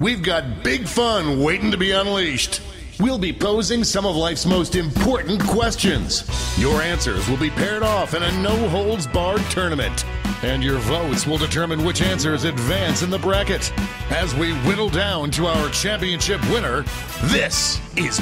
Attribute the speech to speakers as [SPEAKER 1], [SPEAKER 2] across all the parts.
[SPEAKER 1] we've got big fun waiting to be unleashed. We'll be posing some of life's most important questions. Your answers will be paired off in a no-holds-barred tournament. And your votes will determine which answers advance in the bracket. As we whittle down to our championship winner, this is...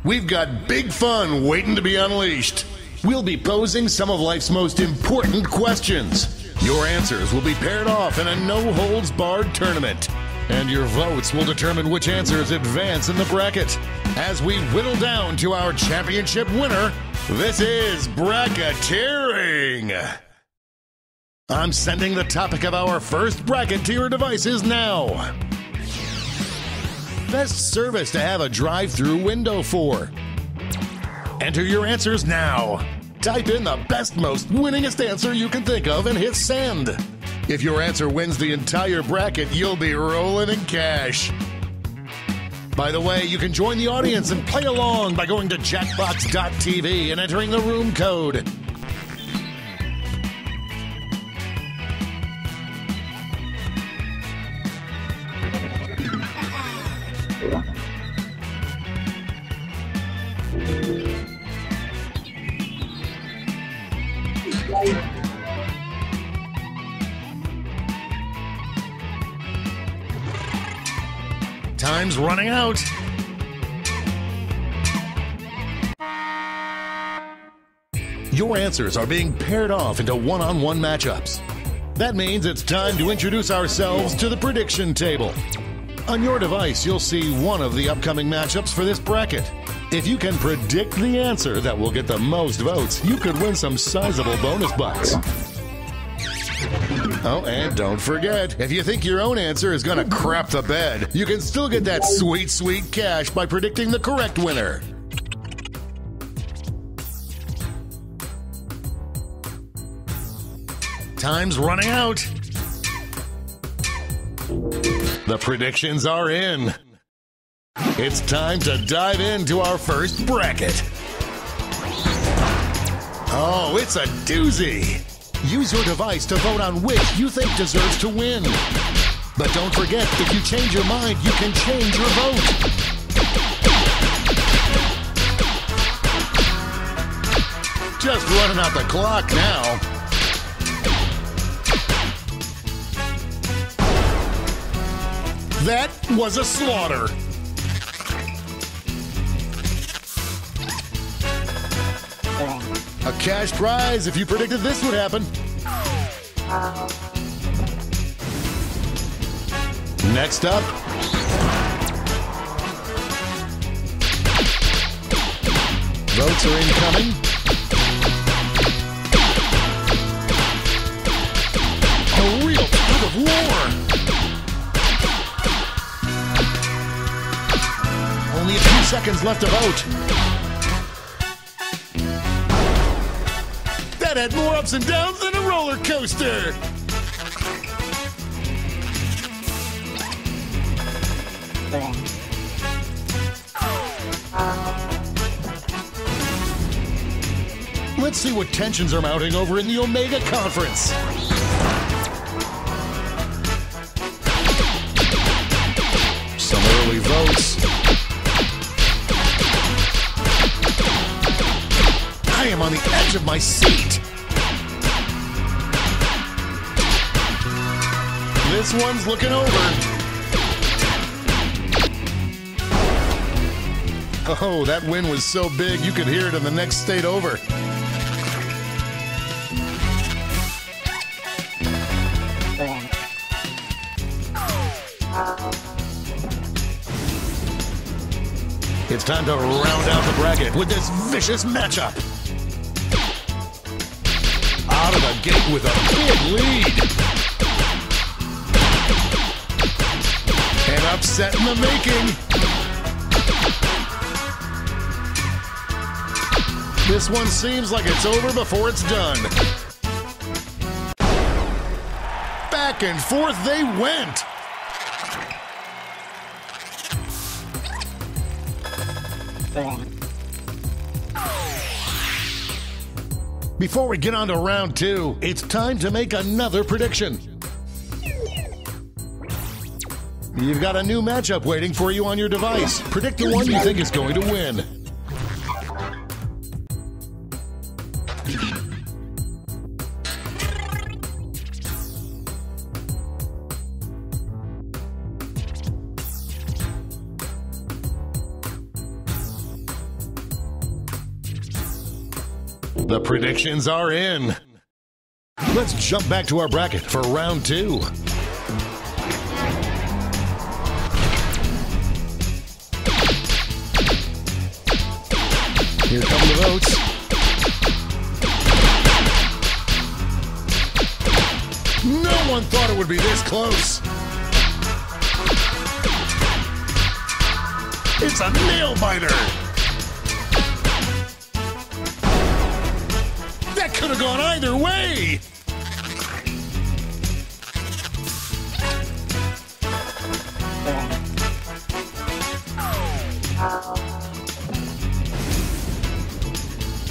[SPEAKER 1] We've got big fun waiting to be unleashed. We'll be posing some of life's most important questions. Your answers will be paired off in a no-holds-barred tournament. And your votes will determine which answers advance in the bracket. As we whittle down to our championship winner, this is bracketeering. I'm sending the topic of our first bracket to your devices now. Best service to have a drive-through window for. Enter your answers now. Type in the best, most winningest answer you can think of and hit send. If your answer wins the entire bracket, you'll be rolling in cash. By the way, you can join the audience and play along by going to jackbox.tv and entering the room code. Time's running out. Your answers are being paired off into one-on-one matchups. That means it's time to introduce ourselves to the prediction table. On your device, you'll see one of the upcoming matchups for this bracket. If you can predict the answer that will get the most votes, you could win some sizable bonus bucks. Oh, and don't forget, if you think your own answer is gonna crap the bed, you can still get that sweet, sweet cash by predicting the correct winner. Time's running out. The predictions are in. It's time to dive into our first bracket. Oh, it's a doozy. Use your device to vote on which you think deserves to win. But don't forget, if you change your mind, you can change your vote. Just running out the clock now. That was a slaughter. A cash prize if you predicted this would happen. Next up, votes are incoming. A real tug of war. Only a few seconds left to vote. That had more ups and downs than a roller coaster. Let's see what tensions are mounting over in the Omega Conference. Some early votes. I am on the edge of my seat. This one's looking over. Oh, that win was so big you could hear it in the next state over. It's time to round out the bracket with this vicious matchup. Out of the gate with a big lead. An upset in the making. This one seems like it's over before it's done. Back and forth they went. Before we get on to round two, it's time to make another prediction. You've got a new matchup waiting for you on your device. Predict the one you think is going to win. The predictions are in. Let's jump back to our bracket for round 2. Here come the votes. No one thought it would be this close. It's a nail-biter. That could have gone either way.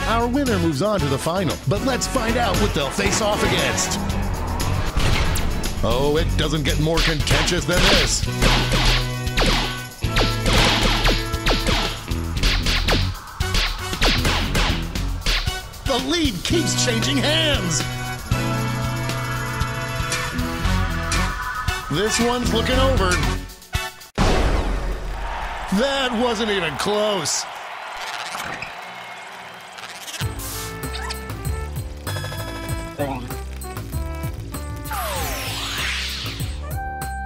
[SPEAKER 1] Our winner moves on to the final, but let's find out what they'll face off against. Oh, it doesn't get more contentious than this. The lead keeps changing hands. This one's looking over. That wasn't even close.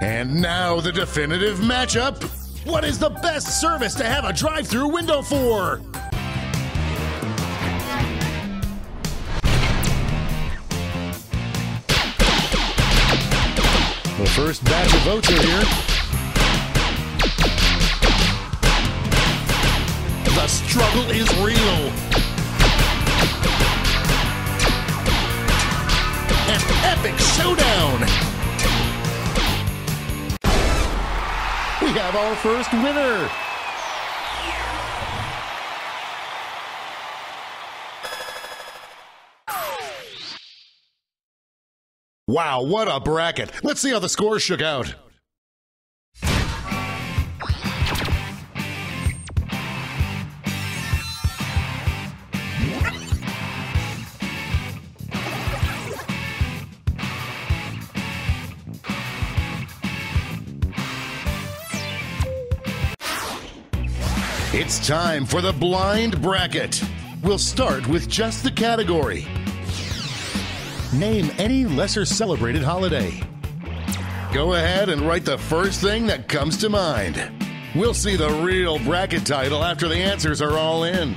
[SPEAKER 1] And now the definitive matchup. What is the best service to have a drive-through window for? The first batch of votes are here. The struggle is real. An epic showdown. We have our first winner. Wow, what a bracket. Let's see how the scores shook out. It's time for the blind bracket. We'll start with just the category. Name any lesser celebrated holiday. Go ahead and write the first thing that comes to mind. We'll see the real bracket title after the answers are all in.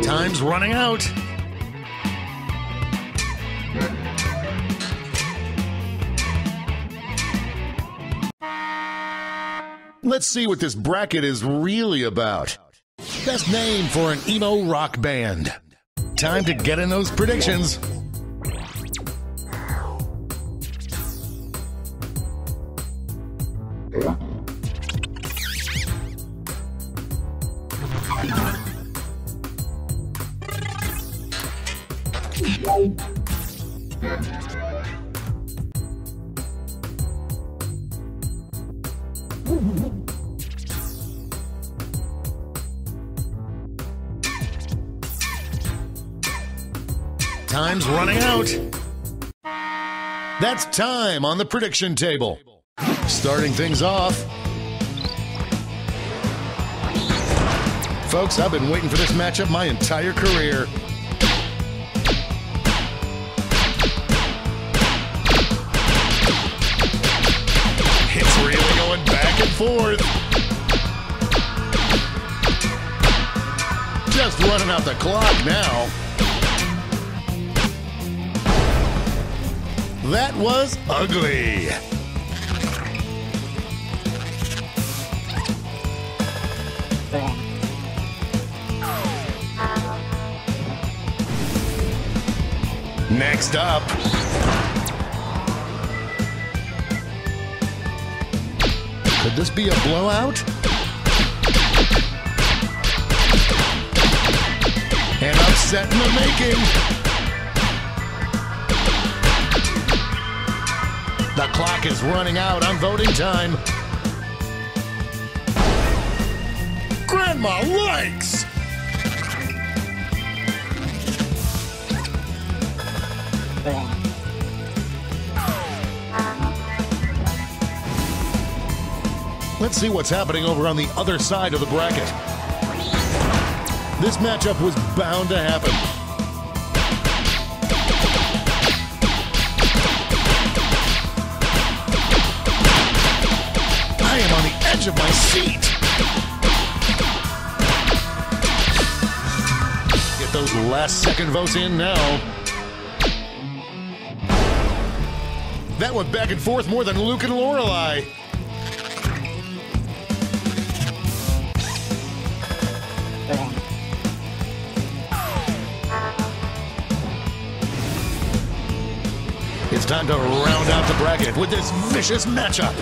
[SPEAKER 1] Time's running out. Let's see what this bracket is really about. Best name for an emo rock band. Time to get in those predictions. Time's running out. That's time on the prediction table. Starting things off. Folks, I've been waiting for this matchup my entire career. It's really going back and forth. Just running out the clock now. That was ugly. Next up. Could this be a blowout? An upset in the making. The clock is running out on voting time. Grandma likes! Let's see what's happening over on the other side of the bracket. This matchup was bound to happen. I am on the edge of my seat. Get those last second votes in now. That went back and forth more than Luke and Lorelai. It's time to round out the bracket with this vicious matchup.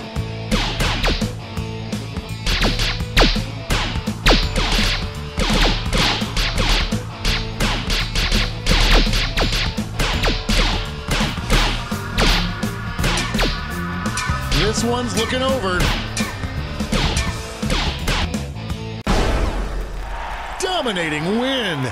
[SPEAKER 1] This one's looking over. Dominating win.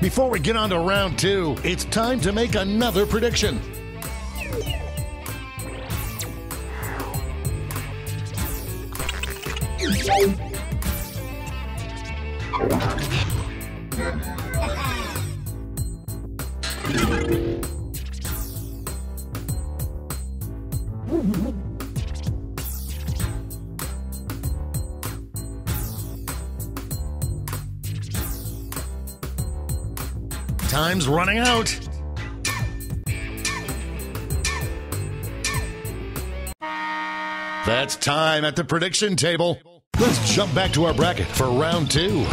[SPEAKER 1] Before we get on to round two, it's time to make another prediction. Time's running out. That's time at the prediction table. Let's jump back to our bracket for round two.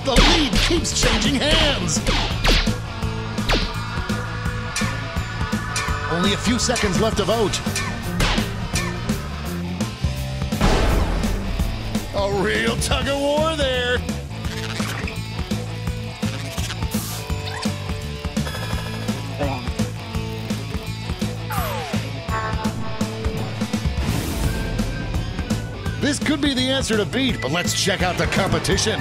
[SPEAKER 1] The lead keeps changing hands. Only a few seconds left to vote. A real tug of war there. This could be the answer to beat, but let's check out the competition.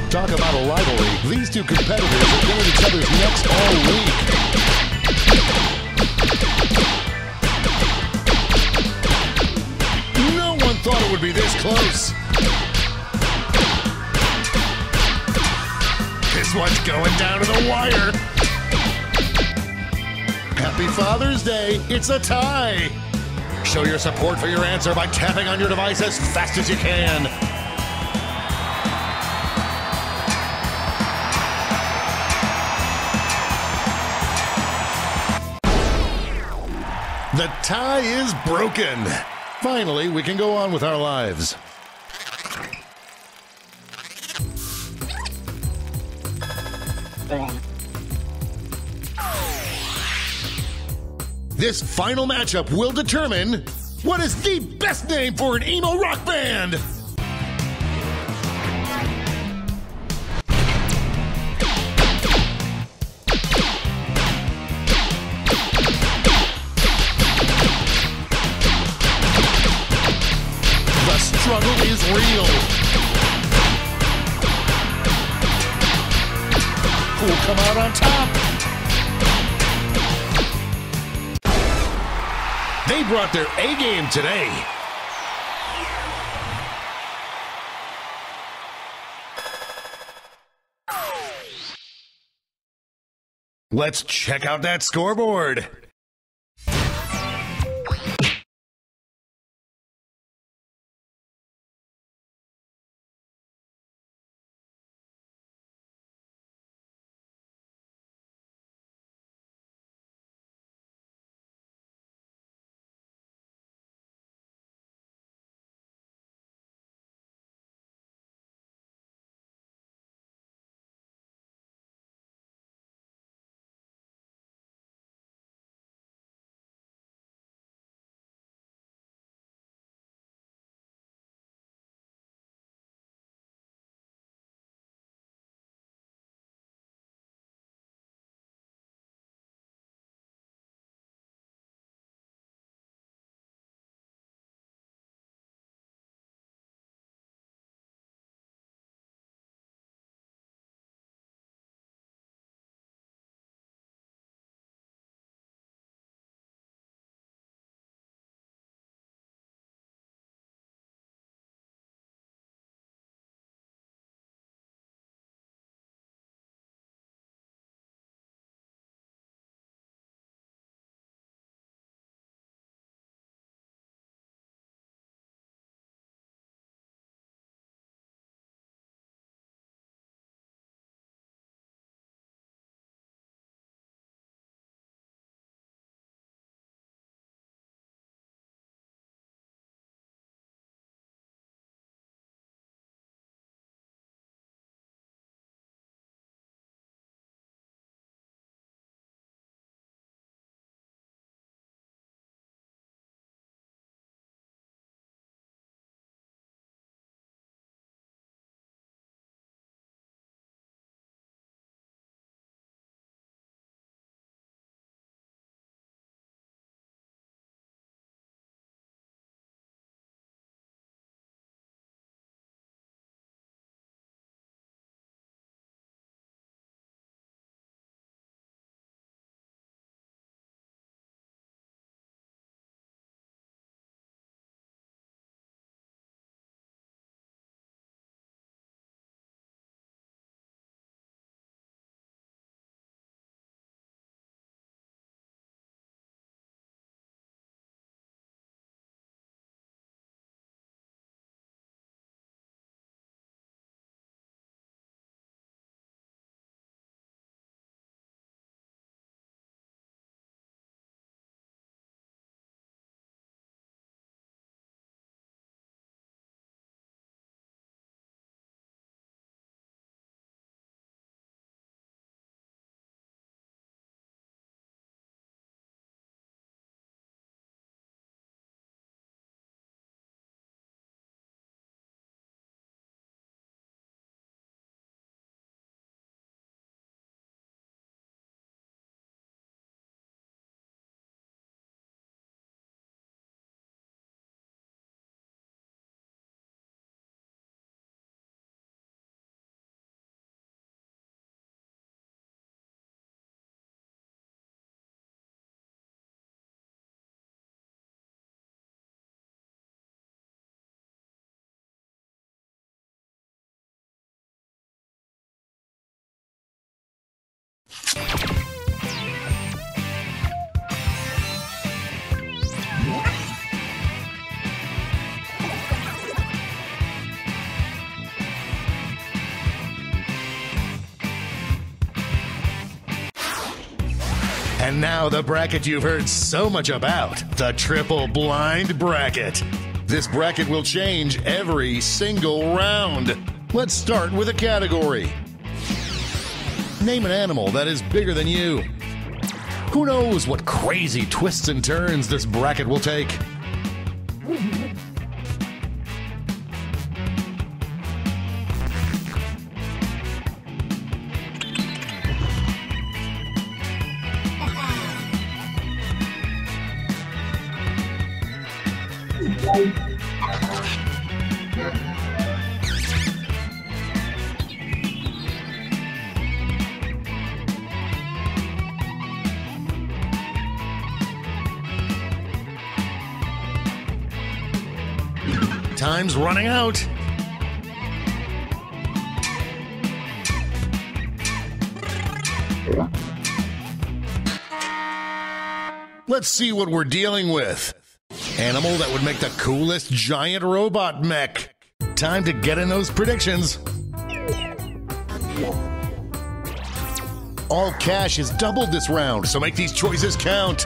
[SPEAKER 1] Talk about a rivalry. These two competitors have been at each other's necks all week. No one thought it would be this close. This one's going down to the wire. Happy Father's Day. It's a tie. Show your support for your answer by tapping on your device as fast as you can. The tie is broken. Finally, we can go on with our lives. This final matchup will determine what is the best name for an emo rock band. The struggle is real. Who will come out on top? They brought their A game today. Let's check out that scoreboard. And now the bracket you've heard so much about, the triple blind bracket. This bracket will change every single round. Let's start with a category. Name an animal that is bigger than you. Who knows what crazy twists and turns this bracket will take? Time's running out. Let's see what we're dealing with. Animal that would make the coolest giant robot mech. Time to get in those predictions. All cash is doubled this round, so make these choices count.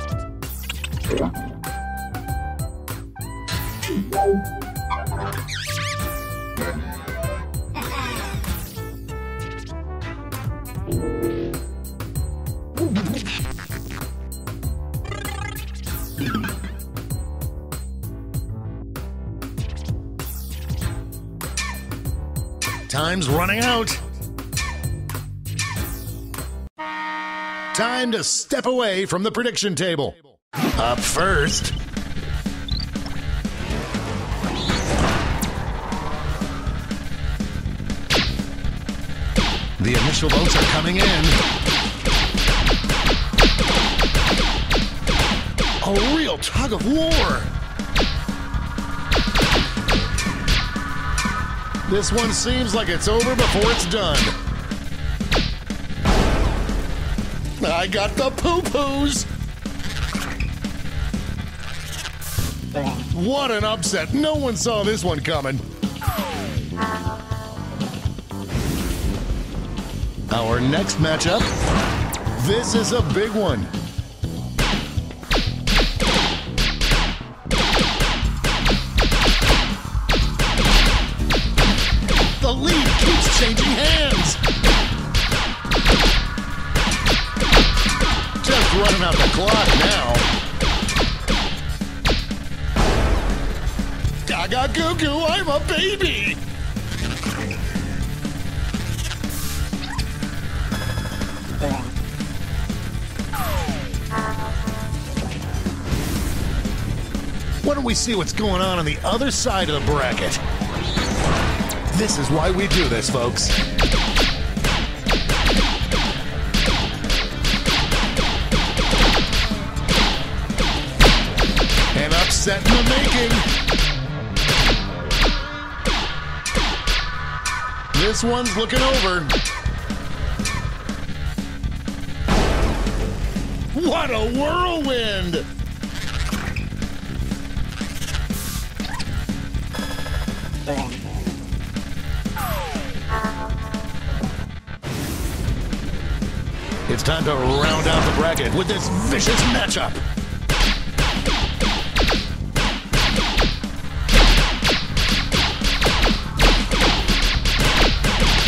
[SPEAKER 1] Time's running out. Time to step away from the prediction table. Up first. The initial votes are coming in. A real tug of war. This one seems like it's over before it's done. I got the poo-poos! What an upset! No one saw this one coming. Our next matchup. This is a big one. The lead keeps changing hands. Just running out the clock now. Gaga goo goo, I'm a baby. Why don't we see what's going on the other side of the bracket? This is why we do this, folks. An upset in the making. This one's looking over. What a whirlwind! It's time to round out the bracket with this vicious matchup.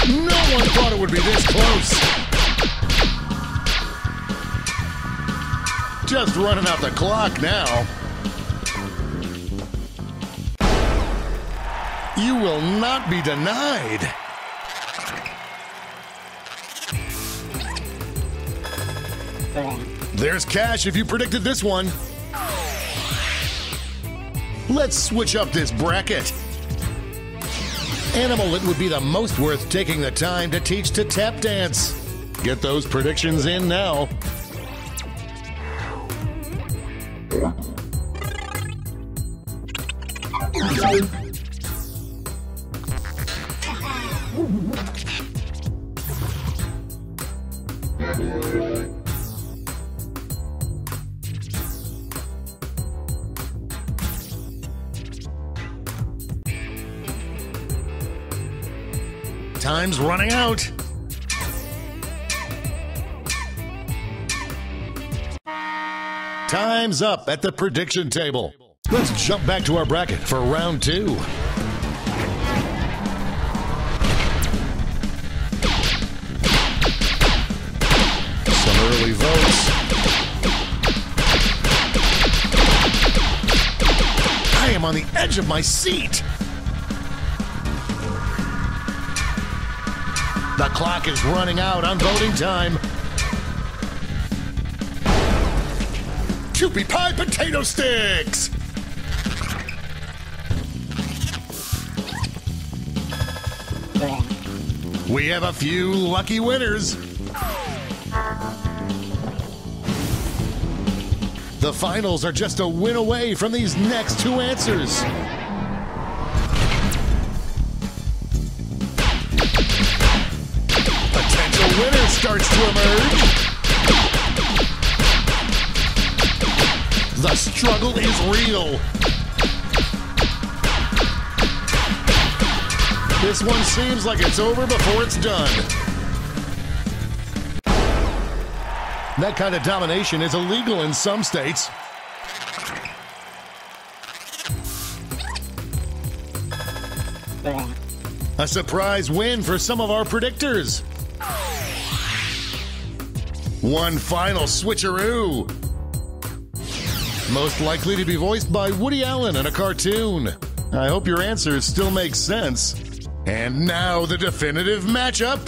[SPEAKER 1] No one thought it would be this close. Just running out the clock now. You will not be denied. There's cash if you predicted this one. Let's switch up this bracket. Animal that would be the most worth taking the time to teach to tap dance. Get those predictions in now. Time's running out. Time's up at the prediction table. Let's jump back to our bracket for round 2. Some early votes. I am on the edge of my seat. The clock is running out on voting time. Kewpie pie potato sticks! We have a few lucky winners. The finals are just a win away from these next 2 answers. Potential winner starts to emerge. The struggle is real. This one seems like it's over before it's done. That kind of domination is illegal in some states. A surprise win for some of our predictors. One final switcheroo. Most likely to be voiced by Woody Allen in a cartoon. I hope your answers still make sense. And now the definitive matchup.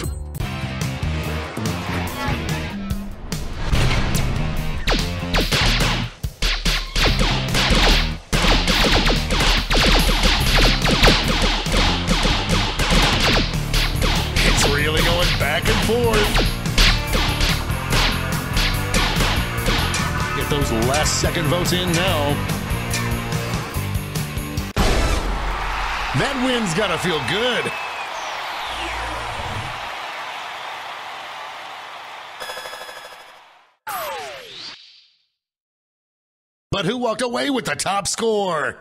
[SPEAKER 1] It's really going back and forth. Get those last second votes in now. That win's gotta feel good. But who walked away with the top score?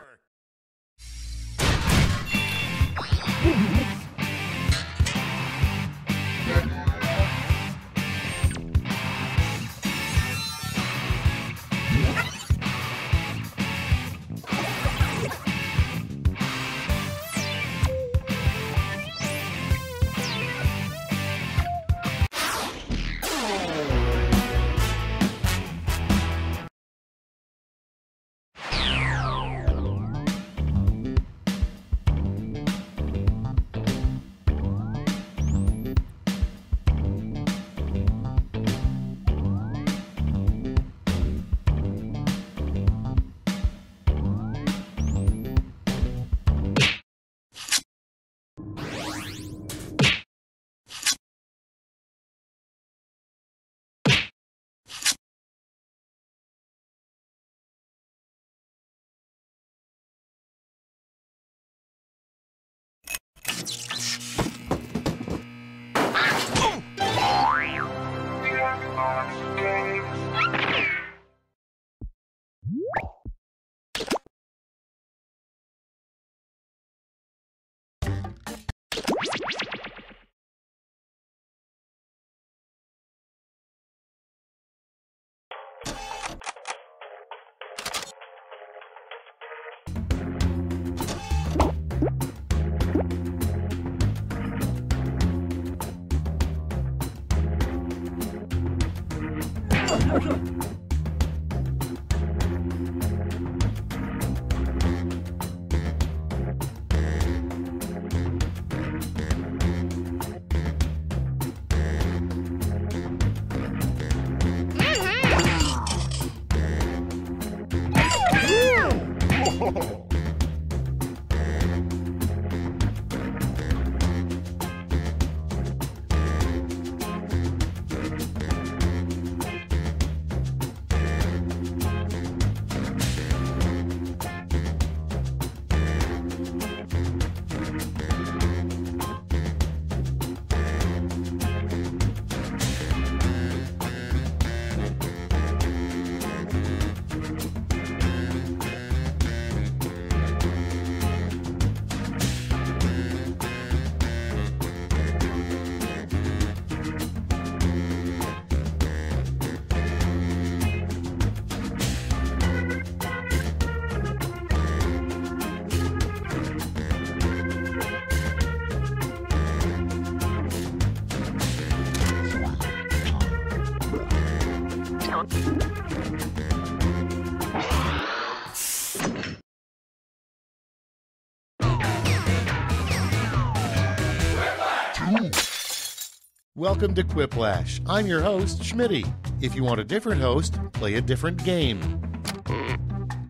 [SPEAKER 1] Welcome to Quiplash. I'm your host, Schmitty. If you want a different host, play a different game.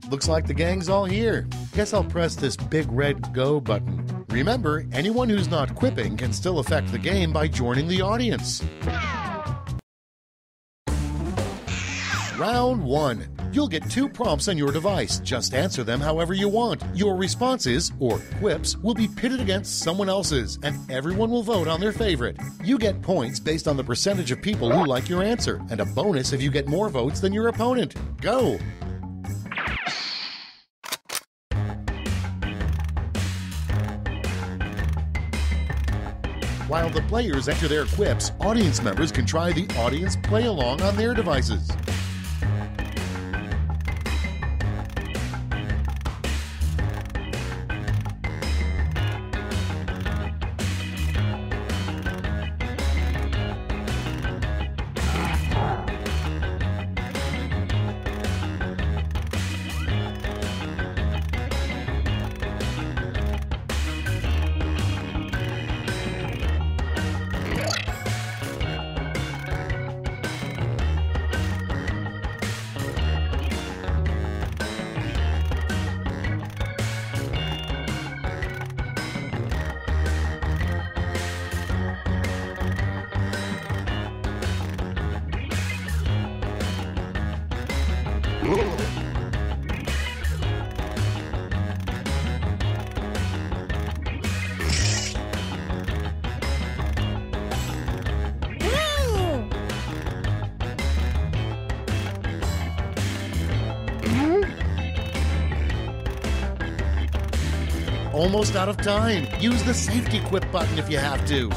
[SPEAKER 1] Looks like the gang's all here. Guess I'll press this big red go button. Remember, anyone who's not quipping can still affect the game by joining the audience. Round 1. You'll get 2 prompts on your device. Just answer them however you want. Your responses, or quips, will be pitted against someone else's, and everyone will vote on their favorite. You get points based on the percentage of people who like your answer, and a bonus if you get more votes than your opponent. Go! While the players enter their quips, audience members can try the audience play-along on their devices. Almost out of time. Use the safety quip button if you have to.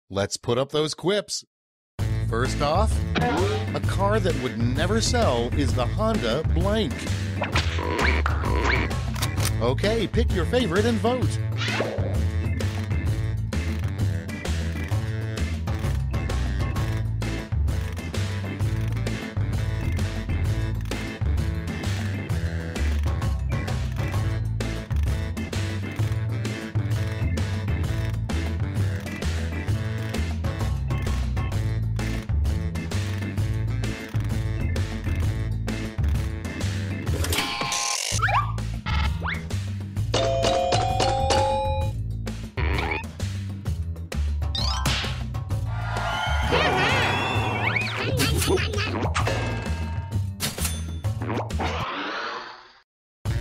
[SPEAKER 1] Let's put up those quips. First off, a car that would never sell is the Honda blank. Okay, pick your favorite and vote.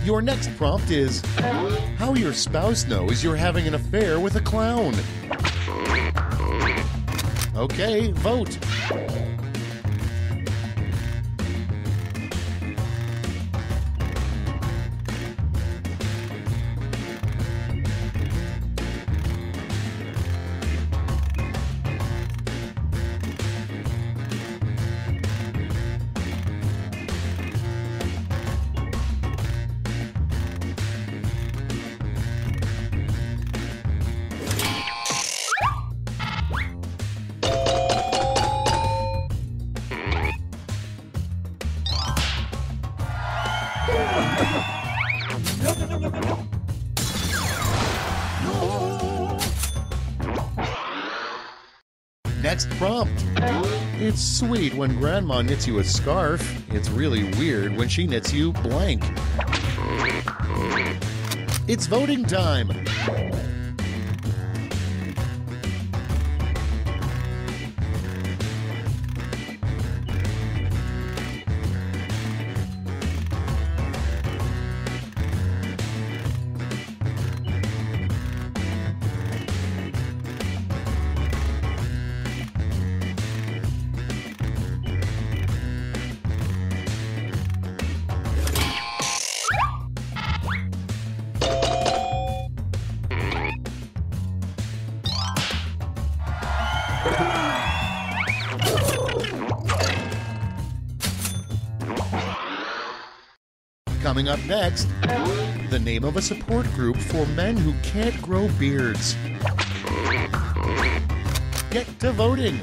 [SPEAKER 1] Your next prompt is how your spouse knows you're having an affair with a clown. Okay, vote. Next prompt. It's sweet when Grandma knits you a scarf. It's really weird when she knits you blank. It's voting time. Coming up next, the name of a support group for men who can't grow beards. Get to voting.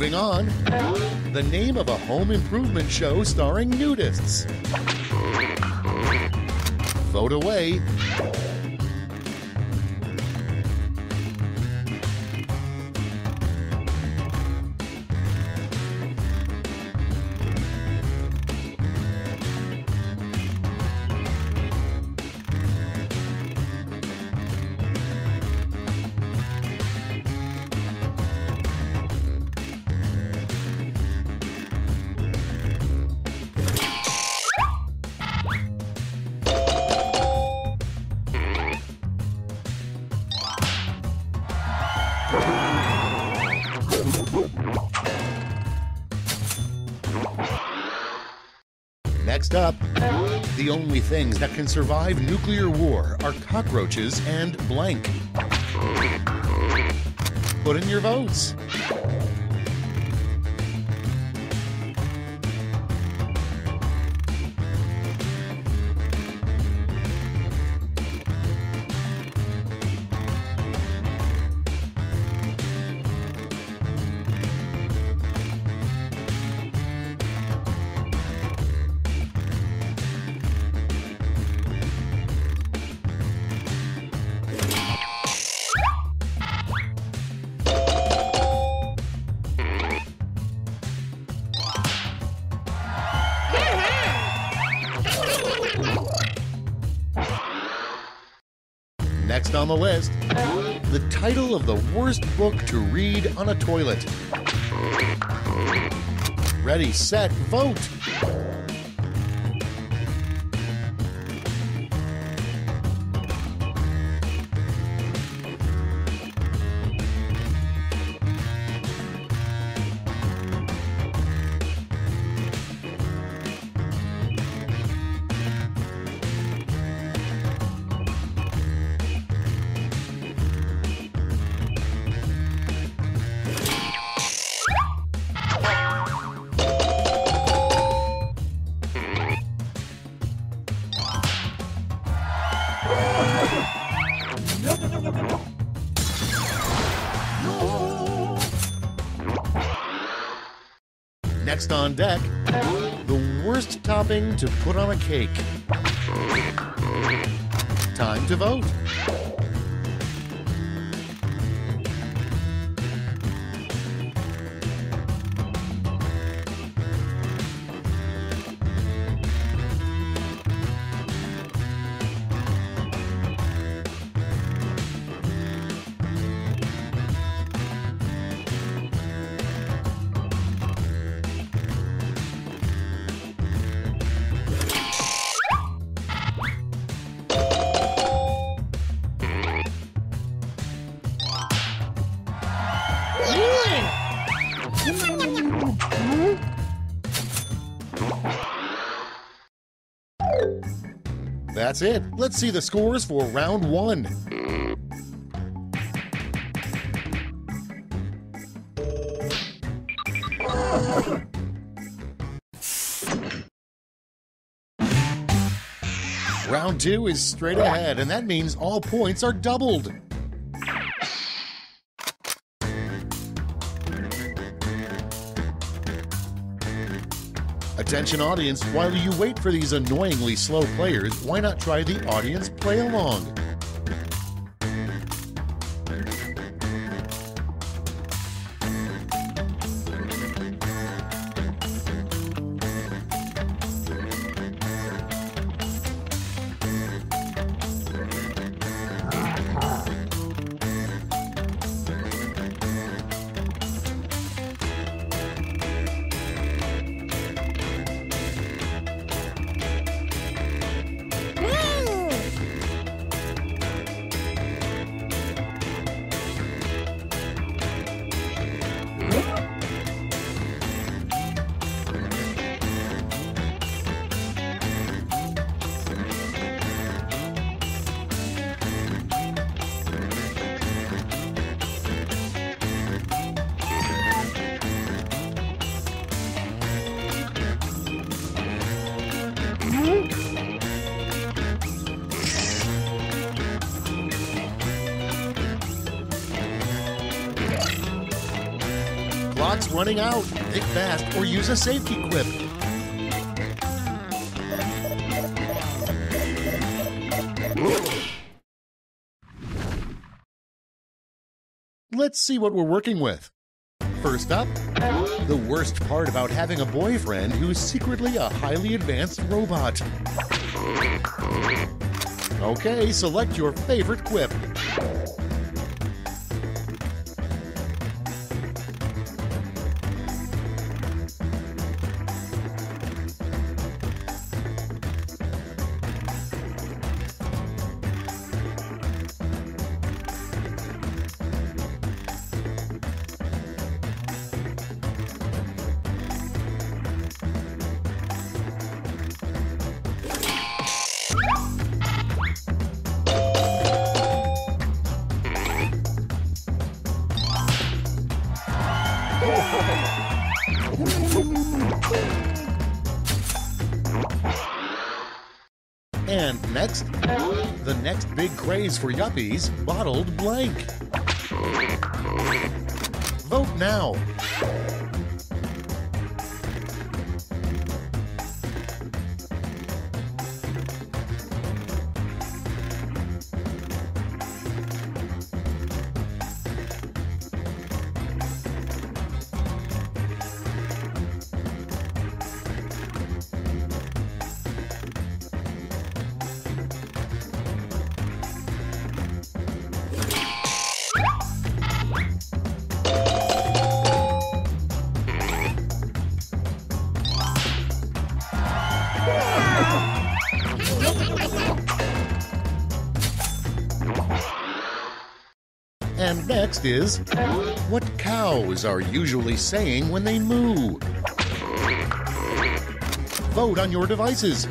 [SPEAKER 1] Moving on. The name of a home improvement show starring nudists. Vote away. Next up, the only things that can survive nuclear war are cockroaches and blank. Put in your votes. Next on the list, the title of the worst book to read on a toilet. Ready, set, vote! Next on deck, the worst topping to put on a cake. Time to vote. That's it. Let's see the scores for round one. Round two is straight ahead, and that means all points are doubled. Attention audience, while you wait for these annoyingly slow players, why not try the audience play along? clock's running out. Think fast or use a safety quip. Let's see what we're working with. First up, the worst part about having a boyfriend who's secretly a highly advanced robot. Okay, select your favorite quip. And next, the next big craze for yuppies, bottled blank. Vote now. And next is, what cows are usually saying when they moo? Vote on your devices.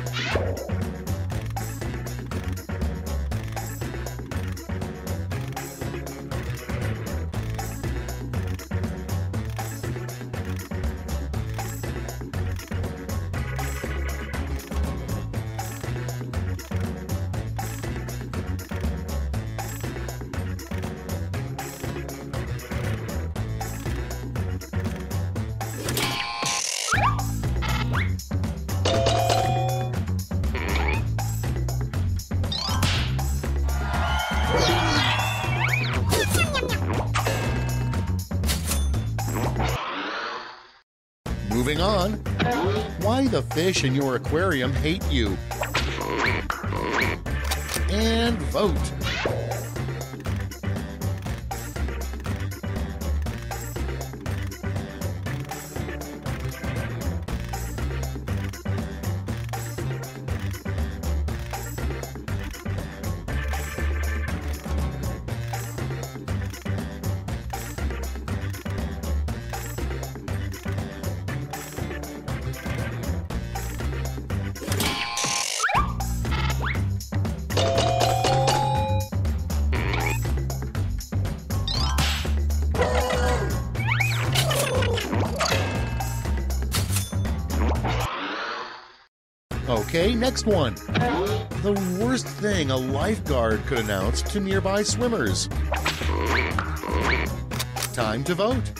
[SPEAKER 1] Moving on, why the fish in your aquarium hate you. And vote. Okay, next one. The worst thing a lifeguard could announce to nearby swimmers. Time to vote.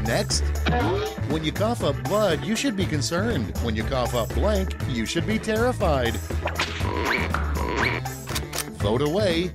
[SPEAKER 1] Next, when you cough up blood, you should be concerned. When you cough up blank, you should be terrified. Vote away.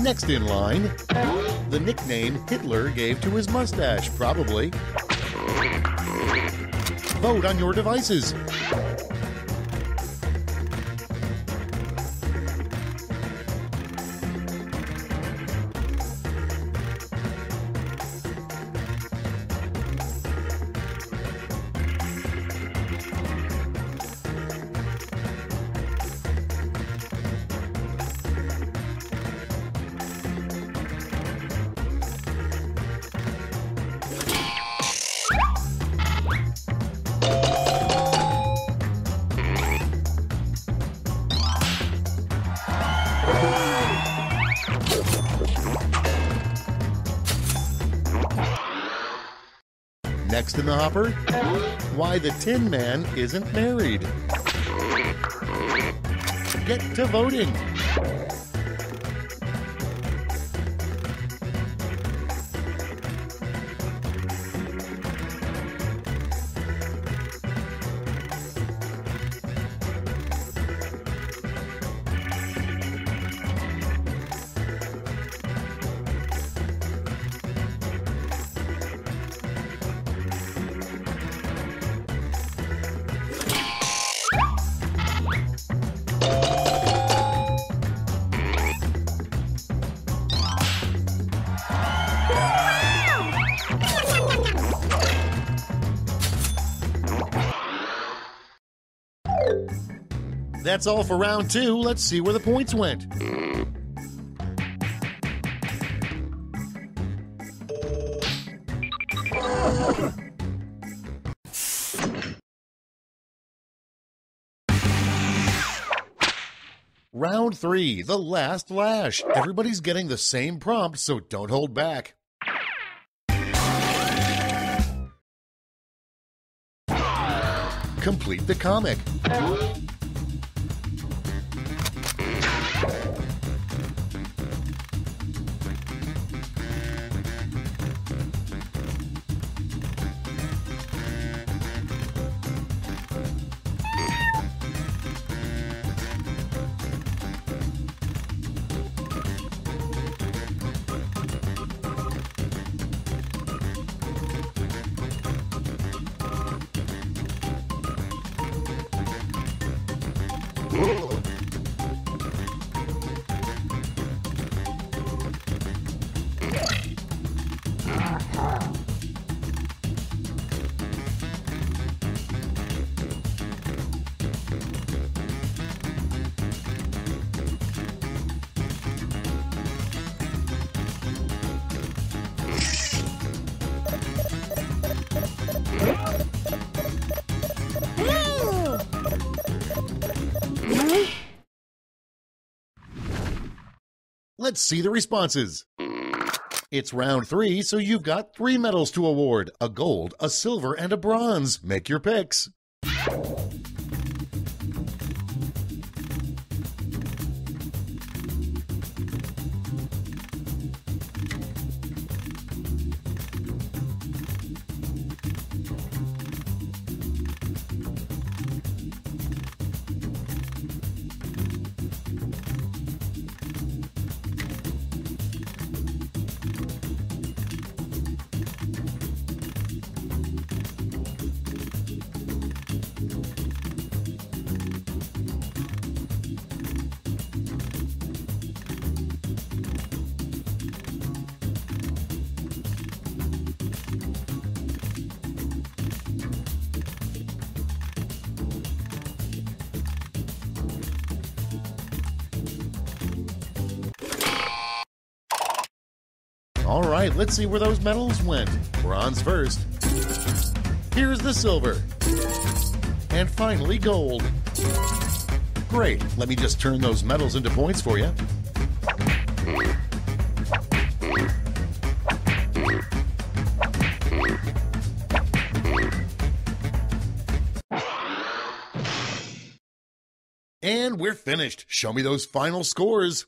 [SPEAKER 1] Next in line, the nickname Hitler gave to his mustache, probably. Vote on your devices. Next in the hopper, why the Tin Man isn't married. Get to voting. That's all for round 2. Let's see where the points went. Round 3, the last lash. Everybody's getting the same prompt, so don't hold back. Complete the comic. Let's see the responses. It's round 3, so you've got 3 medals to award: a gold, a silver, and a bronze. Make your picks. All right, let's see where those medals went. Bronze first. Here's the silver. And finally, gold. Great. Let me just turn those medals into points for you. And we're finished. Show me those final scores.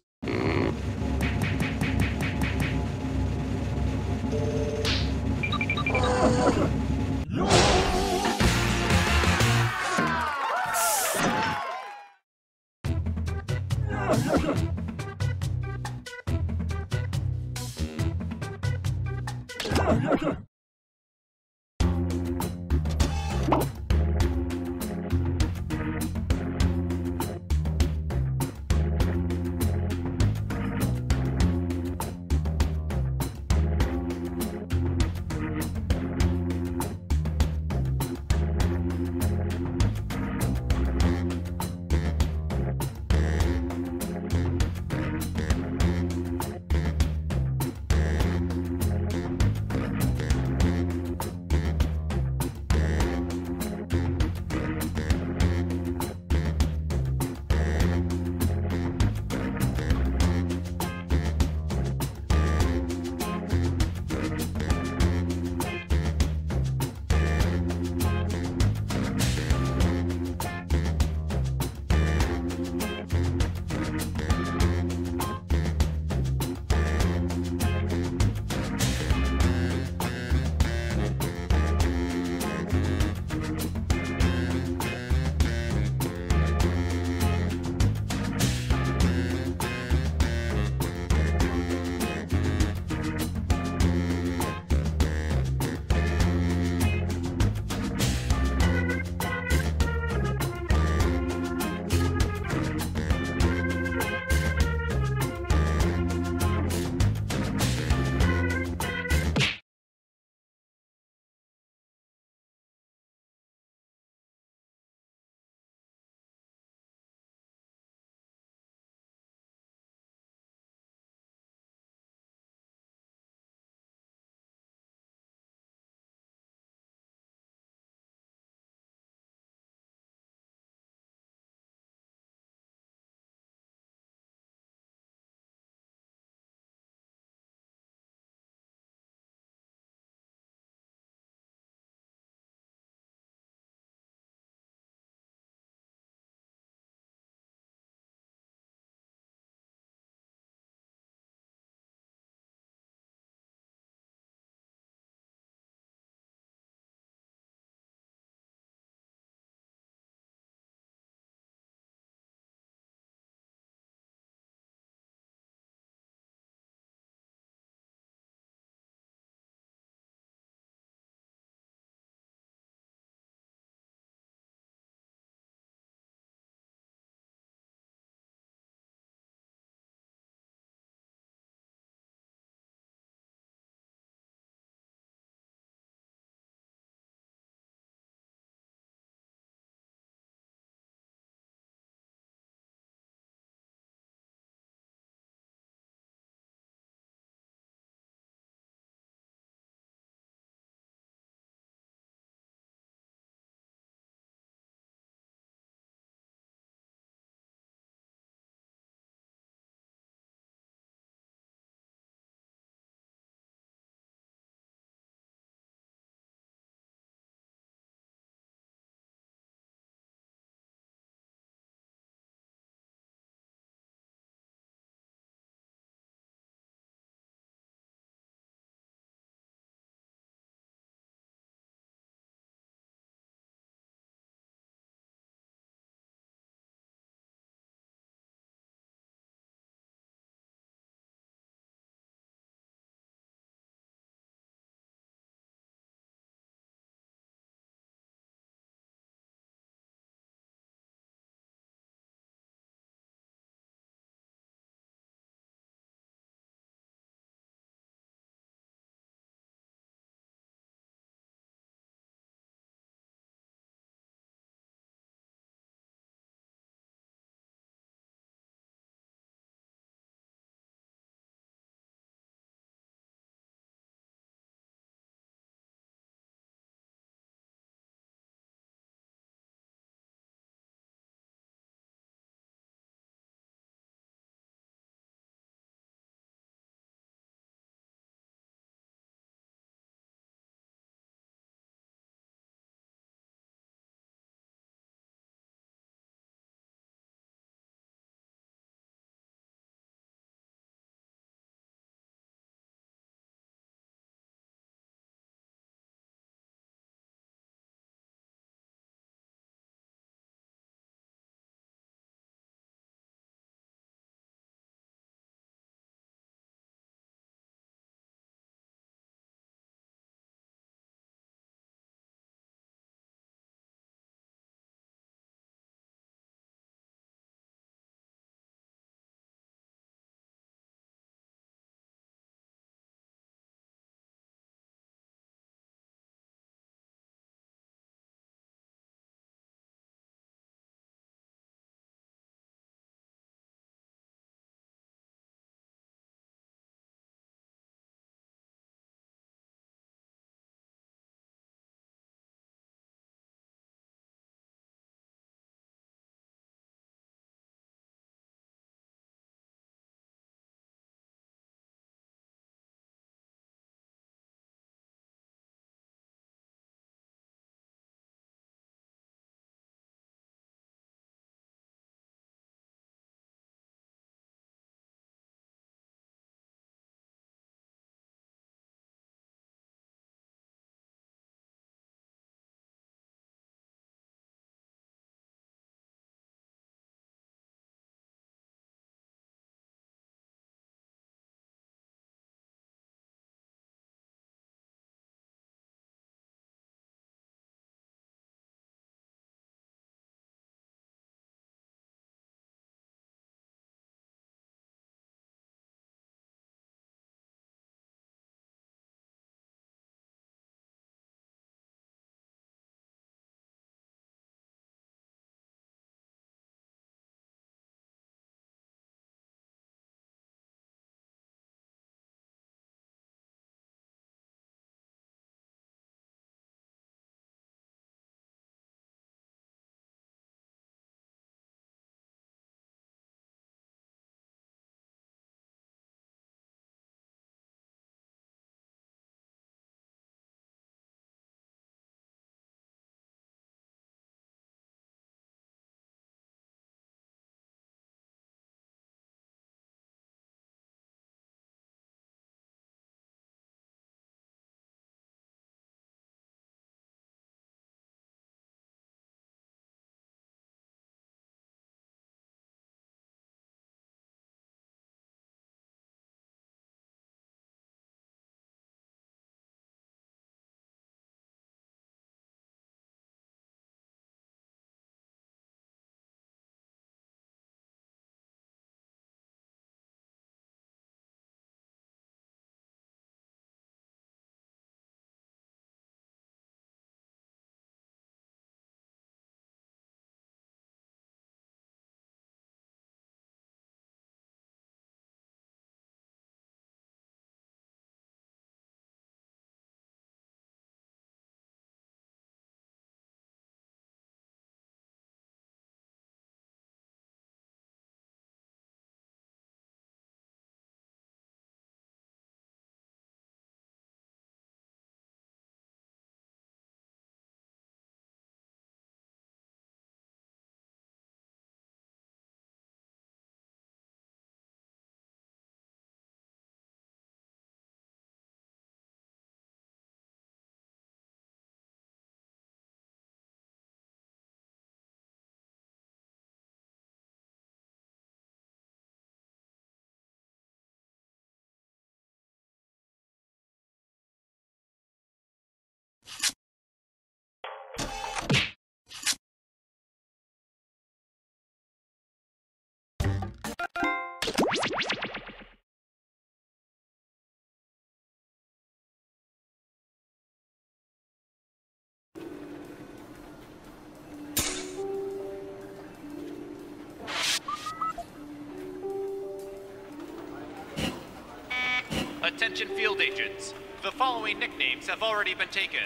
[SPEAKER 2] Attention field agents. The following nicknames have already been taken.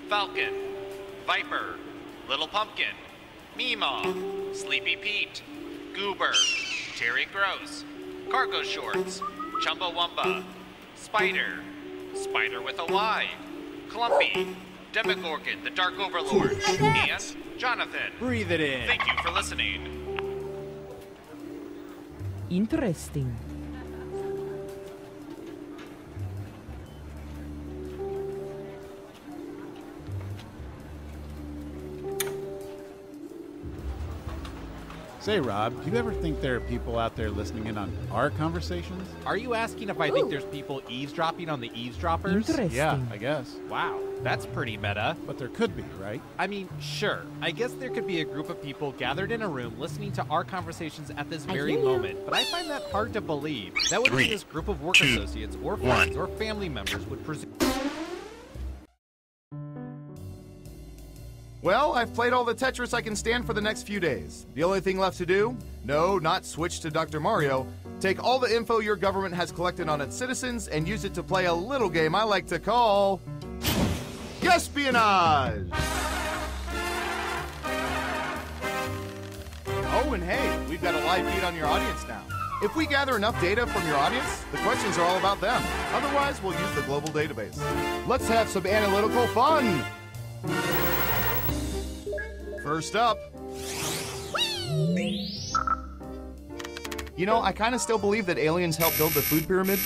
[SPEAKER 2] Falcon, Viper, Little Pumpkin, Meemaw, Sleepy Pete, Goober, Terry Gross, Cargo Shorts, Chumbawamba, Spider, Spider with a Y, Clumpy, Demogorgon, the Dark Overlord, and Jonathan.
[SPEAKER 3] Breathe it in.
[SPEAKER 2] Thank you for listening.
[SPEAKER 4] Interesting.
[SPEAKER 3] Say, Rob, do you ever think there are people out there listening in on our conversations?
[SPEAKER 5] Are you asking if I think there's people eavesdropping on the eavesdroppers?
[SPEAKER 4] Interesting.
[SPEAKER 3] Yeah, I guess.
[SPEAKER 5] Wow, that's pretty meta.
[SPEAKER 3] But there could be, right?
[SPEAKER 5] I mean, sure. I guess there could be a group of people gathered in a room listening to our conversations at this very moment, but I find that hard to believe. That would mean this group of work associates or friends or family members would presume.
[SPEAKER 6] Well, I've played all the Tetris I can stand for the next few days. The only thing left to do? No, not switch to Dr. Mario. Take all the info your government has collected on its citizens and use it to play a little game I like to call... Espionage! Oh, and hey, we've got a live feed on your audience now. If we gather enough data from your audience, the questions are all about them. Otherwise, we'll use the global database. Let's have some analytical fun! First up. You know, I kind of still believe that aliens helped build the food pyramid.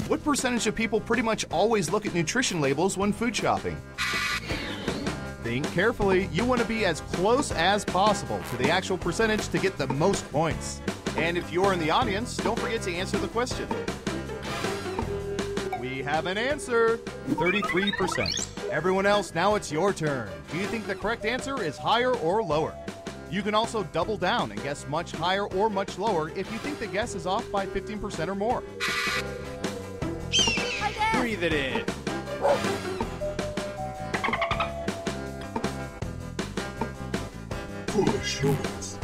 [SPEAKER 6] What percentage of people pretty much always look at nutrition labels when food shopping? Think carefully. You want to be as close as possible to the actual percentage to get the most points. And if you're in the audience, don't forget to answer the question. We have an answer. 33%. Everyone else, now it's your turn. Do you think the correct answer is higher or lower? You can also double down and guess much higher or much lower if you think the guess is off by 15% or more.
[SPEAKER 3] Breathe it in.
[SPEAKER 6] Foolish humans.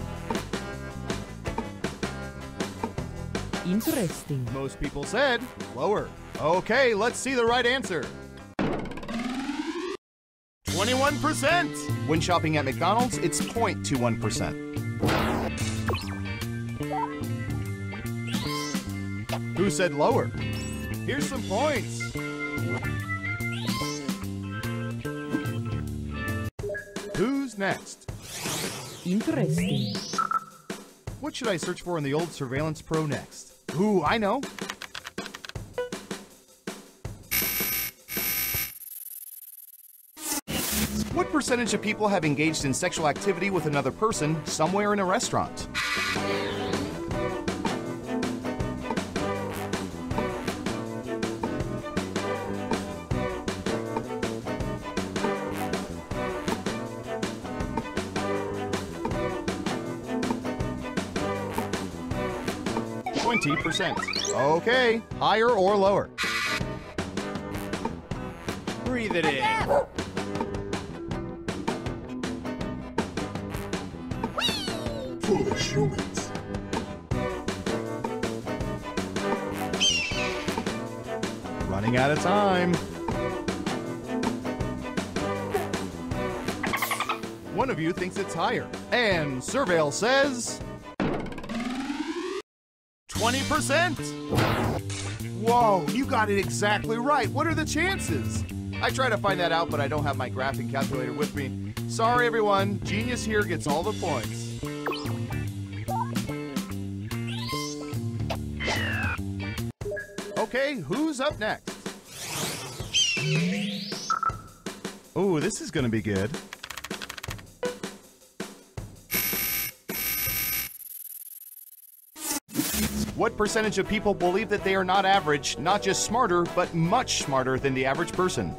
[SPEAKER 4] Interesting.
[SPEAKER 6] Most people said lower. Okay, let's see the right answer. 21%! When shopping at McDonald's, it's 0.21%. Who said lower? Here's some points. Who's next?
[SPEAKER 4] Interesting.
[SPEAKER 6] What should I search for in the old Surveillance Pro next? Ooh, I know. What percentage of people have engaged in sexual activity with another person somewhere in a restaurant? %. Okay, higher or lower?
[SPEAKER 3] Breathe it in.
[SPEAKER 6] Foolish humans. Running out of time. One of you thinks it's higher. And Surveil says... 20%! Whoa, you got it exactly right. What are the chances? I try to find that out, but I don't have my graphing calculator with me. Sorry, everyone. Genius here gets all the points. Okay, who's up next? Oh, this is gonna be good. What percentage of people believe that they are not average, not just smarter, but much smarter than the average person?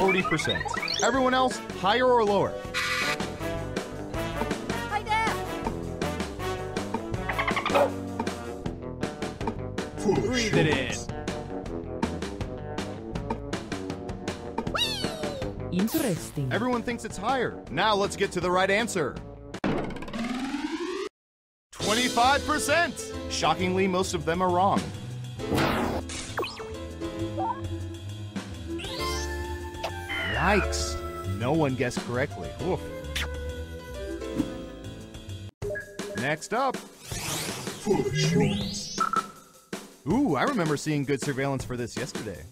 [SPEAKER 6] 40%. Everyone else, higher or lower?
[SPEAKER 7] Hi, Dad.
[SPEAKER 5] Breathe it in.
[SPEAKER 4] Interesting.
[SPEAKER 6] Everyone thinks it's higher. Now let's get to the right answer. 25%. Shockingly, most of them are wrong. Yikes. No one guessed correctly. Oof. Next up. Ooh, I remember seeing good surveillance for this yesterday.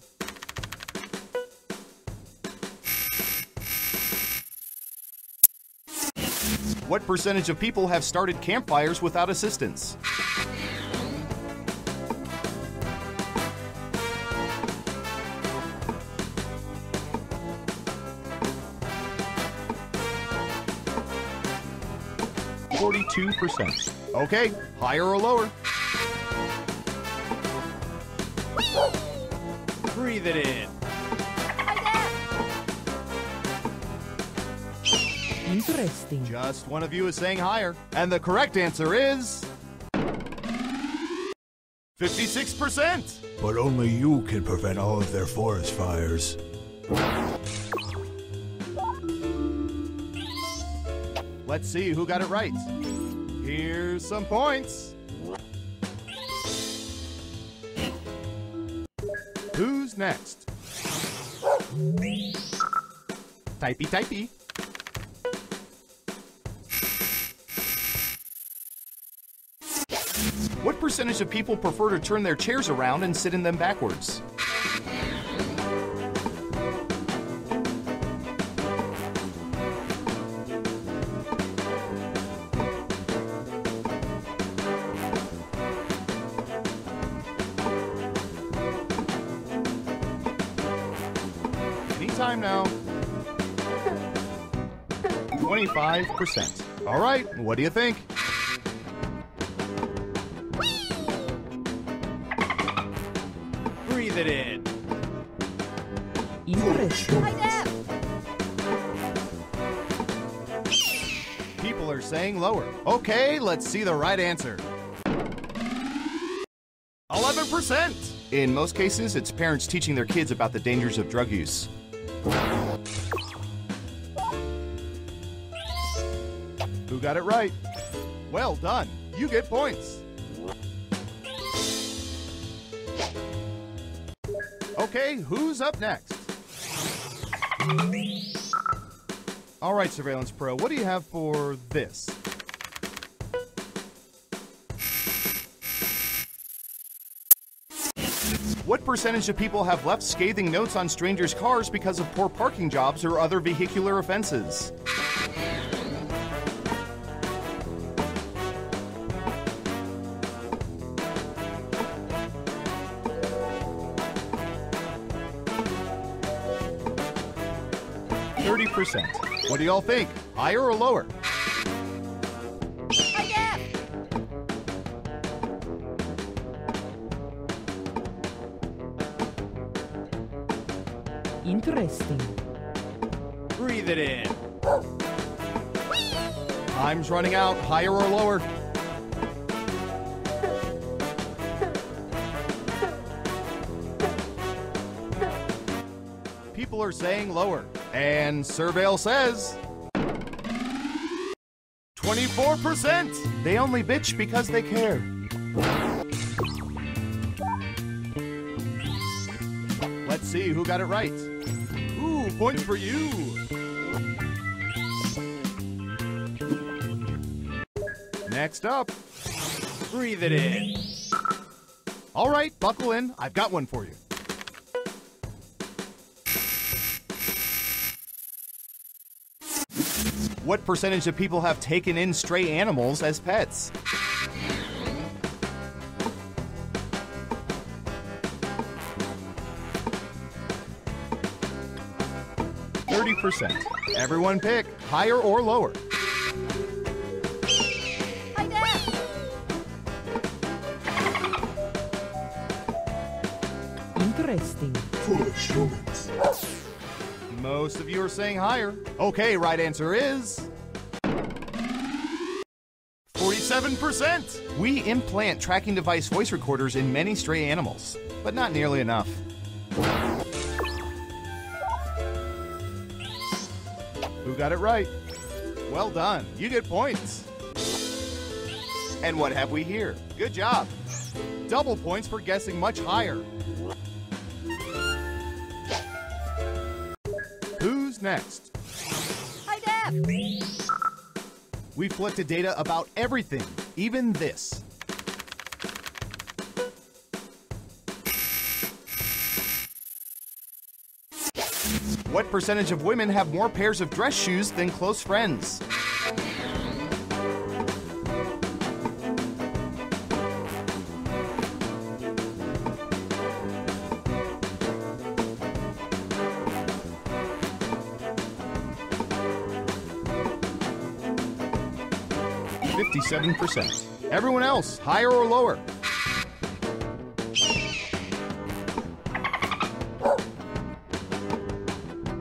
[SPEAKER 6] What percentage of people have started campfires without assistance? %. Okay, higher or lower?
[SPEAKER 5] Breathe it in.
[SPEAKER 4] Interesting.
[SPEAKER 6] Just one of you is saying higher. And the correct answer is 56%.
[SPEAKER 8] But only you can prevent all of their forest fires.
[SPEAKER 6] Let's see who got it right. Here's some points. Who's next? Typey, typey. What percentage of people prefer to turn their chairs around and sit in them backwards? Anytime now. 25%. All right, what do you think?
[SPEAKER 5] Breathe it in.
[SPEAKER 4] Interesting.
[SPEAKER 7] Hi, Dad.
[SPEAKER 6] People are saying lower. Okay, let's see the right answer. 11%. In most cases, it's parents teaching their kids about the dangers of drug use. Who got it right? Well done. You get points. Okay, who's up next? All right, Surveillance Pro, what do you have for this? What percentage of people have left scathing notes on strangers' cars because of poor parking jobs or other vehicular offenses? %. What do y'all think? Higher or lower?
[SPEAKER 7] Hi, Dad.
[SPEAKER 4] Interesting.
[SPEAKER 5] Breathe it in.
[SPEAKER 6] Time's running out. Higher or lower? People are saying lower. And Surveil says 24%. They only bitch because they care. Let's see who got it right. Ooh, points for you. Next up.
[SPEAKER 5] Breathe it in.
[SPEAKER 6] All right, buckle in. I've got one for you. What percentage of people have taken in stray animals as pets? %. Everyone pick higher or lower.
[SPEAKER 7] Hi, Dad.
[SPEAKER 4] Interesting.
[SPEAKER 6] Most of you are saying higher. Okay, right answer is 47%. We implant tracking device voice recorders in many stray animals, but not nearly enough. Who got it right? Well done. You get points. And what have we here? Good job. Double points for guessing much higher. Who's next?
[SPEAKER 7] Hi, Dad.
[SPEAKER 6] We've collected data about everything, even this. What percentage of women have more pairs of dress shoes than close friends? %. Everyone else, higher or lower?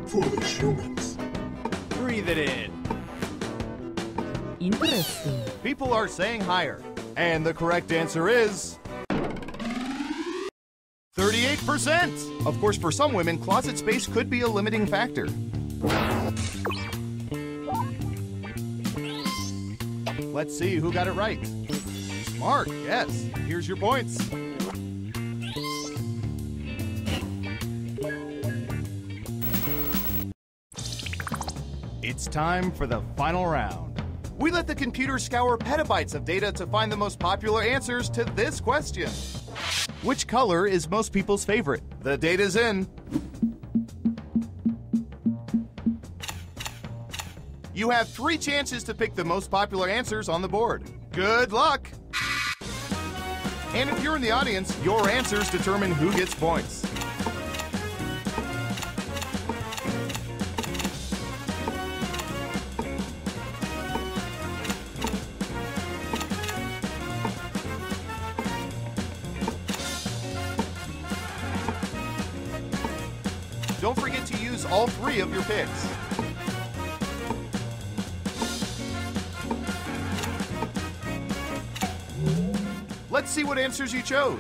[SPEAKER 8] Foolish humans.
[SPEAKER 6] Breathe it in.
[SPEAKER 4] Interesting.
[SPEAKER 6] People are saying higher. And the correct answer is 38%. Of course, for some women, closet space could be a limiting factor. Let's see who got it right. Smart, yes. Here's your points. It's time for the final round. We let the computer scour petabytes of data to find the most popular answers to this question. Which color is most people's favorite? The data's in. You have 3 chances to pick the most popular answers on the board. Good luck! And if you're in the audience, your answers determine who gets points. Don't forget to use all 3 of your picks. Let's see what answers you chose.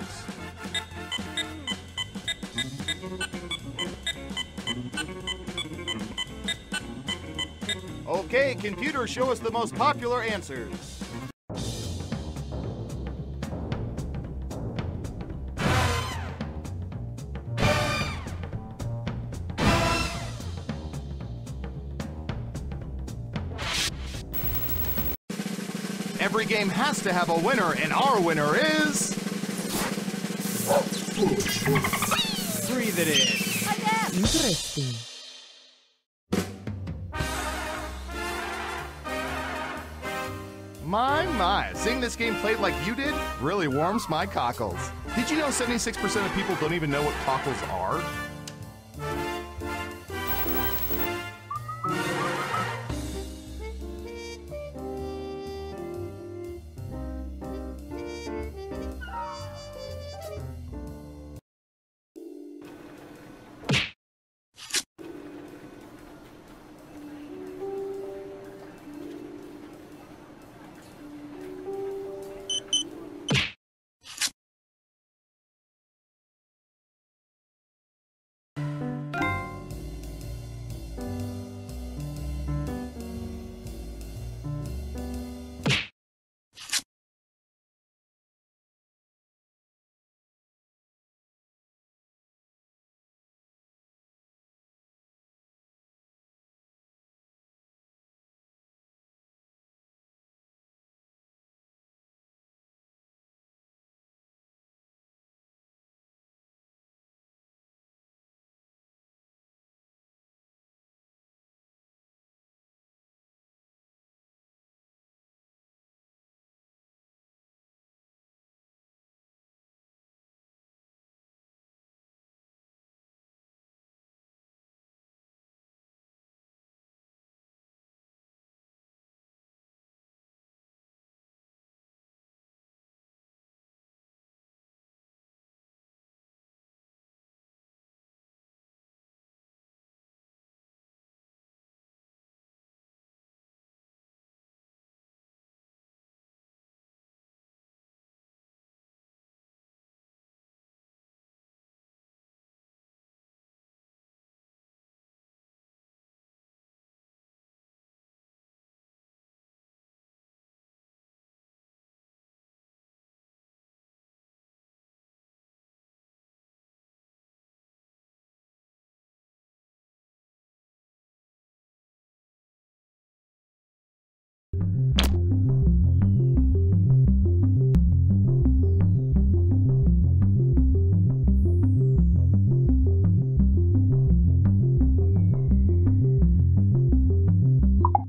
[SPEAKER 6] Okay, computer, show us the most popular answers. Every game has to have a winner, and our winner is... Breathe it in.
[SPEAKER 4] Interesting.
[SPEAKER 6] My, seeing this game played like you did really warms my cockles. Did you know 76% of people don't even know what cockles are?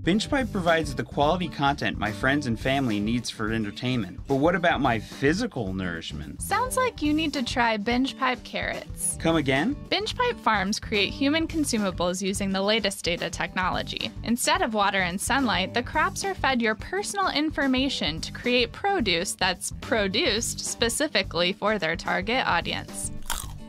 [SPEAKER 9] BingePipe provides the quality content my friends and family needs for entertainment. But what about my physical nourishment?
[SPEAKER 10] Sounds like you need to try BingePipe carrots.
[SPEAKER 9] Come again?
[SPEAKER 10] BingePipe farms create human consumables using the latest data technology. Instead of water and sunlight, the crops are fed your personal information to create produce that's produced specifically for their target audience.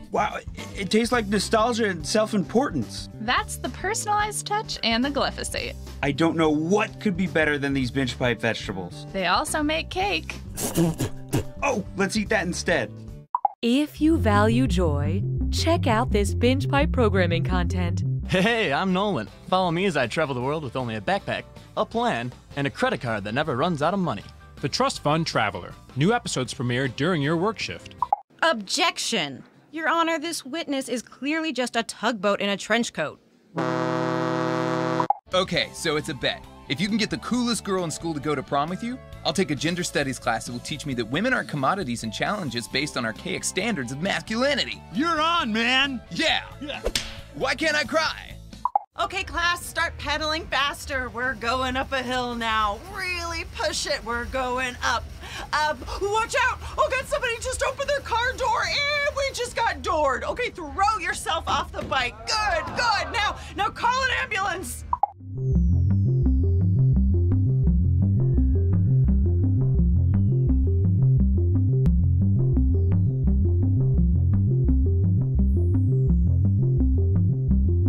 [SPEAKER 9] Wow, it tastes like nostalgia and self-importance.
[SPEAKER 10] That's the personalized touch and the glyphosate.
[SPEAKER 9] I don't know what could be better than these BingePipe vegetables.
[SPEAKER 10] They also make cake.
[SPEAKER 9] Oh, let's eat that instead.
[SPEAKER 4] If you value joy, check out this BingePipe programming content.
[SPEAKER 11] Hey, I'm Nolan. Follow me as I travel the world with only a backpack, a plan, and a credit card that never runs out of money.
[SPEAKER 12] The Trust Fund Traveler. New episodes premiere during your work shift.
[SPEAKER 7] Objection! Your Honor, this witness is clearly just a tugboat in a trench coat.
[SPEAKER 13] Okay, so it's a bet. If you can get the coolest girl in school to go to prom with you, I'll take a gender studies class that will teach me that women are commodities and challenges based on archaic standards of masculinity.
[SPEAKER 14] You're on, man!
[SPEAKER 13] Yeah! Why can't I cry?
[SPEAKER 15] Okay, class, start pedaling faster. We're going up a hill now. Really push it. We're going up. Watch out! Oh God, somebody just opened their car door and we just got doored. Okay, throw yourself off the bike. Good, good. Now call an ambulance.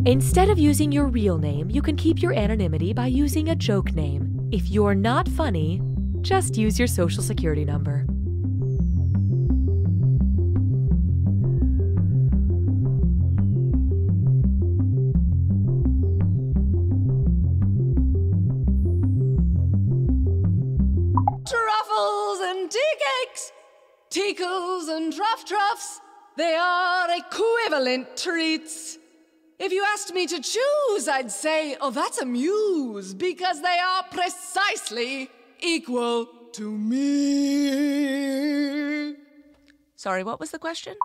[SPEAKER 4] Instead of using your real name, you can keep your anonymity by using a joke name. If you're not funny, just use your social security number.
[SPEAKER 16] Truffles and tea cakes, tickles and truffs, they are equivalent treats. If you asked me to choose, I'd say, oh, that's a muse, because they are precisely equal to me. Sorry, what was the question?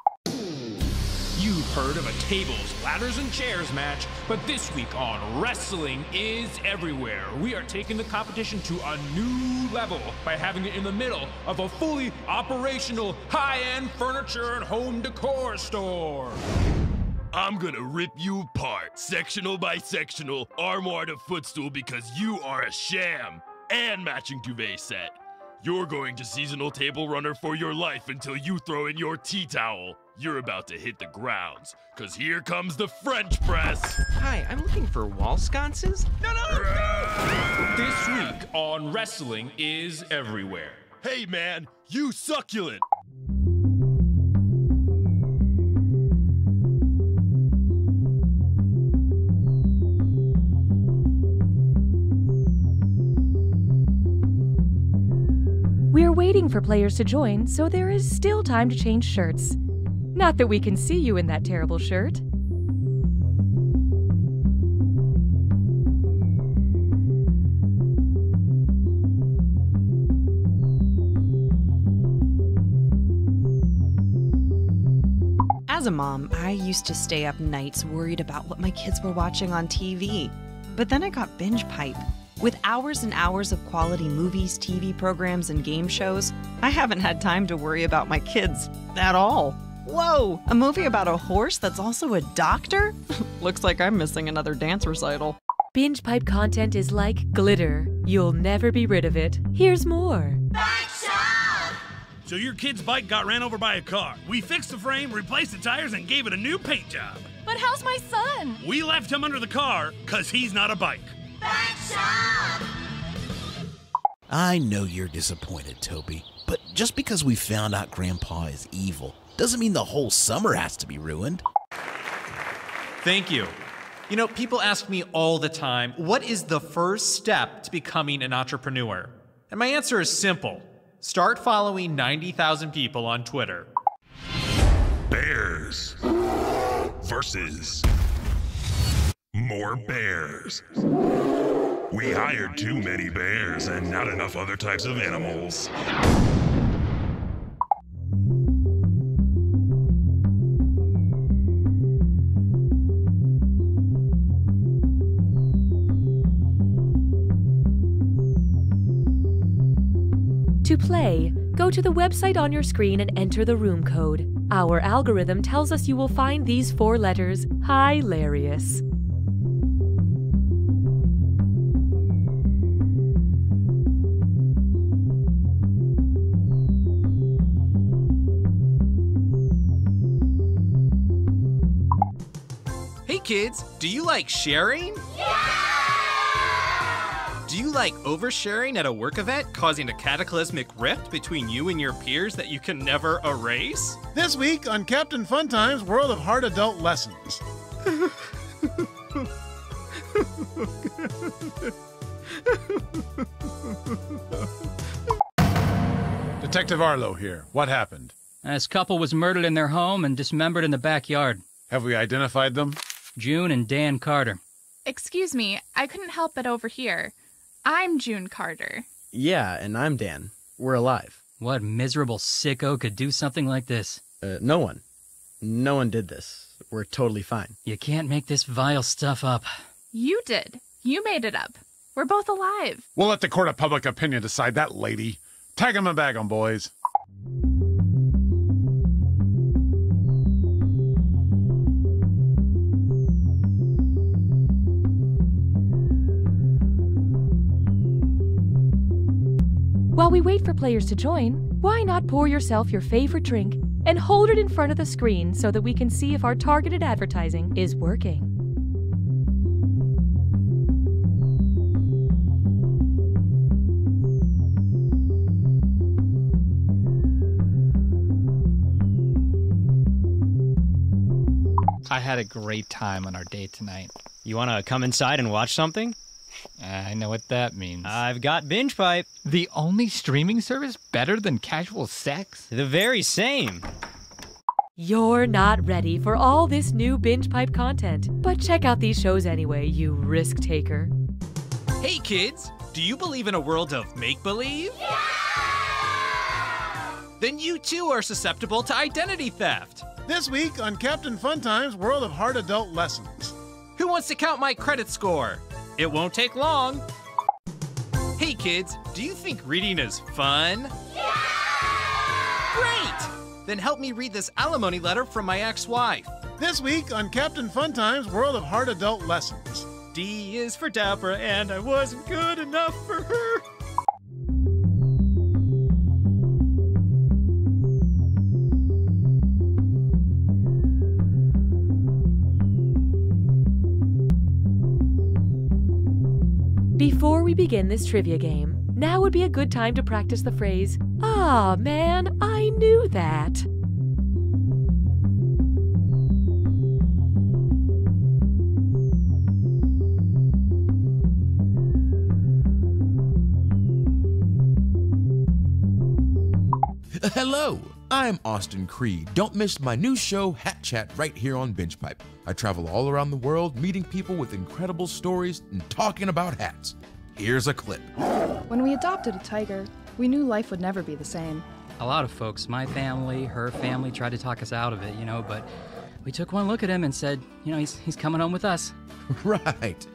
[SPEAKER 12] You've heard of a tables, ladders, and chairs match, but this week on Wrestling is Everywhere, we are taking the competition to a new level by having it in the middle of a fully operational high-end furniture and home decor store.
[SPEAKER 17] I'm gonna rip you apart, sectional by sectional, armoire to footstool, because you are a sham, and matching duvet set. You're going to seasonal table runner for your life until you throw in your tea towel. You're about to hit the grounds, cause here comes the French press.
[SPEAKER 5] Hi, I'm looking for wall sconces.
[SPEAKER 12] No! This week on Wrestling is Everywhere.
[SPEAKER 17] Hey man, you succulent.
[SPEAKER 4] We're waiting for players to join, so there is still time to change shirts. Not that we can see you in that terrible shirt.
[SPEAKER 15] As a mom, I used to stay up nights worried about what my kids were watching on TV. But then I got BingePipe. With hours and hours of quality movies, TV programs, and game shows, I haven't had time to worry about my kids at all. Whoa, a movie about a horse that's also a doctor? Looks like I'm missing another dance recital.
[SPEAKER 4] BingePipe content is like glitter. You'll never be rid of it. Here's more.
[SPEAKER 14] So your kid's bike got ran over by a car. We fixed the frame, replaced the tires, and gave it a new paint job.
[SPEAKER 16] But how's my son?
[SPEAKER 14] We left him under the car, cause he's not a bike.
[SPEAKER 18] I know you're disappointed, Toby, but just because we found out Grandpa is evil doesn't mean the whole summer has to be ruined.
[SPEAKER 5] Thank you. You know, people ask me all the time, what is the first step to becoming an entrepreneur? And my answer is simple. Start following 90,000 people on Twitter.
[SPEAKER 17] Bears versus more bears. We hired too many bears and not enough other types of animals.
[SPEAKER 4] To play, go to the website on your screen and enter the room code. Our algorithm tells us you will find these 4 letters hilarious.
[SPEAKER 5] Hey kids, do you like sharing? Do you like oversharing at a work event, causing a cataclysmic rift between you and your peers that you can never erase?
[SPEAKER 3] This week on Captain Funtime's World of Hard Adult Lessons. Detective Arlo here. What happened?
[SPEAKER 19] This couple was murdered in their home and dismembered in the backyard.
[SPEAKER 3] Have we identified them?
[SPEAKER 19] June and Dan Carter.
[SPEAKER 10] Excuse me, I couldn't help but overhear. I'm June Carter.
[SPEAKER 20] Yeah, and I'm Dan. We're alive.
[SPEAKER 19] What miserable sicko could do something like this?
[SPEAKER 20] No one. No one did this. We're totally fine.
[SPEAKER 19] You can't make this vile stuff up.
[SPEAKER 10] You did. You made it up. We're both alive.
[SPEAKER 3] We'll let the court of public opinion decide that, lady. Tag 'em and bag 'em, boys.
[SPEAKER 4] While we wait for players to join, why not pour yourself your favorite drink and hold it in front of the screen so that we can see if our targeted advertising is working?
[SPEAKER 21] I had a great time on our date tonight. You want to come inside and watch something?
[SPEAKER 11] I know what that means.
[SPEAKER 21] I've got Binge Pipe.
[SPEAKER 12] The only streaming service better than casual sex?
[SPEAKER 21] The very same.
[SPEAKER 4] You're not ready for all this new Binge Pipe content, but check out these shows anyway, you risk taker.
[SPEAKER 5] Hey kids, do you believe in a world of make-believe? Yeah! Then you too are susceptible to identity theft.
[SPEAKER 3] This week on Captain Funtime's World of Hard Adult Lessons.
[SPEAKER 5] Who wants to count my credit score? It won't take long. Hey kids, do you think reading is fun? Yeah! Great! Then help me read this alimony letter from my ex-wife.
[SPEAKER 3] This week on Captain Funtime's World of Hard Adult Lessons.
[SPEAKER 5] D is for Deborah, and I wasn't good enough for her.
[SPEAKER 4] Before we begin this trivia game, now would be a good time to practice the phrase, "Ah, man, I knew that."
[SPEAKER 22] Hello, I'm Austin Creed. Don't miss my new show, Hat Chat, right here on Binge Pipe. I travel all around the world, meeting people with incredible stories and talking about hats. Here's a clip.
[SPEAKER 23] When we adopted a tiger, we knew life would never be the same.
[SPEAKER 19] A lot of folks, my family, her family, tried to talk us out of it, but we took one look at him and said, he's coming home with us.
[SPEAKER 22] Right.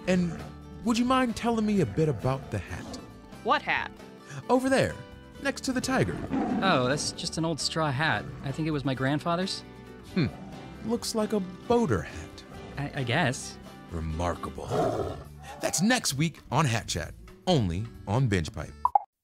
[SPEAKER 22] And would you mind telling me a bit about the hat?
[SPEAKER 24] What hat?
[SPEAKER 22] Over there, next to the tiger.
[SPEAKER 19] Oh, that's just an old straw hat. I think it was my grandfather's.
[SPEAKER 22] Looks like a boater hat.
[SPEAKER 19] I guess.
[SPEAKER 22] Remarkable. That's next week on Hat Chat, only on Binge Pipe.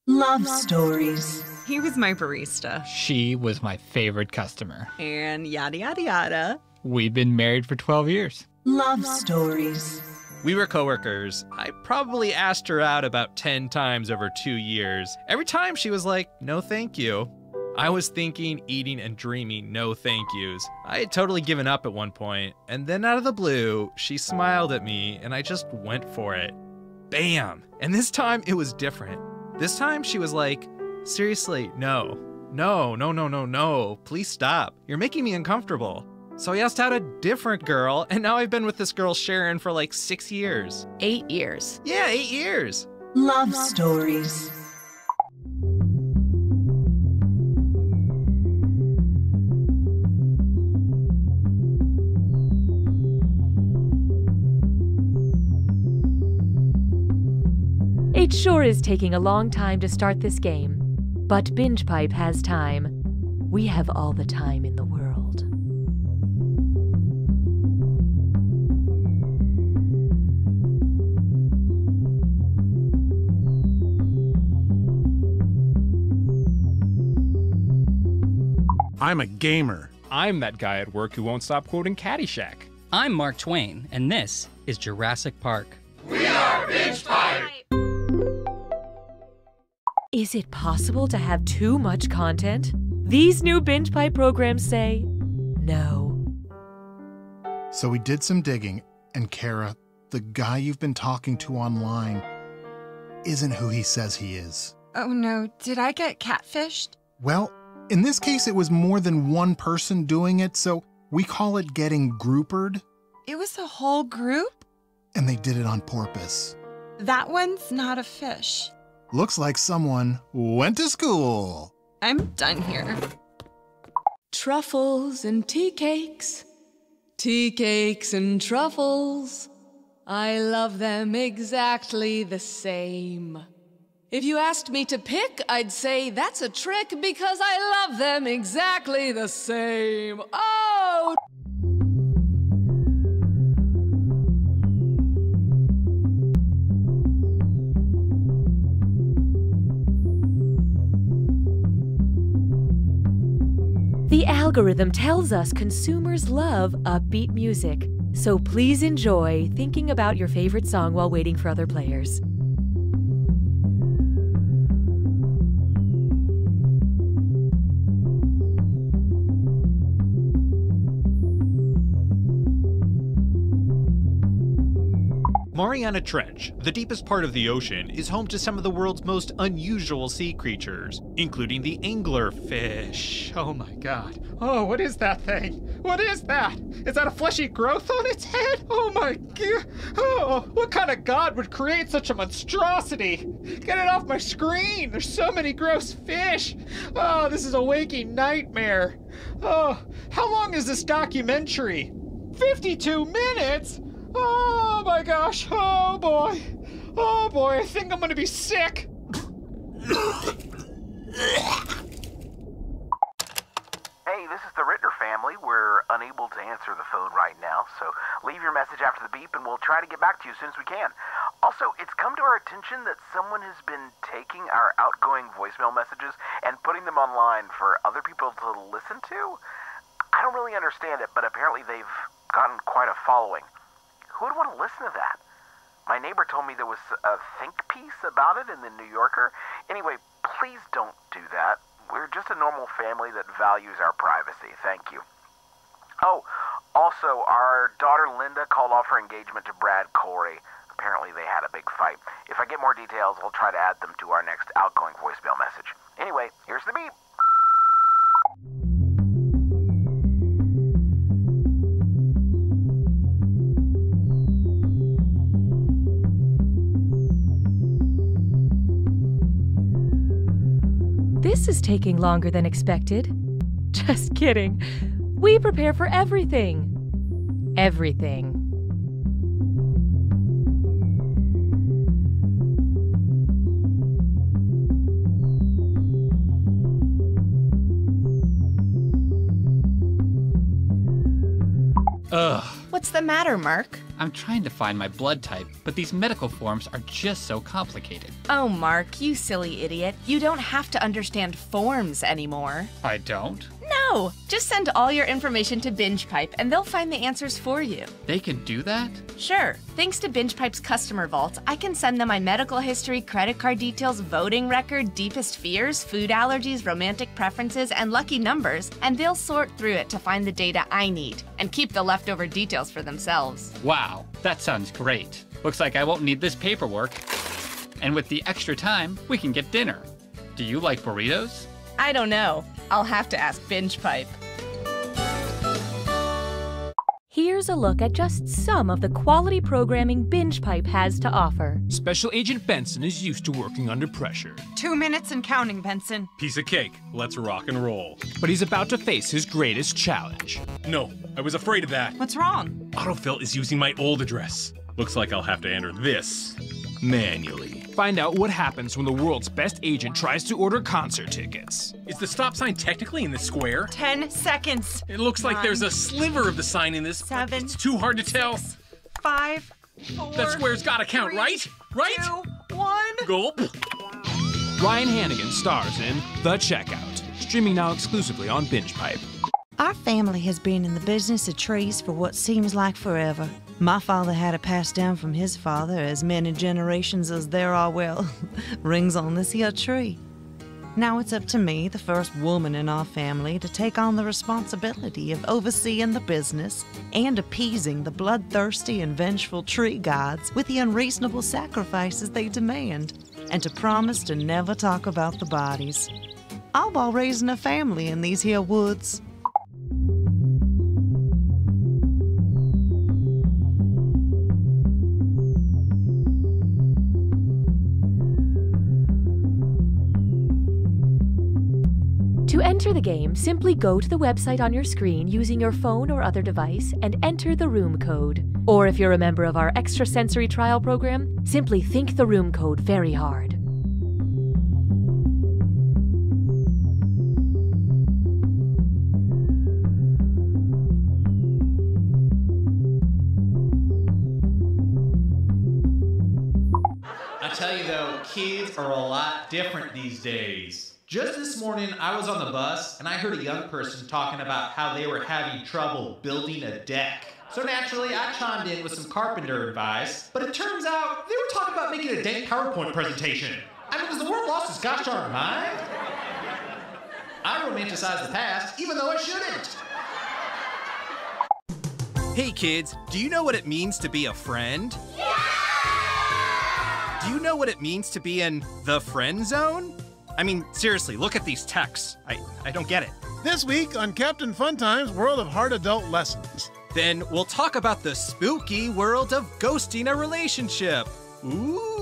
[SPEAKER 15] Love stories. He was my barista.
[SPEAKER 12] She was my favorite customer.
[SPEAKER 15] And yada yada yada.
[SPEAKER 12] We've been married for 12 years.
[SPEAKER 15] Love stories.
[SPEAKER 5] We were coworkers. I probably asked her out about 10 times over 2 years. Every time she was like, no thank you. I was thinking, eating, and dreaming no thank yous. I had totally given up at one point, and then out of the blue, she smiled at me, and I just went for it. Bam! And this time, it was different. This time, she was like, seriously, no. No, please stop. You're making me uncomfortable. So I asked out a different girl, and now I've been with this girl, Sharon, for like 6 years.
[SPEAKER 7] 8 years.
[SPEAKER 5] Yeah, 8 years.
[SPEAKER 15] Love stories.
[SPEAKER 4] It sure is taking a long time to start this game. But Binge Pipe has time. We have all the time in the world.
[SPEAKER 3] I'm a gamer.
[SPEAKER 12] I'm that guy at work who won't stop quoting Caddyshack.
[SPEAKER 19] I'm Mark Twain, and this is Jurassic Park.
[SPEAKER 1] We are Binge Pipe!
[SPEAKER 4] Is it possible to have too much content? These new Binge Pipe programs say no.
[SPEAKER 2] So we did some digging, and Kara, the guy you've been talking to online, isn't who he says he is.
[SPEAKER 8] Oh no, did I get catfished?
[SPEAKER 2] Well, in this case, it was more than one person doing it, so we call it getting groupered.
[SPEAKER 8] It was a whole group?
[SPEAKER 2] And they did it on purpose.
[SPEAKER 8] That one's not a fish.
[SPEAKER 2] Looks like someone went to school.
[SPEAKER 8] I'm done here.
[SPEAKER 16] Truffles and tea cakes and truffles. I love them exactly the same. If you asked me to pick, I'd say that's a trick because I love them exactly the same. Oh!
[SPEAKER 4] The algorithm tells us consumers love upbeat music, so please enjoy thinking about your favorite song while waiting for other players.
[SPEAKER 5] Mariana Trench, the deepest part of the ocean, is home to some of the world's most unusual sea creatures, including the anglerfish. Oh my god. Oh, what is that thing? What is that? Is that a fleshy growth on its head? Oh my god. Oh, what kind of god would create such a monstrosity? Get it off my screen. There's so many gross fish. Oh, this is a waking nightmare. Oh, how long is this documentary? 52 minutes? Oh my gosh, oh boy, I think I'm gonna be sick.
[SPEAKER 24] Hey, this is the Rittner family. We're unable to answer the phone right now, so leave your message after the beep and we'll try to get back to you as soon as we can. Also, it's come to our attention that someone has been taking our outgoing voicemail messages and putting them online for other people to listen to. I don't really understand it, but apparently they've gotten quite a following. Who would want to listen to that? My neighbor told me there was a think piece about it in the New Yorker. Anyway, please don't do that. We're just a normal family that values our privacy. Thank you. Oh, also, our daughter Linda called off her engagement to Brad Corey. Apparently they had a big fight. If I get more details, I'll try to add them to our next outgoing voicemail message. Anyway, here's the beep.
[SPEAKER 4] This is taking longer than expected. Just kidding. We prepare for everything. Everything.
[SPEAKER 25] Ugh.
[SPEAKER 7] What's the matter, Mark?
[SPEAKER 25] I'm trying to find my blood type, but these medical forms are just so complicated.
[SPEAKER 7] Oh, Mark, you silly idiot. You don't have to understand forms anymore.
[SPEAKER 25] I don't?
[SPEAKER 7] No! Just send all your information to BingePipe and they'll find the answers for you.
[SPEAKER 25] They can do that?
[SPEAKER 7] Sure. Thanks to BingePipe's customer vault, I can send them my medical history, credit card details, voting record, deepest fears, food allergies, romantic preferences, and lucky numbers, and they'll sort through it to find the data I need and keep the leftover details for themselves.
[SPEAKER 25] Wow, that sounds great. Looks like I won't need this paperwork. And with the extra time, we can get dinner. Do you like burritos?
[SPEAKER 7] I don't know. I'll have to ask BingePipe.
[SPEAKER 4] Here's a look at just some of the quality programming BingePipe has to offer.
[SPEAKER 12] Special Agent Benson is used to working under pressure.
[SPEAKER 8] 2 minutes and counting, Benson.
[SPEAKER 12] Piece of cake. Let's rock and roll. But he's about to face his greatest challenge. No, I was afraid of that.
[SPEAKER 8] What's wrong?
[SPEAKER 12] Autofill is using my old address. Looks like I'll have to enter this manually. Find out what happens when the world's best agent tries to order concert tickets.
[SPEAKER 6] Is the stop sign technically in the square?
[SPEAKER 8] 10 seconds.
[SPEAKER 6] It looks like there's a sliver of the sign in this.
[SPEAKER 8] 7.
[SPEAKER 6] It's too hard to tell.
[SPEAKER 8] 5. 4.
[SPEAKER 6] That square's gotta count,
[SPEAKER 8] 3,
[SPEAKER 6] right? Right?
[SPEAKER 8] 2, 1.
[SPEAKER 6] Gulp.
[SPEAKER 12] Ryan Hannigan stars in The Checkout, streaming now exclusively on BingePipe.
[SPEAKER 9] Our family has been in the business of trees for what seems like forever. My father had it passed down from his father as many generations as there are, well, rings on this here tree. Now it's up to me, the first woman in our family, to take on the responsibility of overseeing the business and appeasing the bloodthirsty and vengeful tree gods with the unreasonable sacrifices they demand, and to promise to never talk about the bodies. All while raising a family in these here woods.
[SPEAKER 4] To enter the game, simply go to the website on your screen using your phone or other device and enter the room code. Or if you're a member of our extrasensory trial program, simply think the room code very hard.
[SPEAKER 5] I tell you though, kids are a lot different these days. Just this morning, I was on the bus, and I heard a young person talking about how they were having trouble building a deck. So naturally, I chimed in with some carpenter advice, but it turns out they were talking about making a dank PowerPoint presentation. I mean, has the world lost its gosh darn mind? I romanticize the past, even though I shouldn't.
[SPEAKER 13] Hey kids, do you know what it means to be a friend? Yeah! Do you know what it means to be in the friend zone? I mean, seriously, look at these texts. I don't get it.
[SPEAKER 14] This week on Captain Funtime's World of Hard Adult Lessons.
[SPEAKER 13] Then we'll talk about the spooky world of ghosting a relationship. Ooh.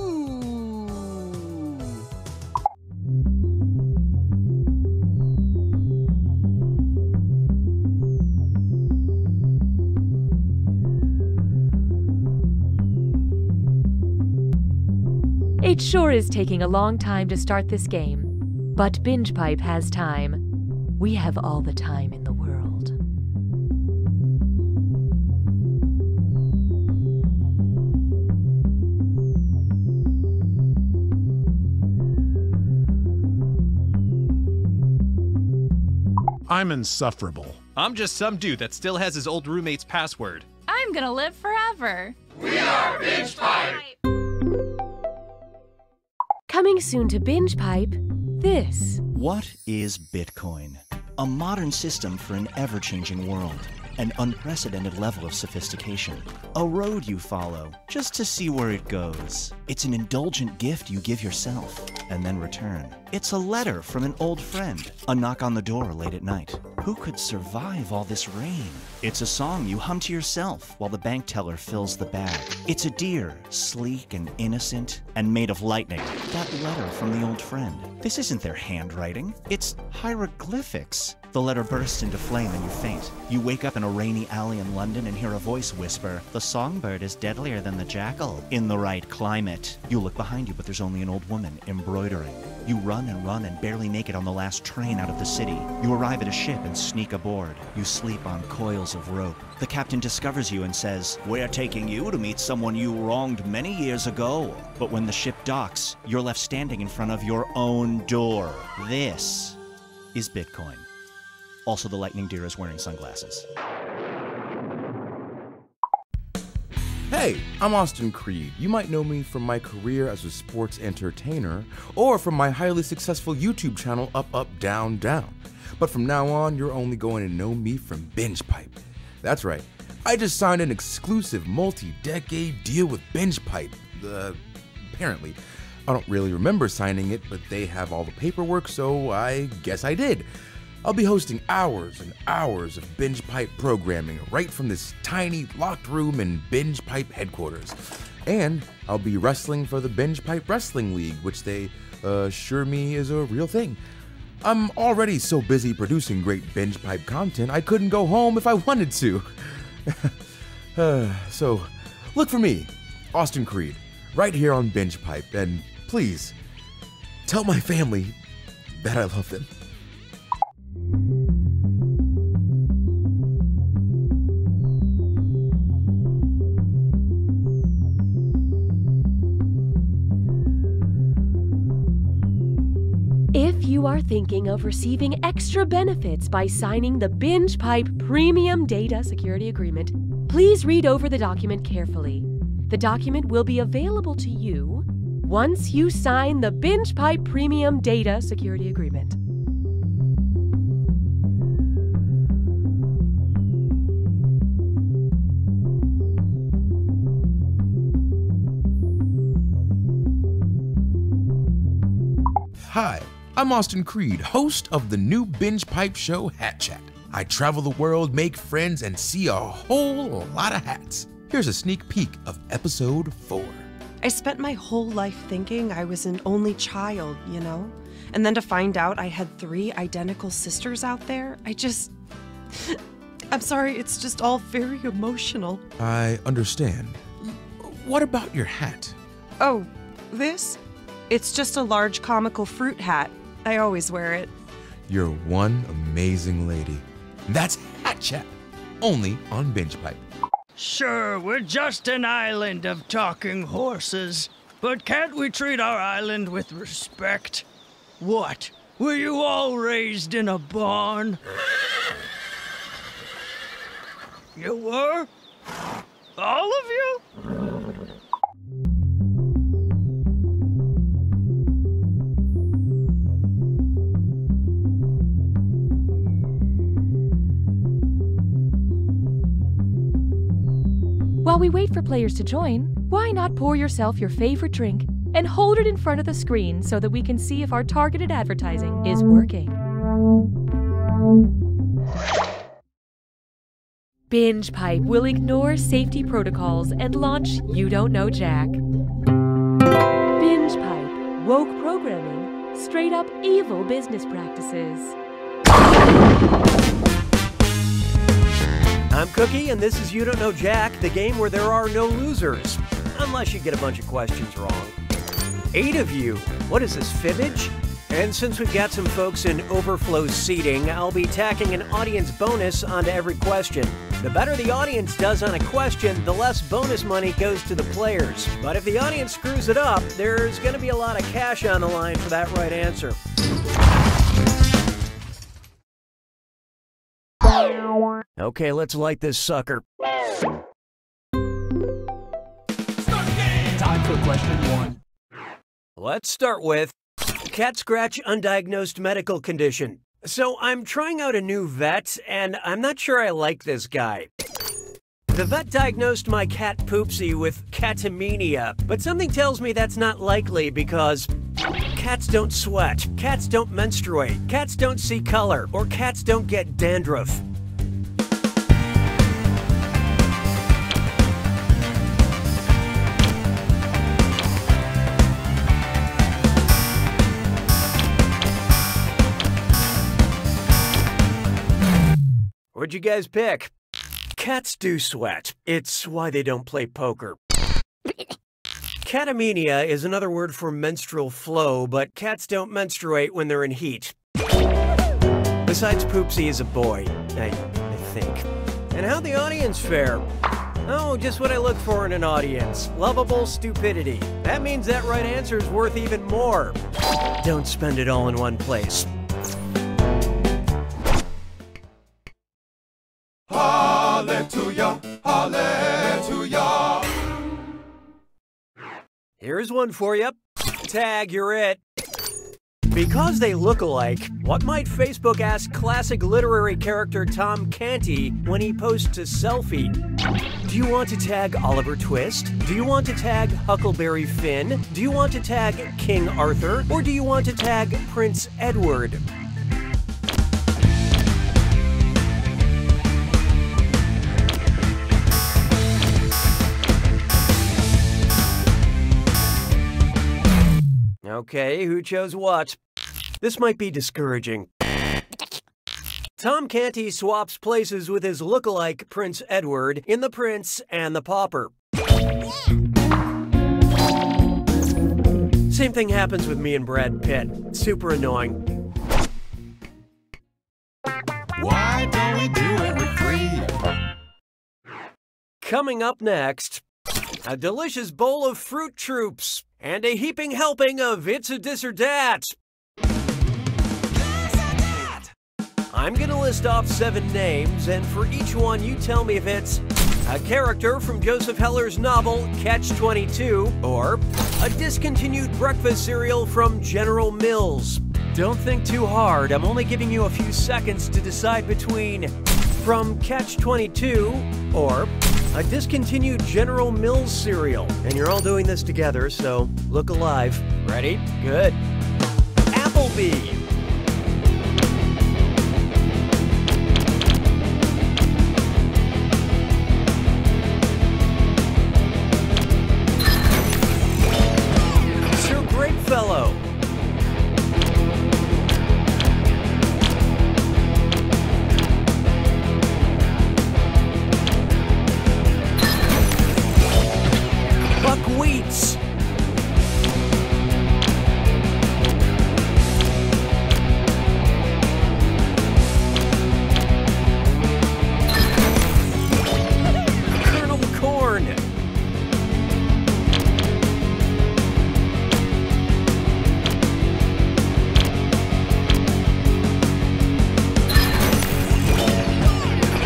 [SPEAKER 4] It sure is taking a long time to start this game, but BingePipe has time. We have all the time in the world.
[SPEAKER 14] I'm insufferable.
[SPEAKER 13] I'm just some dude that still has his old roommate's password.
[SPEAKER 10] I'm gonna live forever.
[SPEAKER 1] We are BingePipe.
[SPEAKER 4] Coming soon to BingePipe, this.
[SPEAKER 18] What is Bitcoin? A modern system for an ever-changing world. An unprecedented level of sophistication. A road you follow, just to see where it goes. It's an indulgent gift you give yourself, and then return. It's a letter from an old friend. A knock on the door late at night. Who could survive all this rain? It's a song you hum to yourself while the bank teller fills the bag. It's a deer, sleek and innocent, and made of lightning. That letter from the old friend. This isn't their handwriting. It's hieroglyphics. The letter bursts into flame and you faint. You wake up in a rainy alley in London and hear a voice whisper, "The songbird is deadlier than the jackal in the right climate." You look behind you, but there's only an old woman embroidering. You run and barely make it on the last train out of the city. You arrive at a ship and sneak aboard. You sleep on coils of rope. The captain discovers you and says, "We're taking you to meet someone you wronged many years ago." But when the ship docks, you're left standing in front of your own door. This is Bitcoin. Also, the lightning deer is wearing sunglasses.
[SPEAKER 22] Hey, I'm Austin Creed. You might know me from my career as a sports entertainer or from my highly successful YouTube channel Up Up Down Down. But from now on, you're only going to know me from BingePipe. That's right. I just signed an exclusive multi-decade deal with BingePipe. Apparently. I don't really remember signing it, but they have all the paperwork, so I guess I did. I'll be hosting hours and hours of BingePipe programming right from this tiny locked room in BingePipe headquarters. And I'll be wrestling for the BingePipe Wrestling League, which they assure me is a real thing. I'm already so busy producing great BingePipe content, I couldn't go home if I wanted to. So, look for me, Austin Creed, right here on BingePipe, and Please, tell my family that I love them.
[SPEAKER 4] If you are thinking of receiving extra benefits by signing the Binge Pipe Premium Data Security Agreement, please read over the document carefully. The document will be available to you once you sign the Binge Pipe Premium Data Security Agreement.
[SPEAKER 22] Hi, I'm Austin Creed, host of the new Binge Pipe show Hat Chat. I travel the world, make friends, and see a whole lot of hats. Here's a sneak peek of episode 4.
[SPEAKER 15] I spent my whole life thinking I was an only child, you know? And then to find out I had 3 identical sisters out there, I'm sorry, it's just all very emotional.
[SPEAKER 22] I understand. What about your hat?
[SPEAKER 15] Oh, this? It's just a large comical fruit hat. I always wear it.
[SPEAKER 22] You're one amazing lady. That's Hat Chat, only on Binge Pipe.
[SPEAKER 11] Sure, we're just an island of talking horses, but can't we treat our island with respect? What? Were you all raised in a barn? You were? All of you?
[SPEAKER 4] While we wait for players to join, why not pour yourself your favorite drink and hold it in front of the screen so that we can see if our targeted advertising is working. Binge Pipe will ignore safety protocols and launch You Don't Know Jack. Binge Pipe, woke programming, straight up evil business practices.
[SPEAKER 17] I'm Cookie, and this is You Don't Know Jack, the game where there are no losers. Unless you get a bunch of questions wrong. 8 of you. What is this, fibbage? And since we've got some folks in overflow seating, I'll be tacking an audience bonus onto every question. The better the audience does on a question, the less bonus money goes to the players. But if the audience screws it up, there's going to be a lot of cash on the line for that right answer. Okay, let's light this sucker.
[SPEAKER 11] Time for question 1.
[SPEAKER 17] Let's start with cat scratch undiagnosed medical condition. So I'm trying out a new vet, and I'm not sure I like this guy. The vet diagnosed my cat Poopsie with catamenia, but something tells me that's not likely because cats don't sweat, cats don't menstruate, cats don't see color, or cats don't get dandruff. What'd you guys pick? Cats do sweat. It's why they don't play poker. Catamenia is another word for menstrual flow, but cats don't menstruate when they're in heat. Besides, Poopsie is a boy, I think. And how'd the audience fare? Oh, just what I look for in an audience. Lovable stupidity. That means that right answer is worth even more. Don't spend it all in one place.
[SPEAKER 1] Hallelujah, hallelujah.
[SPEAKER 17] Here's one for you. Tag, you're it. Because they look alike, what might Facebook ask classic literary character Tom Canty when he posts a selfie? Do you want to tag Oliver Twist? Do you want to tag Huckleberry Finn? Do you want to tag King Arthur? Or do you want to tag Prince Edward? Okay, who chose what? This might be discouraging. Tom Canty swaps places with his lookalike Prince Edward in The Prince and the Pauper. Same thing happens with me and Brad Pitt. Super annoying.
[SPEAKER 1] Why don't we do it with free?
[SPEAKER 17] Coming up next, a delicious bowl of Fruit Troops and a heaping helping of It's a Dis or Dat. I'm gonna list off 7 names, and for each one you tell me if it's a character from Joseph Heller's novel Catch-22 or a discontinued breakfast cereal from General Mills. Don't think too hard, I'm only giving you a few seconds to decide between from Catch-22 or a discontinued General Mills cereal. And you're all doing this together, so look alive. Ready? Good. Applebee. Sir Greatfellow. Buckwheats. Colonel Corn.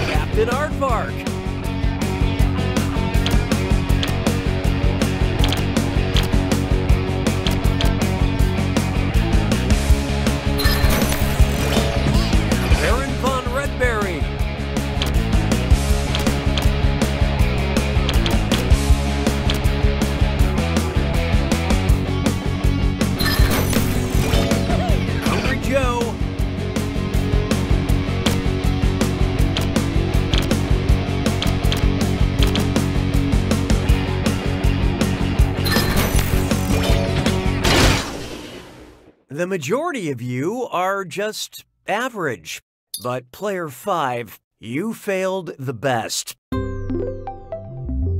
[SPEAKER 17] Captain Aardvark. Baron von Redberry. Hungry Joe. The majority of you are just average, but player 5, you failed the best.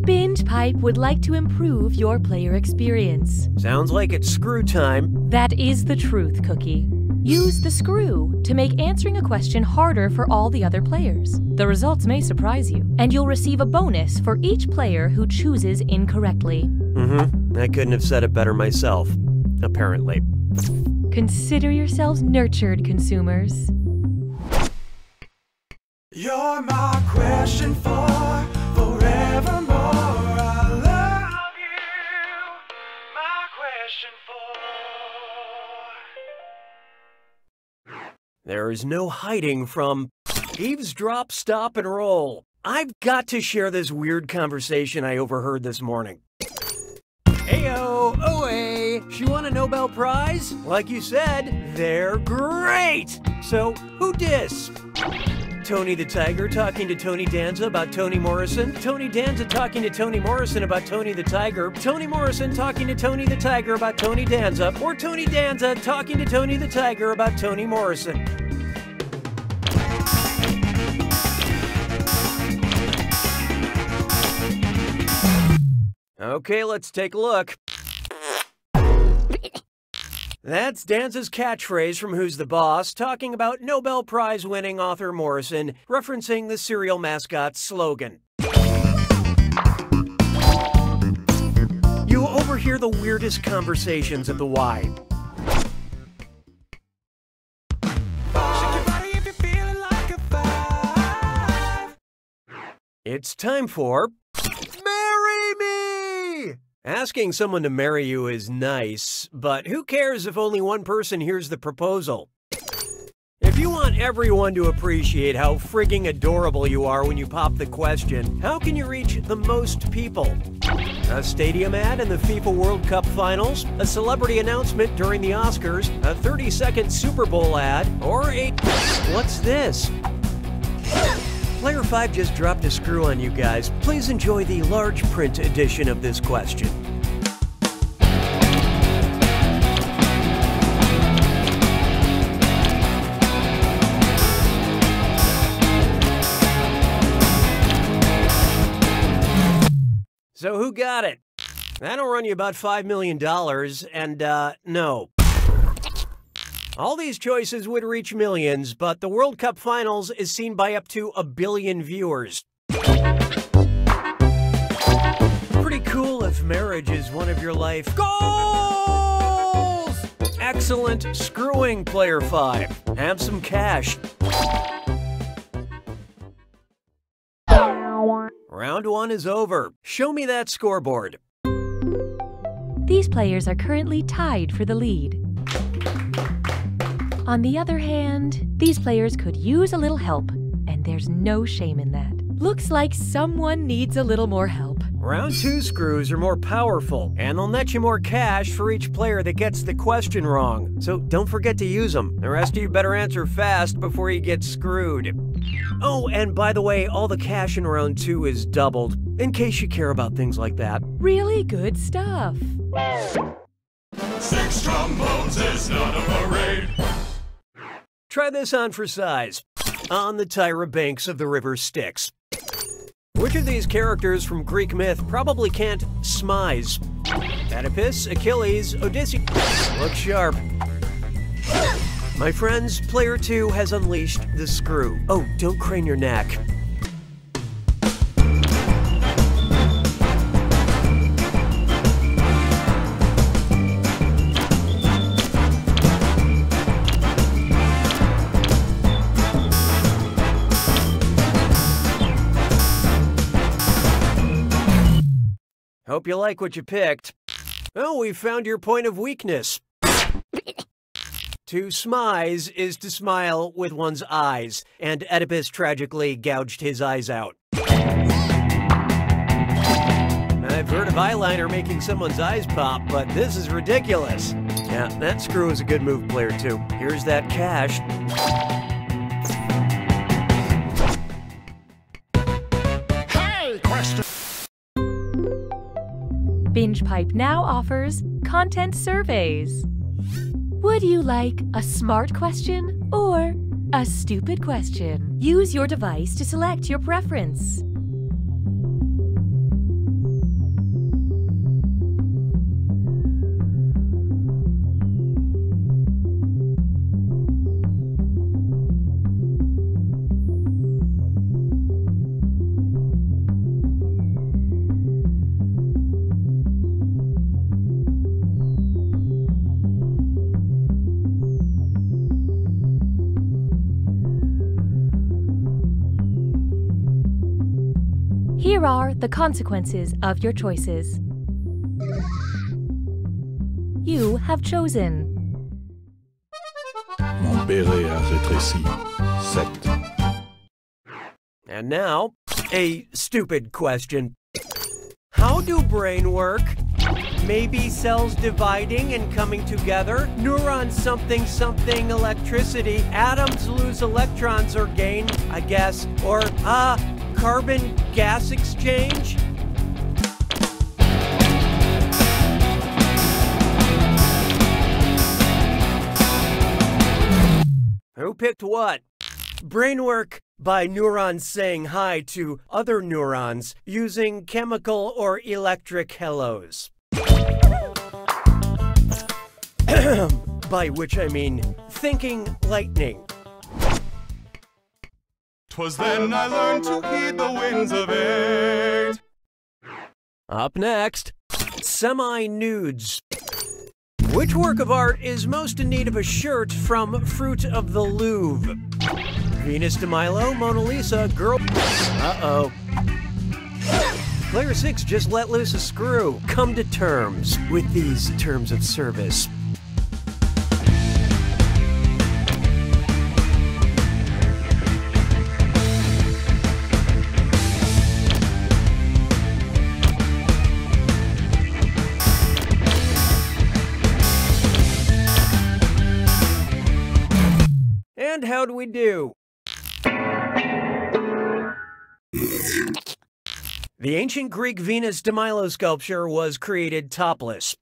[SPEAKER 4] Binge Pipe would like to improve your player experience.
[SPEAKER 17] Sounds like it's screw time.
[SPEAKER 4] That is the truth, Cookie. Use the screw to make answering a question harder for all the other players. The results may surprise you, and you'll receive a bonus for each player who chooses incorrectly.
[SPEAKER 17] I couldn't have said it better myself, apparently.
[SPEAKER 4] Consider yourselves nurtured, consumers.
[SPEAKER 1] You're my question for forevermore. I love you. My question for.
[SPEAKER 17] There is no hiding from eavesdrop, stop, and roll. I've got to share this weird conversation I overheard this morning. Heyo, OA, she won a Nobel Prize? Like you said, they're great! So, who dis? Tony the Tiger talking to Tony Danza about Toni Morrison, Tony Danza talking to Toni Morrison about Tony the Tiger, Toni Morrison talking to Tony the Tiger about Tony Danza, or Tony Danza talking to Tony the Tiger about Toni Morrison. Okay, let's take a look. That's Danza's catchphrase from Who's the Boss, talking about Nobel Prize-winning author Morrison, referencing the cereal mascot's slogan. You overhear the weirdest conversations at the Y. It's time for Marry Me! Asking someone to marry you is nice, but who cares if only one person hears the proposal? If you want everyone to appreciate how frigging adorable you are when you pop the question, how can you reach the most people? A stadium ad in the FIFA World Cup Finals, a celebrity announcement during the Oscars, a 30-second Super Bowl ad, or a... What's this? Player 5 just dropped a screw on you guys. Please enjoy the large print edition of this question. So who got it? That'll run you about $5 million, and, no. All these choices would reach millions, but the World Cup Finals is seen by up to 1 billion viewers. Pretty cool if marriage is one of your life goals! Excellent screwing, Player 5. Have some cash. Round 1 is over. Show me that scoreboard.
[SPEAKER 4] These players are currently tied for the lead. On the other hand, these players could use a little help, and there's no shame in that. Looks like someone needs a little more help.
[SPEAKER 17] Round 2 screws are more powerful, and they'll net you more cash for each player that gets the question wrong. So don't forget to use them. The rest of you better answer fast before you get screwed. Oh, and by the way, all the cash in round 2 is doubled, in case you care about things like that.
[SPEAKER 4] Really good stuff.
[SPEAKER 1] 6 trombones is not a parade.
[SPEAKER 17] Try this on for size. On the Tyra banks of the river Styx. Which of these characters from Greek myth probably can't smize? Oedipus, Achilles, Odysseus. Look sharp. My friends, Player 2 has unleashed the screw. Oh, don't crane your neck. Hope you like what you picked. Oh, we found your point of weakness. To smize is to smile with one's eyes, and Oedipus tragically gouged his eyes out. I've heard of eyeliner making someone's eyes pop, but this is ridiculous. Yeah, that screw is a good move, Player 2. Here's that cash.
[SPEAKER 1] Hey, question.
[SPEAKER 4] Binge Pipe now offers content surveys. Would you like a smart question or a stupid question? Use your device to select your preference. Here are the consequences of your choices. You have chosen.
[SPEAKER 1] Mon béret a rétréci. 7.
[SPEAKER 17] And now, a stupid question. How do brain work? Maybe cells dividing and coming together? Neurons something something electricity. Atoms lose electrons or gain, I guess. Or, carbon gas exchange? Who picked what? Brainwork by neurons saying hi to other neurons using chemical or electric hellos. By which I mean thinking lightning.
[SPEAKER 1] 'Twas then I learned to heed the winds of 8.
[SPEAKER 17] Up next, semi-nudes. Which work of art is most in need of a shirt from Fruit of the Louvre? Venus de Milo, Mona Lisa, Girl... Uh-oh. Player 6 just let loose a screw. Come to terms with these terms of service. And how do we do? The ancient Greek Venus de Milo sculpture was created topless.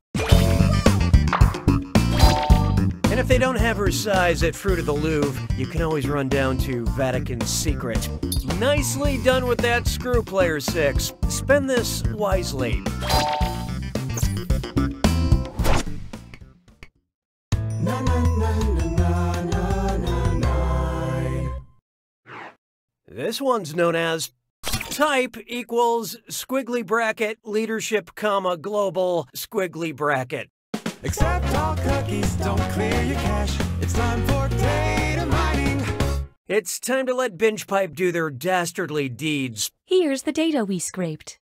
[SPEAKER 17] And if they don't have her size at Fruit of the Louvre, you can always run down to Vatican's Secret. Nicely done with that screw, Player 6. Spend this wisely. This one's known as type equals squiggly bracket leadership comma global squiggly bracket.
[SPEAKER 1] Accept all cookies, don't clear your cache. It's time for data mining.
[SPEAKER 17] It's time to let BingePipe do their dastardly deeds.
[SPEAKER 4] Here's the data we scraped.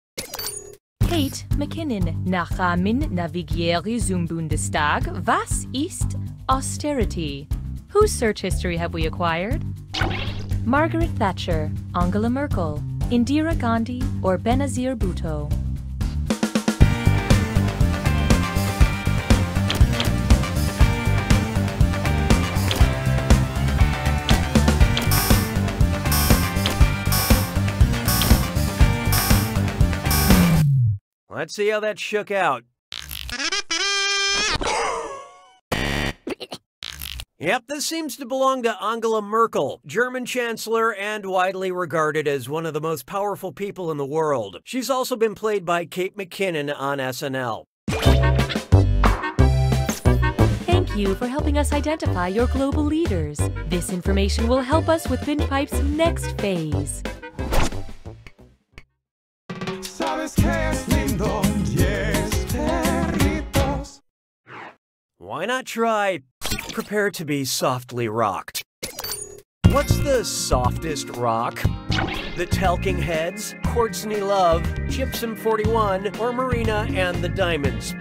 [SPEAKER 4] Kate McKinnon, Nachamin Navigieri zum Bundestag, was ist austerity? Whose search history have we acquired? Margaret Thatcher, Angela Merkel, Indira Gandhi, or Benazir Bhutto?
[SPEAKER 17] Let's see how that shook out. Yep, this seems to belong to Angela Merkel, German Chancellor and widely regarded as one of the most powerful people in the world. She's also been played by Kate McKinnon on SNL.
[SPEAKER 4] Thank you for helping us identify your global leaders. This information will help us with BingePipe's next phase.
[SPEAKER 17] Why not try prepare to be softly rocked? What's the softest rock? The Talking Heads, Courtney Love, Gypsum 41, or Marina and the Diamonds?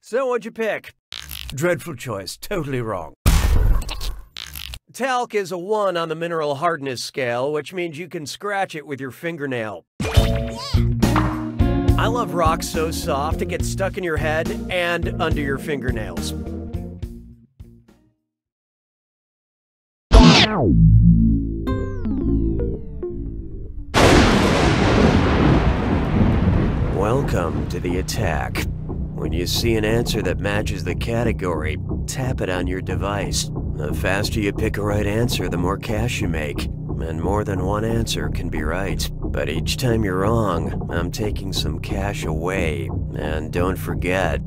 [SPEAKER 17] So what'd you pick? Dreadful choice, totally wrong. Talc is a 1 on the mineral hardness scale, which means you can scratch it with your fingernail. I love rocks so soft it gets stuck in your head and under your fingernails. Welcome to the attack. When you see an answer that matches the category, tap it on your device. The faster you pick a right answer, the more cash you make. And more than one answer can be right. But each time you're wrong, I'm taking some cash away. And don't forget,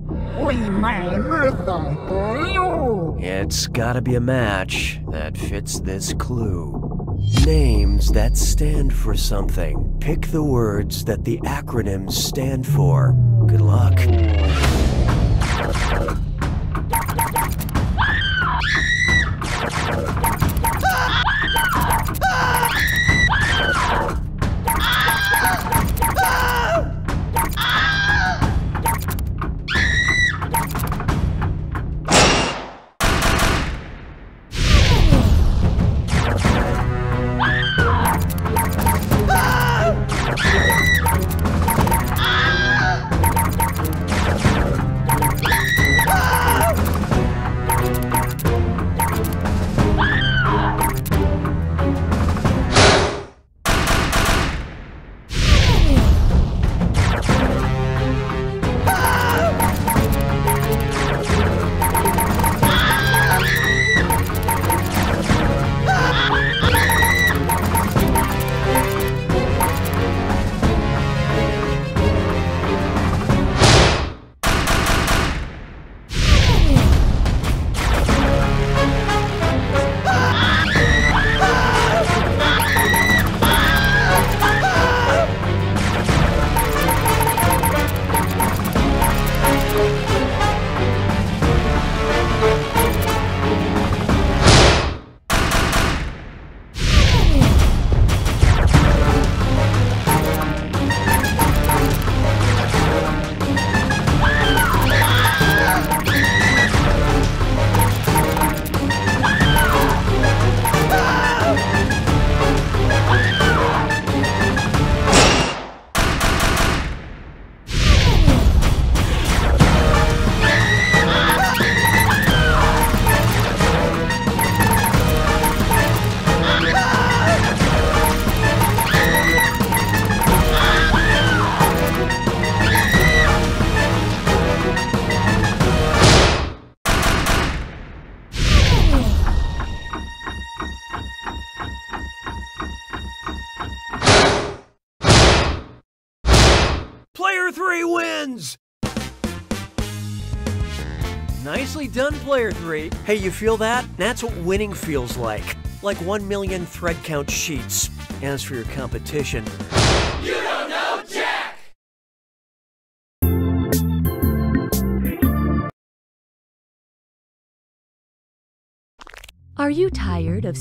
[SPEAKER 17] it's gotta be a match that fits this clue. Names that stand for something. Pick the words that the acronyms stand for. Good luck. wins! Nicely done, player 3. Hey, you feel that? That's what winning feels like. Like 1 million thread count sheets. As for your competition...
[SPEAKER 1] You don't know Jack!
[SPEAKER 4] Are you tired of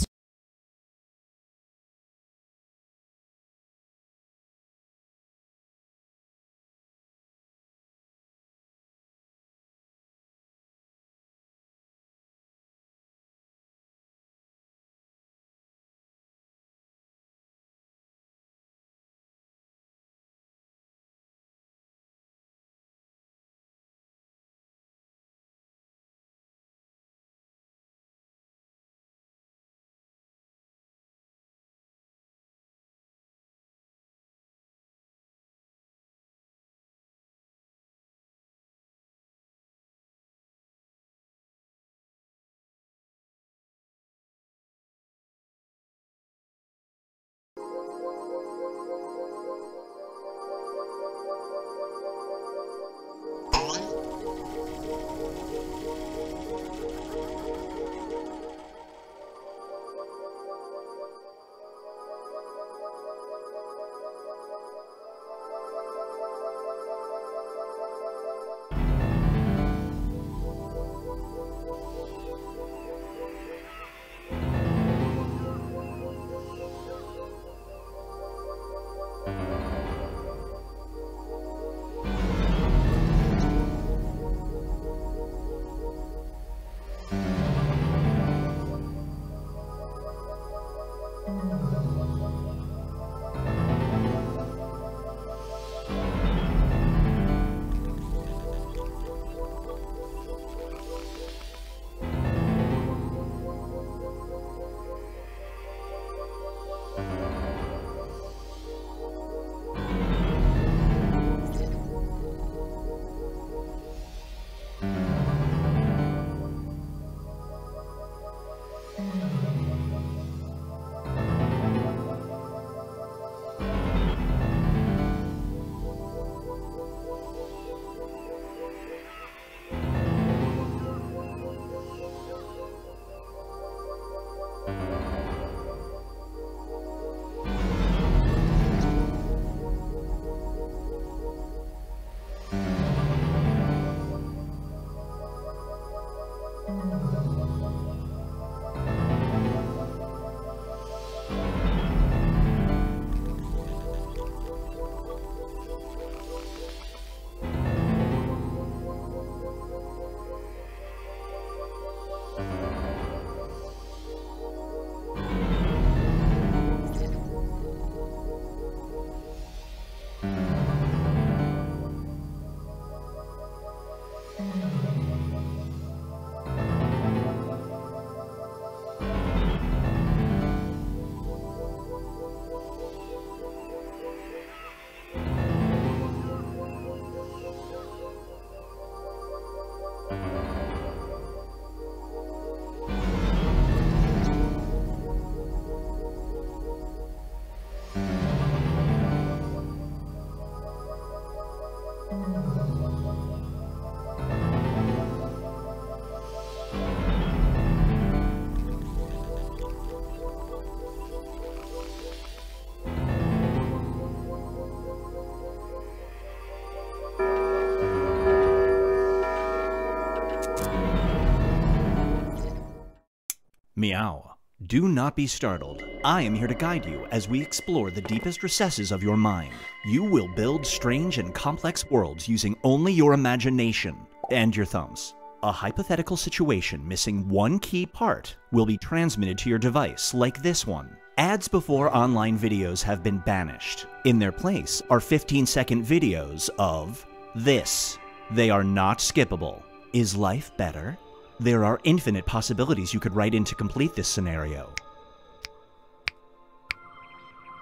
[SPEAKER 18] Meow. Do not be startled. I am here to guide you as we explore the deepest recesses of your mind. You will build strange and complex worlds using only your imagination and your thumbs. A hypothetical situation missing one key part will be transmitted to your device, like this one. Ads before online videos have been banished. In their place are 15-second videos of this. They are not skippable. Is life better? There are infinite possibilities you could write in to complete this scenario.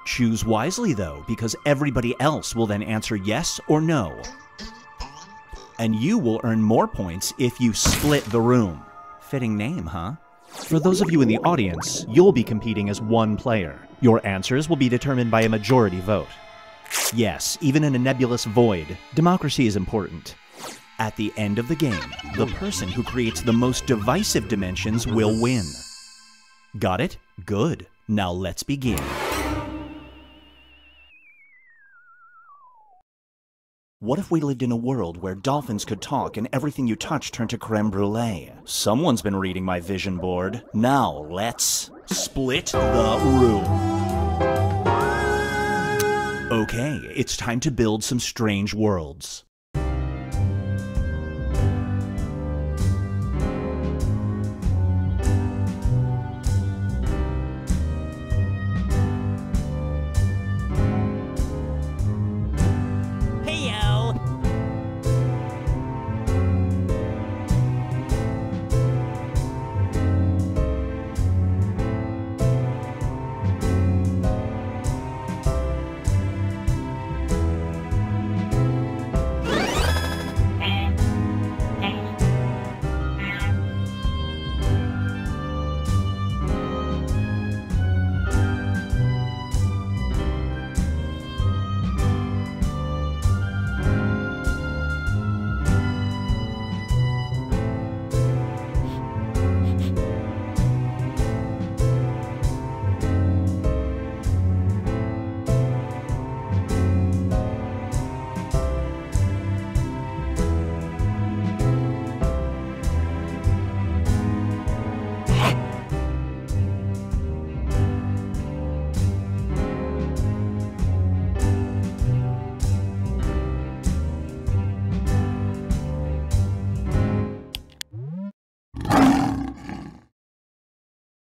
[SPEAKER 18] Choose wisely though, because everybody else will then answer yes or no. And you will earn more points if you split the room. Fitting name, huh? For those of you in the audience, you'll be competing as one player. Your answers will be determined by a majority vote. Yes, even in a nebulous void, democracy is important. At the end of the game, the person who creates the most divisive dimensions will win. Got it? Good. Now let's begin. What if we lived in a world where dolphins could talk and everything you touch turned to creme brulee? Someone's been reading my vision board. Now let's split the room. Okay, it's time to build some strange worlds.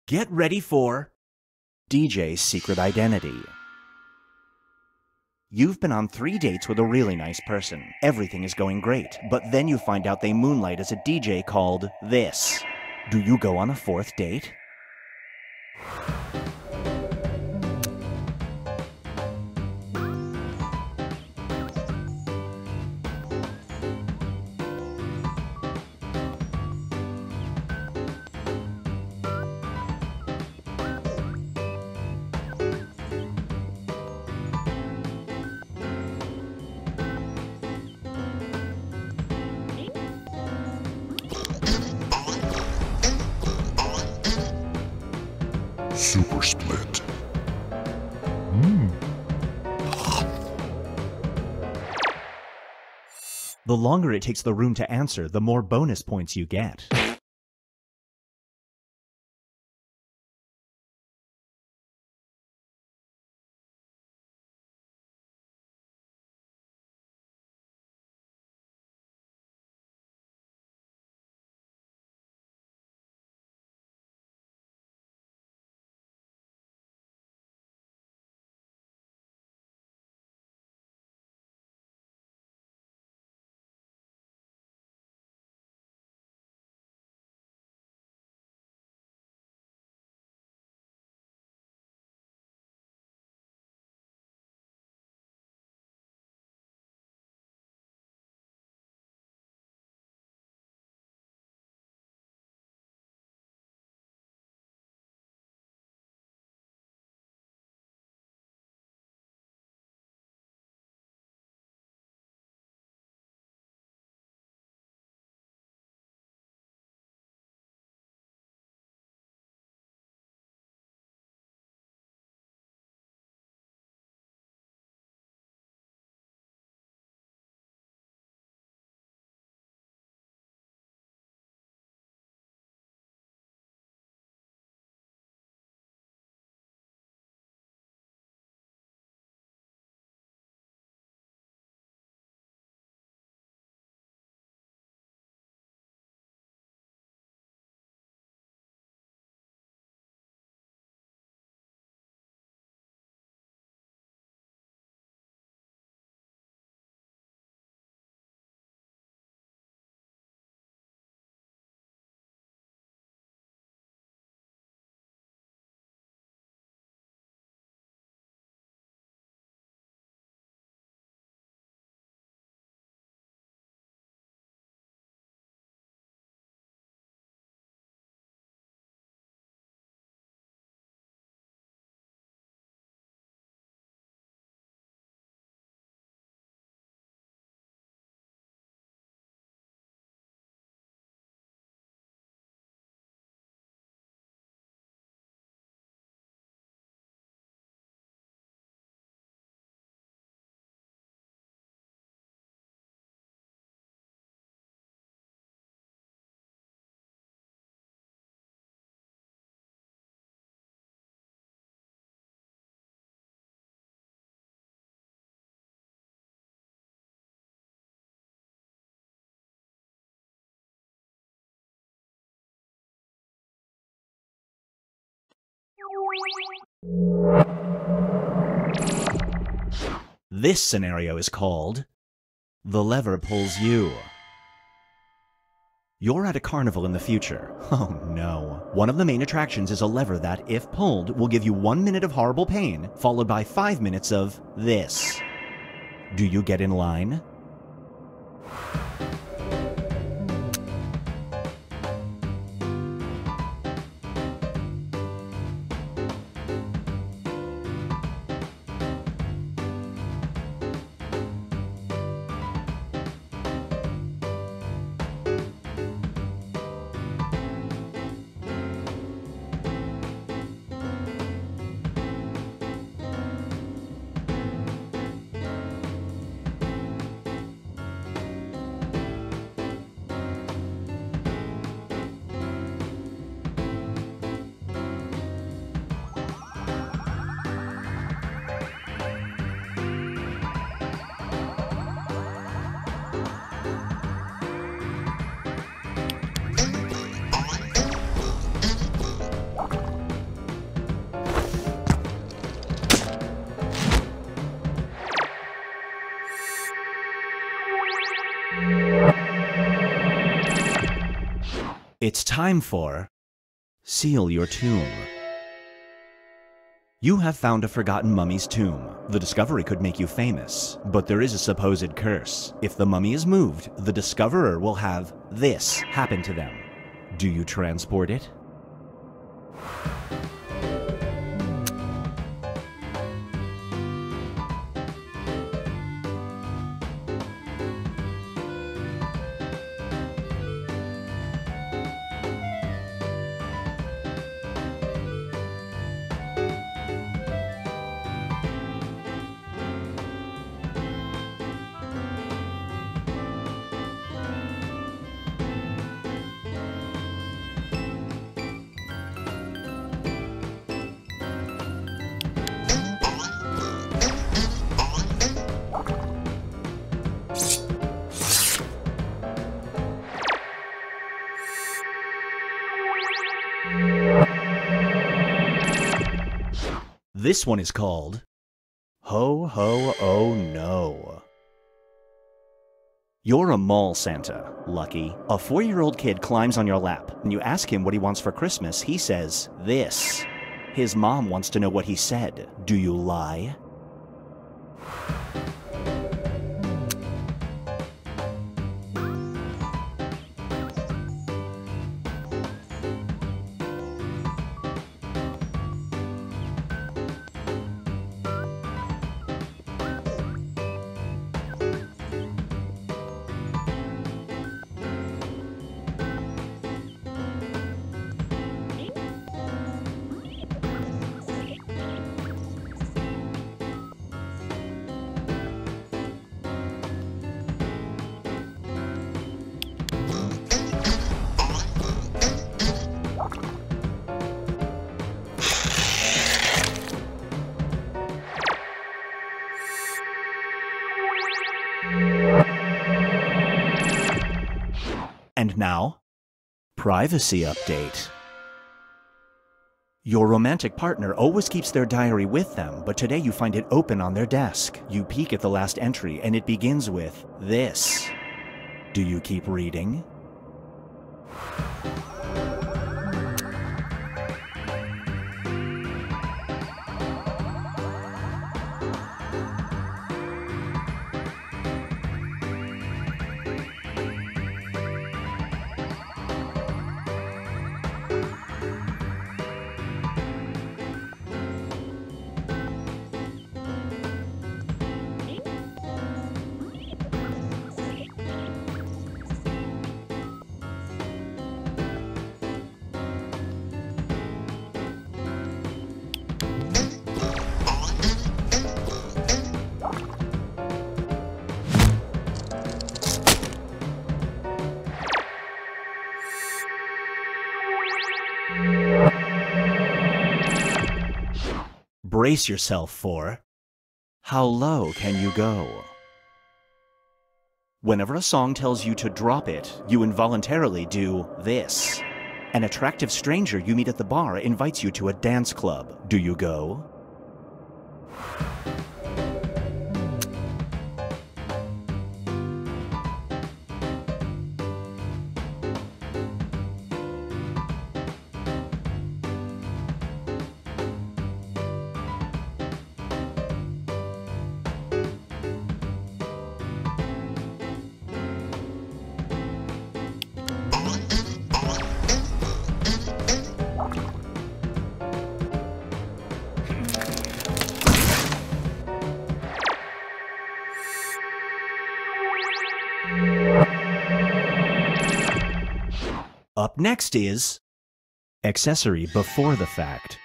[SPEAKER 18] Get ready for DJ's secret identity. You've been on 3 dates with a really nice person. Everything is going great, but then you find out they moonlight as a DJ called This. Do you go on a 4th date?
[SPEAKER 3] Super Split.
[SPEAKER 18] The longer it takes the room to answer, the more bonus points you get. This scenario is called The Lever Pulls You. You're at a carnival in the future. Oh no. One of the main attractions is a lever that, if pulled, will give you 1 minute of horrible pain, followed by 5 minutes of this. Do you get in line? It's time for Seal Your Tomb. You have found a forgotten mummy's tomb. The discovery could make you famous, but there is a supposed curse. If the mummy is moved, the discoverer will have this happen to them. Do you transport it? This one is called Ho Ho Oh No. You're a mall Santa, Lucky. A 4-year-old kid climbs on your lap, and you ask him what he wants for Christmas. He says, this. His mom wants to know what he said. Do you lie? And now, privacy update. Your romantic partner always keeps their diary with them, but today you find it open on their desk. You peek at the last entry, and it begins with this. Do you keep reading? Brace yourself for How Low Can You Go? Whenever a song tells you to drop it, you involuntarily do this. An attractive stranger you meet at the bar invites you to a dance club. Do you go? Up next is accessory before the fact.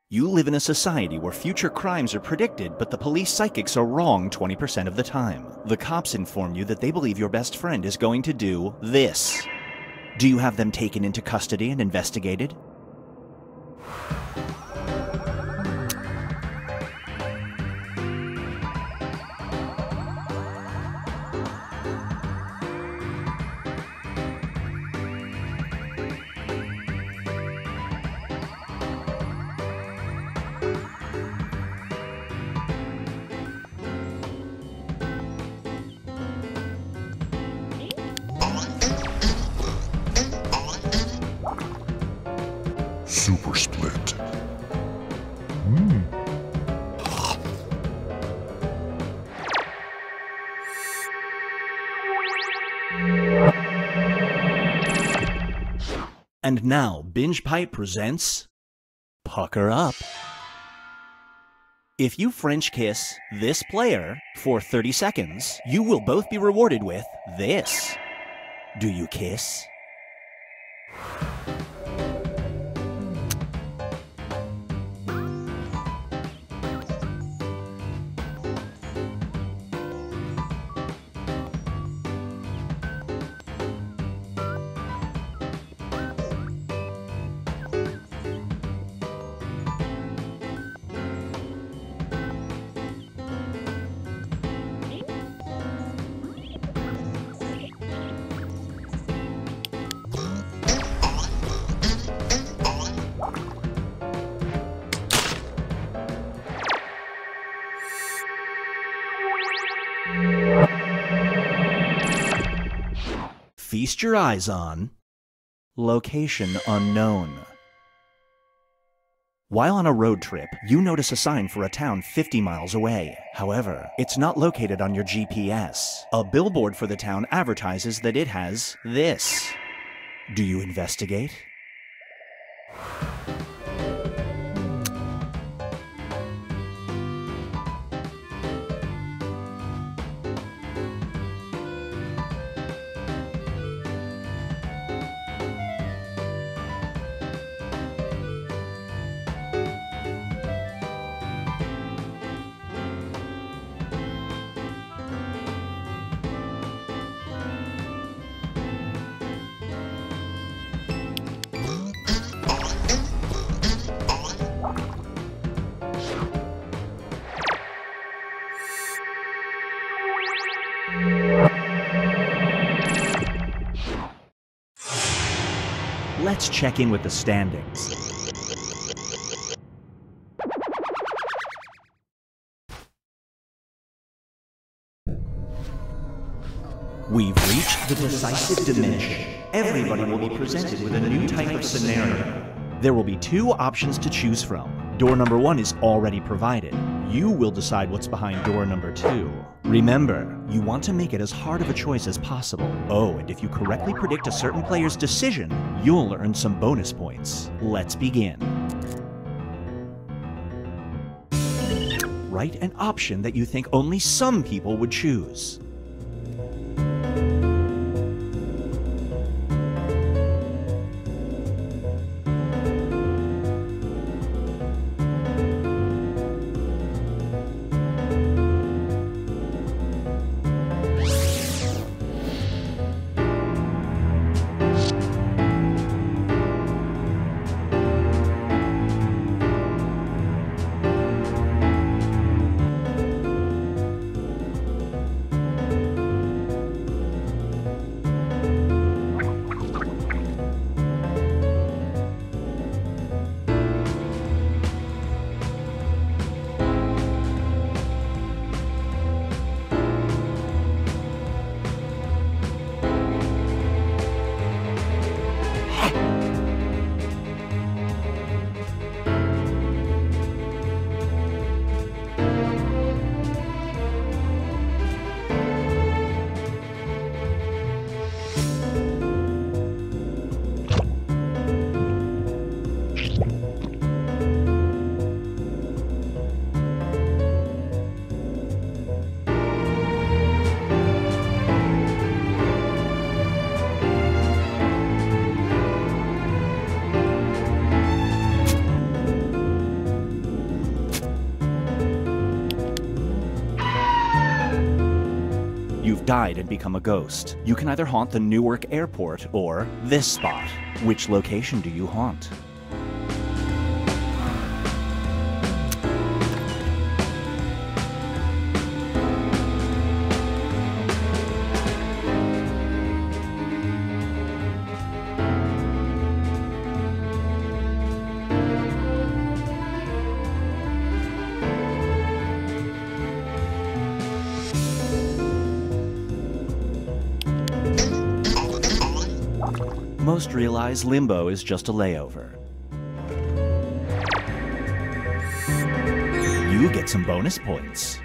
[SPEAKER 18] You live in a society where future crimes are predicted, but the police psychics are wrong 20% of the time. The cops inform you that they believe your best friend is going to do this. Do you have them taken into custody and investigated?
[SPEAKER 3] Super split.
[SPEAKER 18] And now, Binge Pipe presents Pucker Up. If you French kiss this player for 30 seconds, you will both be rewarded with this. Do you kiss? Feast your eyes on location unknown. While on a road trip, you notice a sign for a town 50 miles away. However, it's not located on your GPS. A billboard for the town advertises that it has this. Do you investigate? Let's check in with the standings. We've reached the decisive dimension. Everybody will be presented with a new type of scenario. There will be two options to choose from. Door number 1 is already provided. You will decide what's behind door number 2. Remember, you want to make it as hard of a choice as possible. Oh, and if you correctly predict a certain player's decision, you'll earn some bonus points. Let's begin. Write an option that you think only some people would choose. died and become a ghost. You can either haunt the Newark airport or this spot. Which location do you haunt? Most realize limbo is just a layover. You get some bonus points.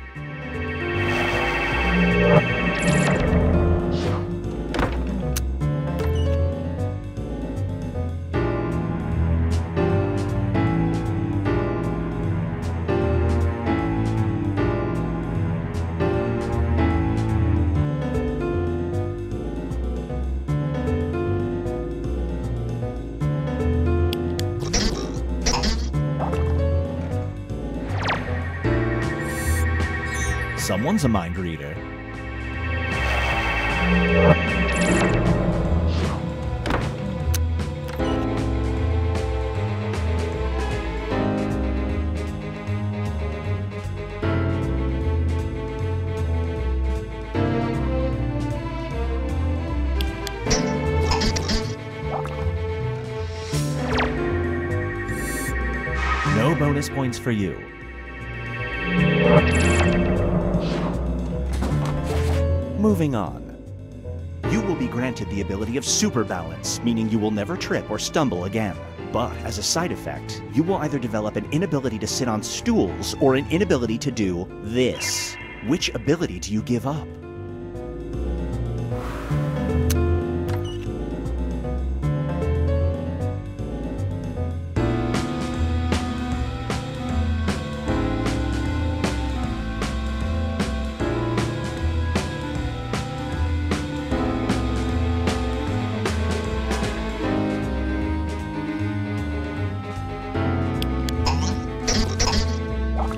[SPEAKER 18] Someone's a mind reader. No bonus points for you. Moving on. You will be granted the ability of super balance, meaning you will never trip or stumble again. But as a side effect, you will either develop an inability to sit on stools or an inability to do this. Which ability do you give up?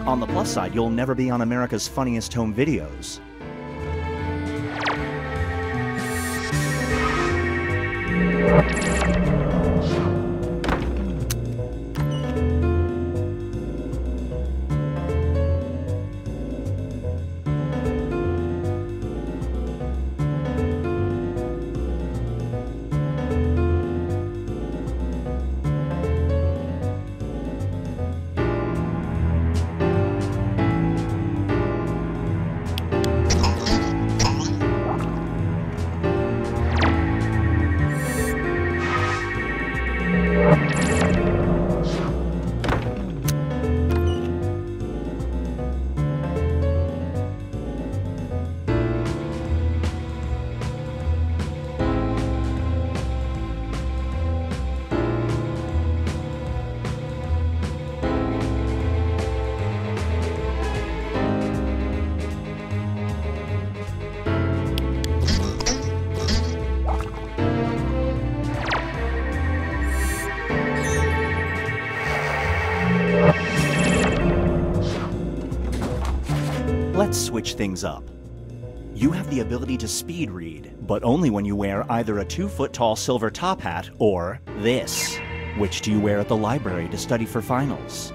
[SPEAKER 18] On the plus side, you'll never be on America's Funniest Home Videos. Let's switch things up. You have the ability to speed read, but only when you wear either a 2-foot-tall silver top hat or this. Which do you wear at the library to study for finals?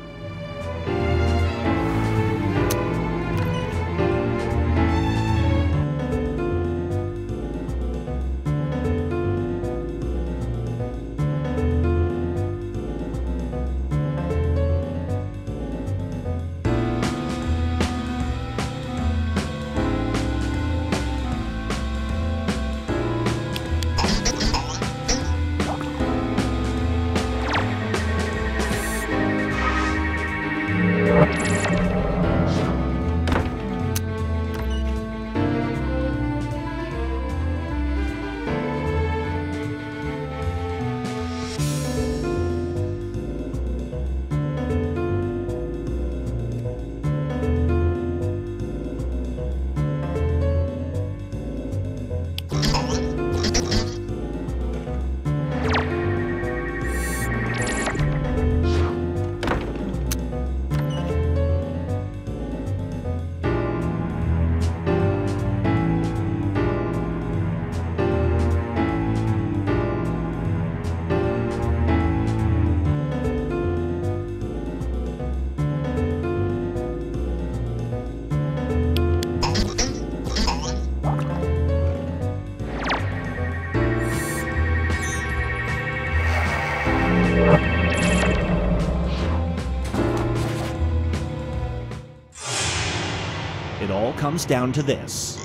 [SPEAKER 18] comes down to this.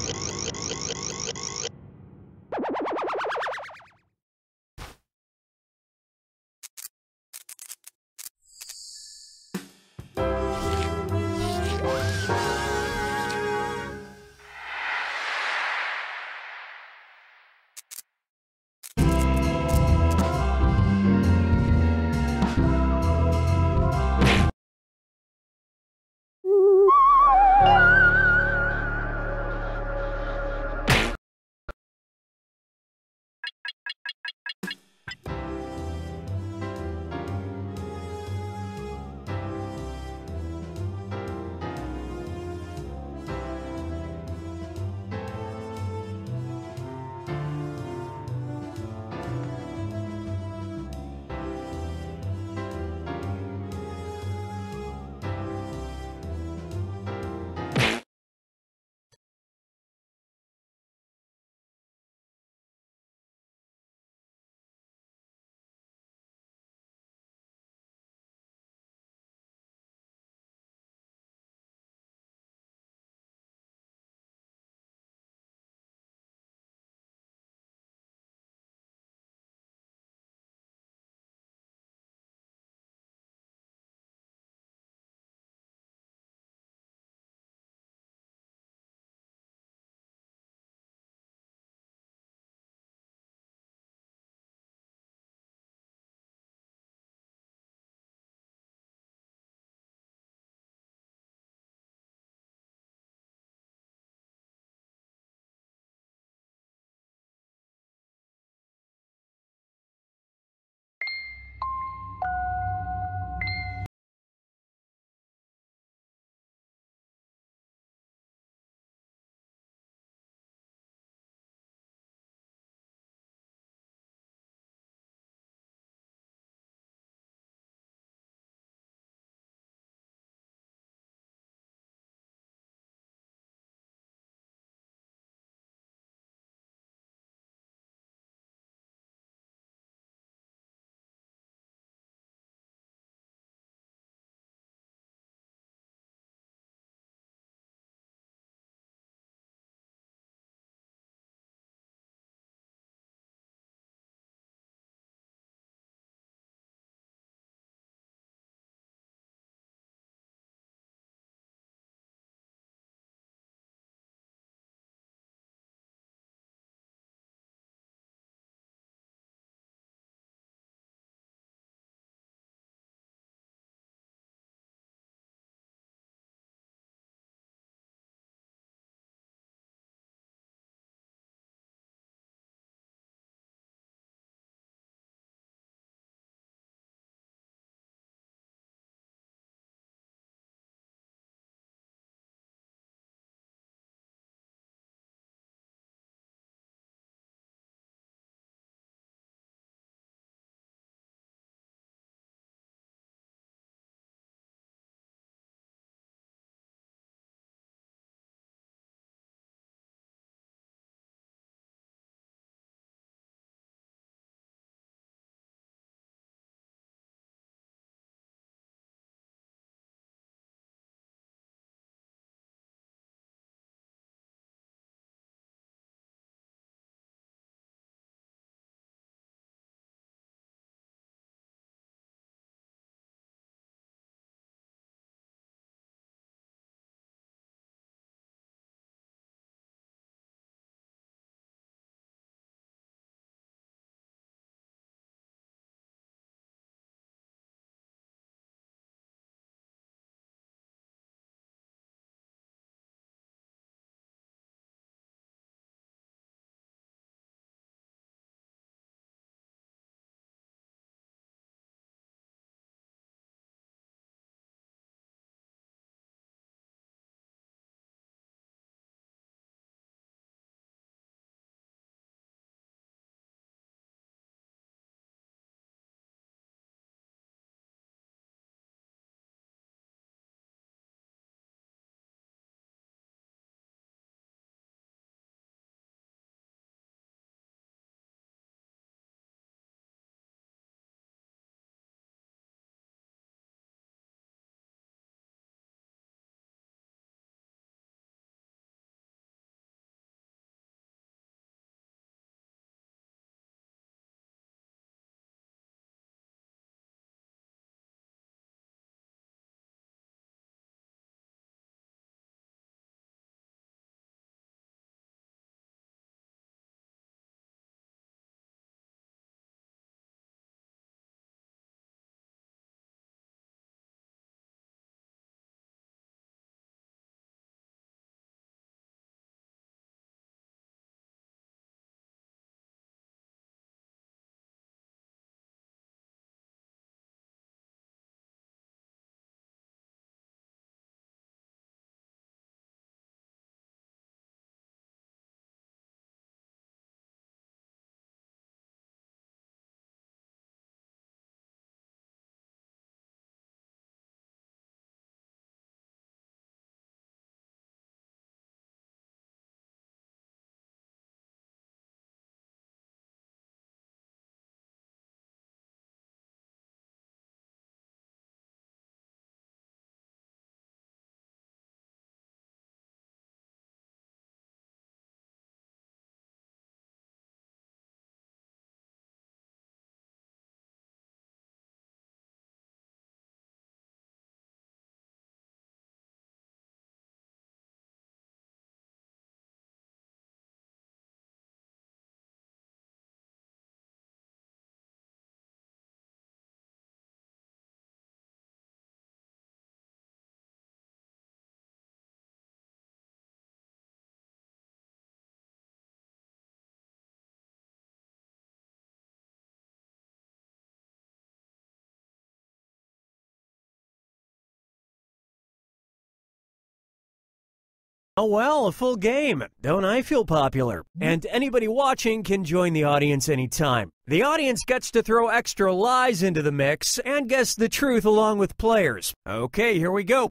[SPEAKER 17] Oh well, a full game. Don't I feel popular? And anybody watching can join the audience anytime. The audience gets to throw extra lies into the mix and guess the truth along with players. Okay, here we go.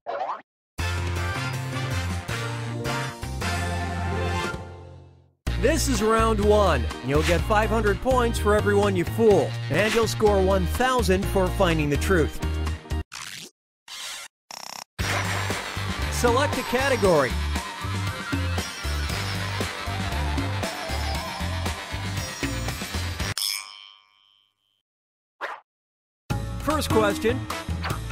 [SPEAKER 17] This is round 1. You'll get 500 points for everyone you fool, and you'll score 1,000 for finding the truth. Select a category. First question.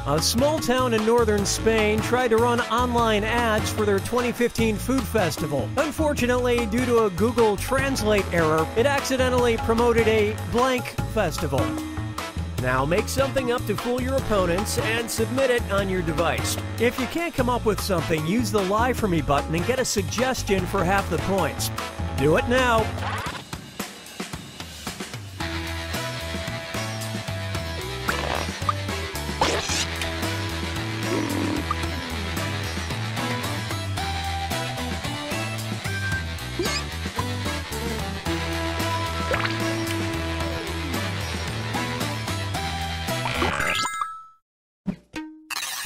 [SPEAKER 17] A small town in northern Spain tried to run online ads for their 2015 food festival. Unfortunately, due to a Google Translate error, it accidentally promoted a blank festival. Now make something up to fool your opponents and submit it on your device. If you can't come up with something, use the Lie For Me button and get a suggestion for half the points. Do it now.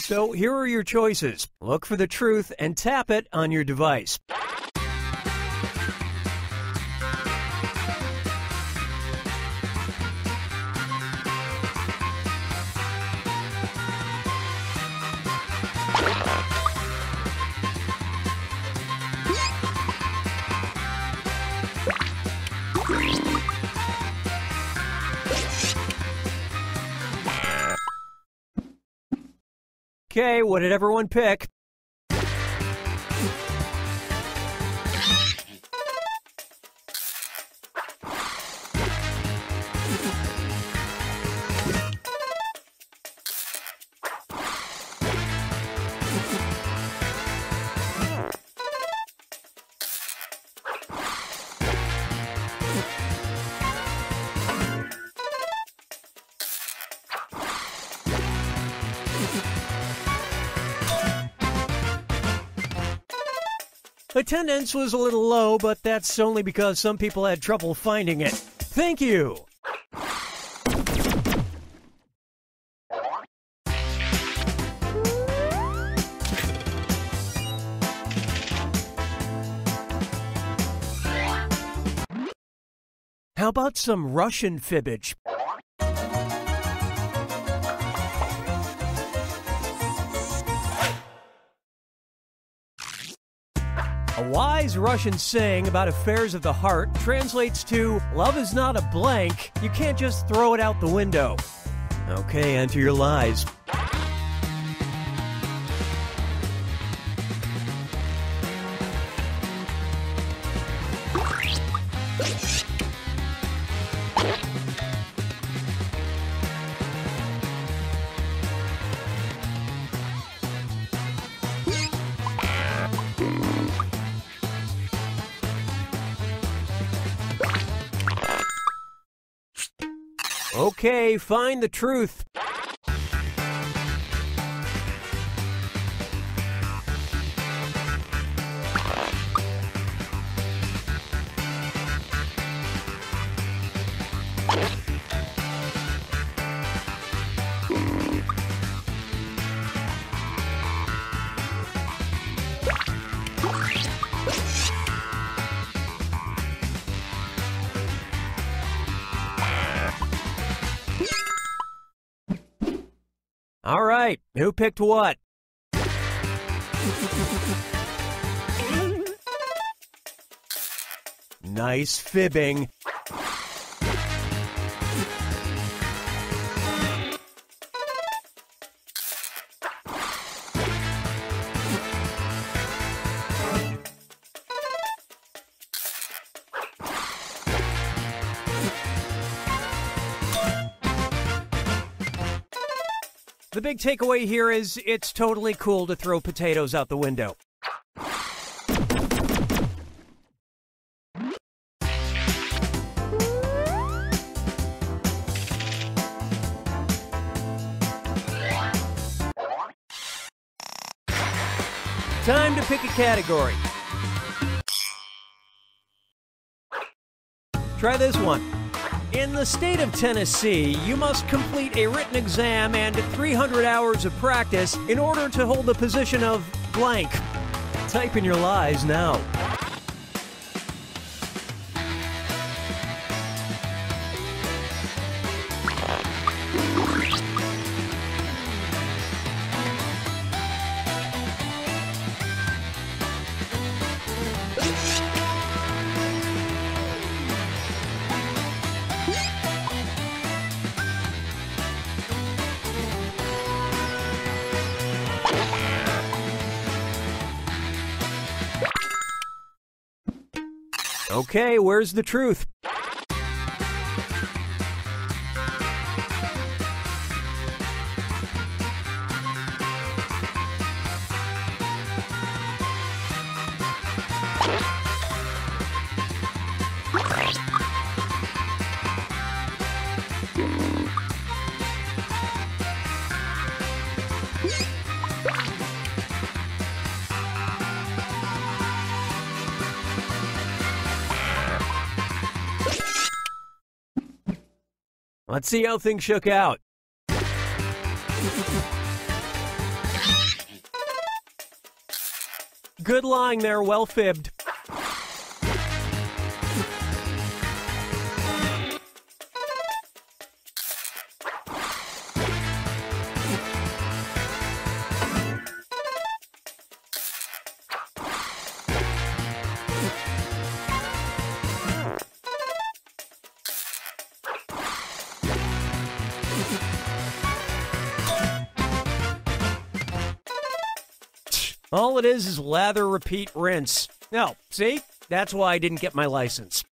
[SPEAKER 17] So here are your choices. Look for the truth and tap it on your device. Okay, what did everyone pick? Attendance was a little low, but that's only because some people had trouble finding it. Thank you! How about some Russian fibbage? A wise Russian saying about affairs of the heart translates to, love is not a blank, you can't just throw it out the window. Okay, enter your lies. Okay, find the truth. All right, who picked what? Nice fibbing. The big takeaway here is it's totally cool to throw potatoes out the window. Time to pick a category. Try this one. In the state of Tennessee, you must complete a written exam and 300 hours of practice in order to hold the position of blank. Type in your lies now. Okay, where's the truth? Let's see how things shook out. Good lying there, well fibbed. All it is lather, repeat, rinse. No, see? That's why I didn't get my license.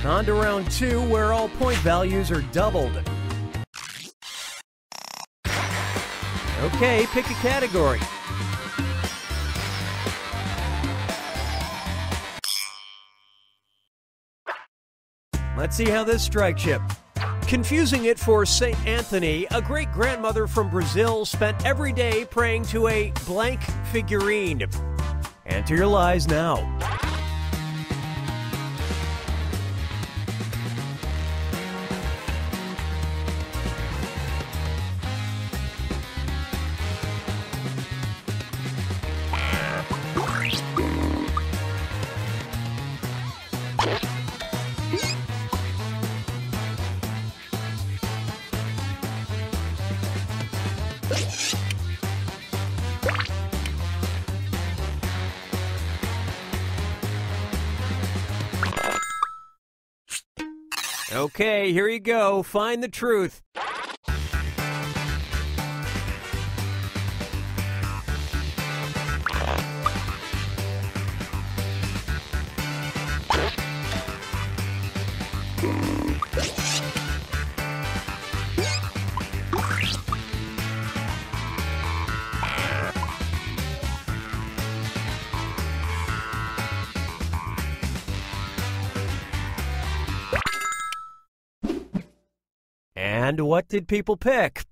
[SPEAKER 17] On to round 2, where all point values are doubled. Okay, pick a category. Let's see how this strikes you. Confusing it for St. Anthony, a great-grandmother from Brazil spent every day praying to a blank figurine. Enter your lies now. Okay, here you go. Find the truth. And what did people pick?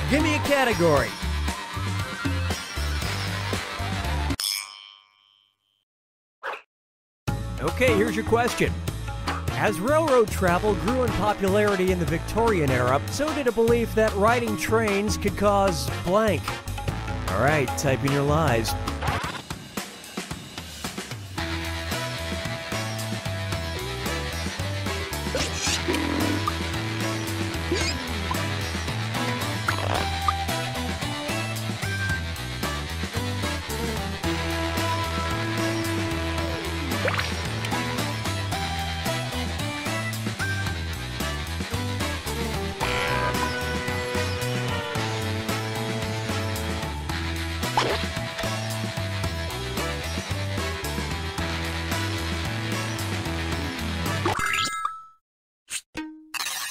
[SPEAKER 17] Give me a category. Okay, here's your question. As railroad travel grew in popularity in the Victorian era, so did a belief that riding trains could cause blank. All right, type in your lies.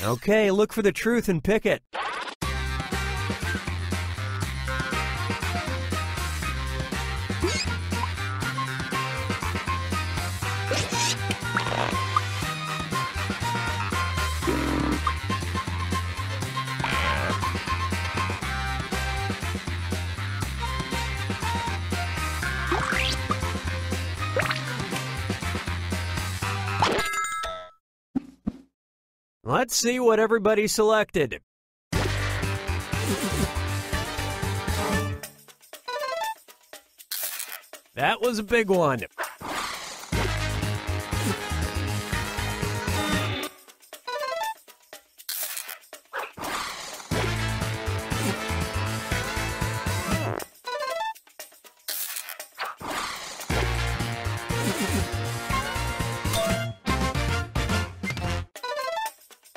[SPEAKER 17] Okay, look for the truth and pick it. Let's see what everybody selected. That was a big one.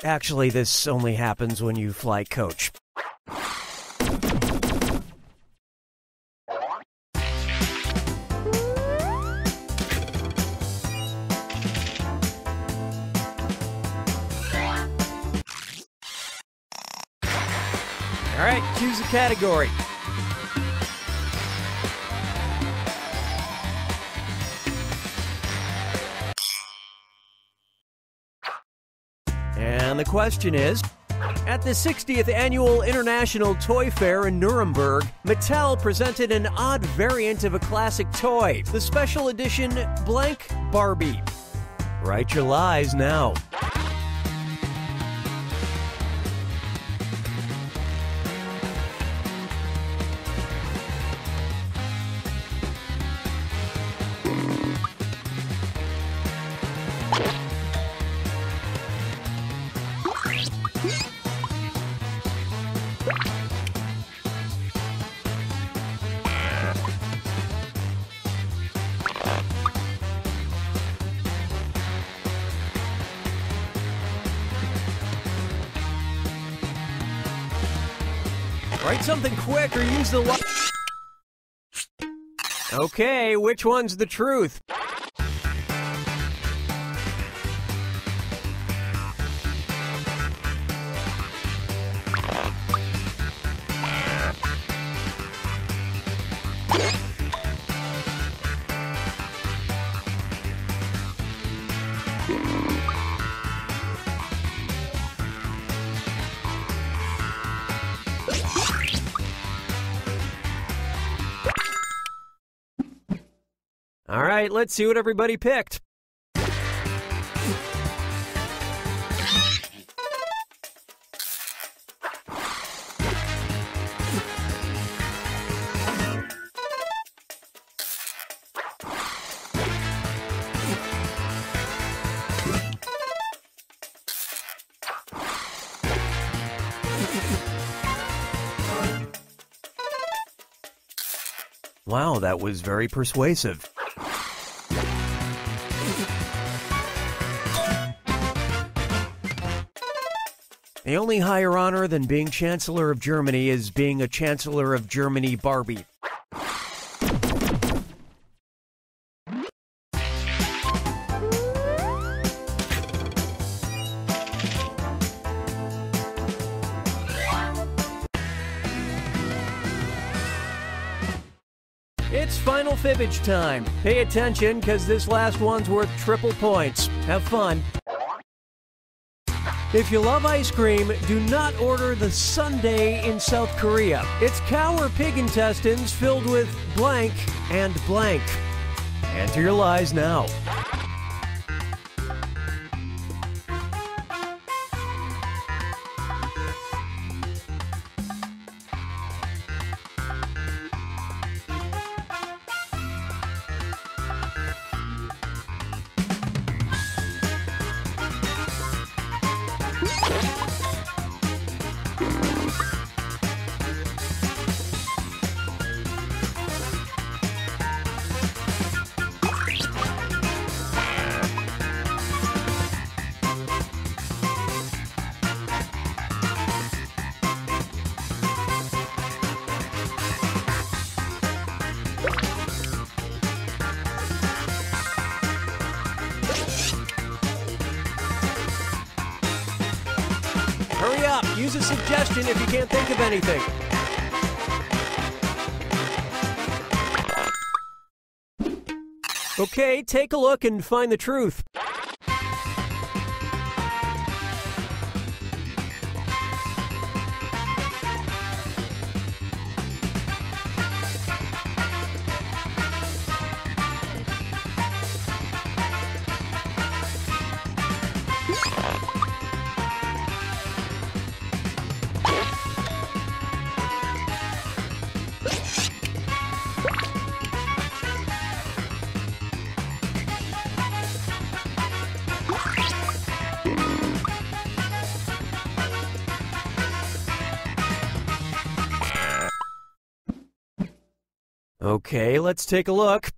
[SPEAKER 17] Actually, this only happens when you fly coach. All right, choose a category. And the question is, at the 60th Annual International Toy Fair in Nuremberg, Mattel presented an odd variant of a classic toy, the special edition blank Barbie. Write your lies now. Write something quick or use the Okay, which one's the truth? All right, let's see what everybody picked. Wow, that was very persuasive. The only higher honor than being Chancellor of Germany is being a Chancellor of Germany Barbie. It's final fibbage time. Pay attention, because this last one's worth triple points. Have fun. If you love ice cream, do not order the sundae in South Korea. It's cow or pig intestines filled with blank and blank. Enter your lies now. up. Use a suggestion if you can't think of anything. Okay, take a look and find the truth. Okay, let's take a look.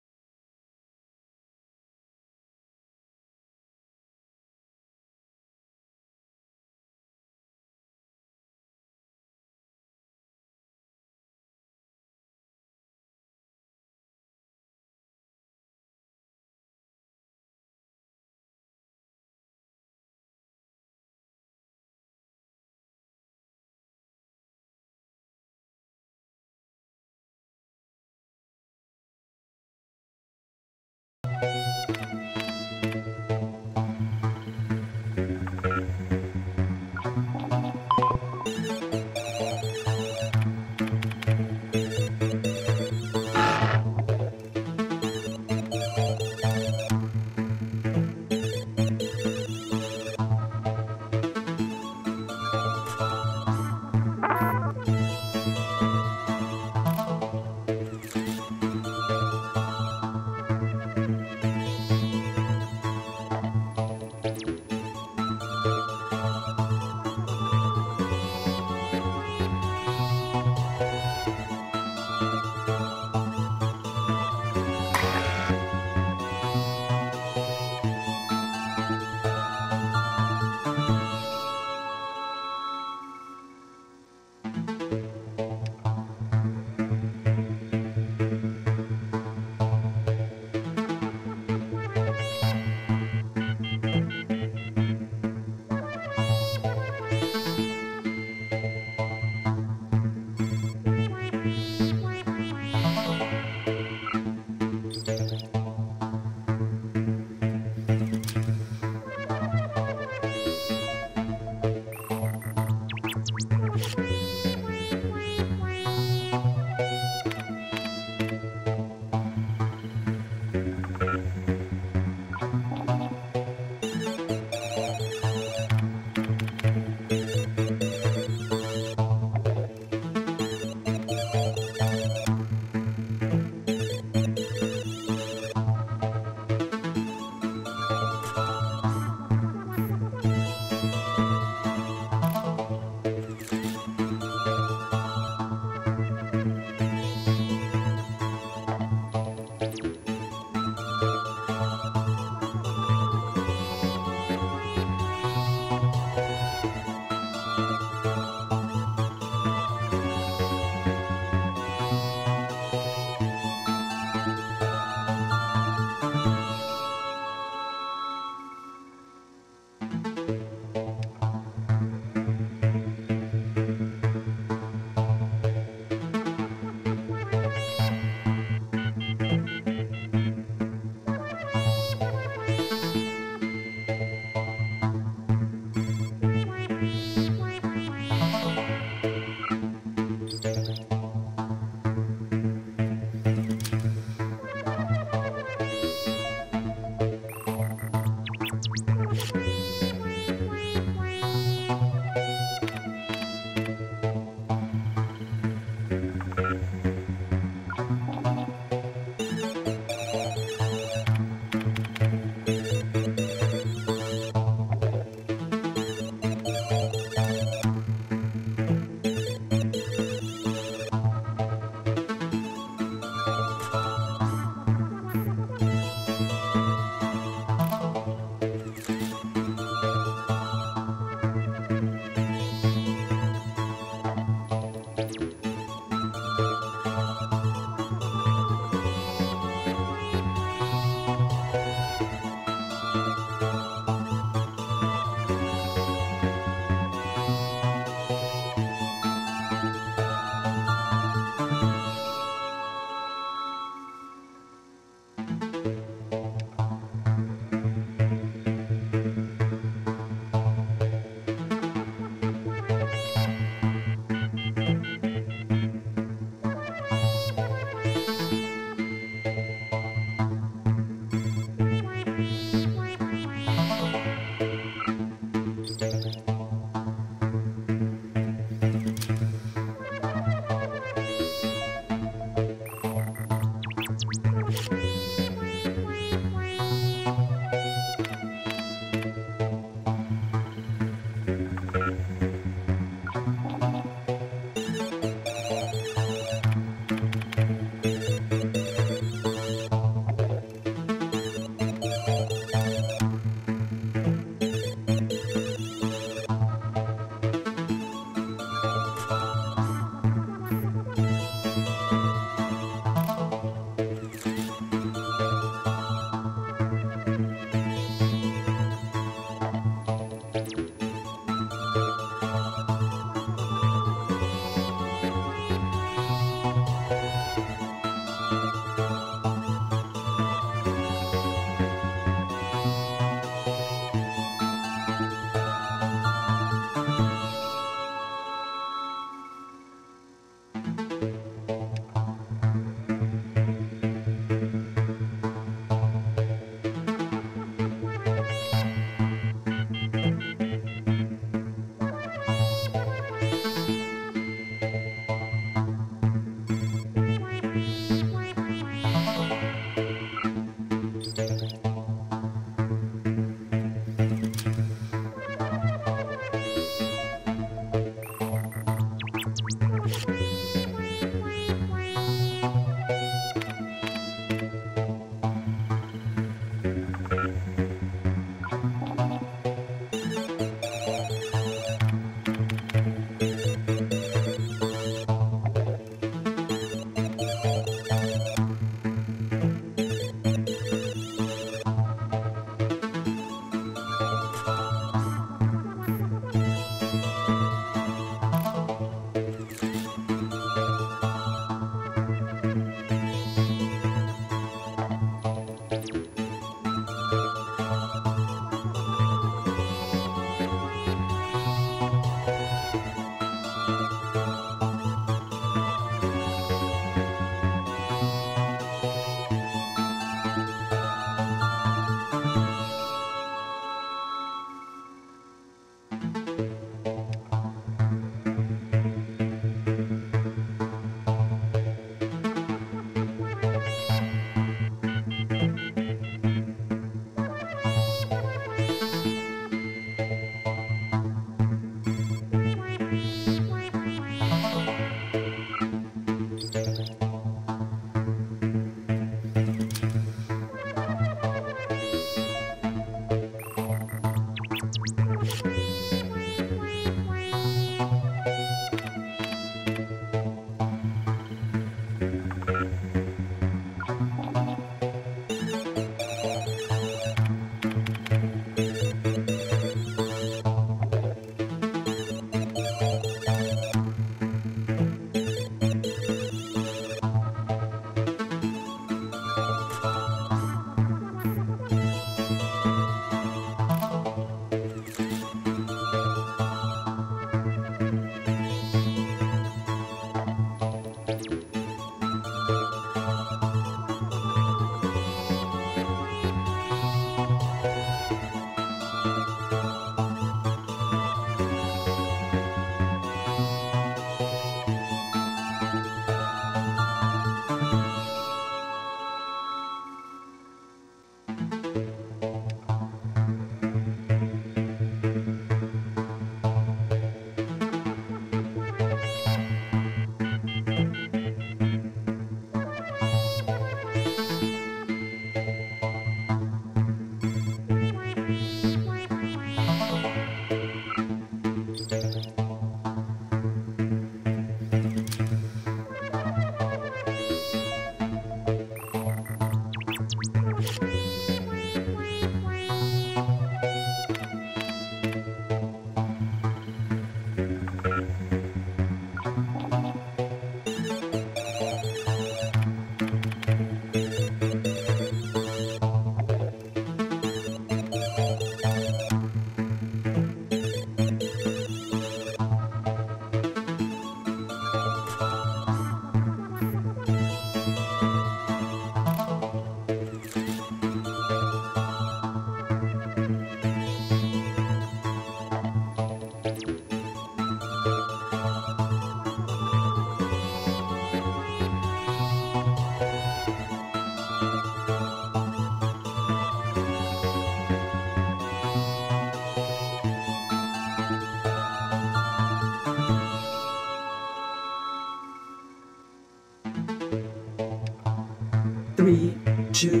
[SPEAKER 2] 3, 2,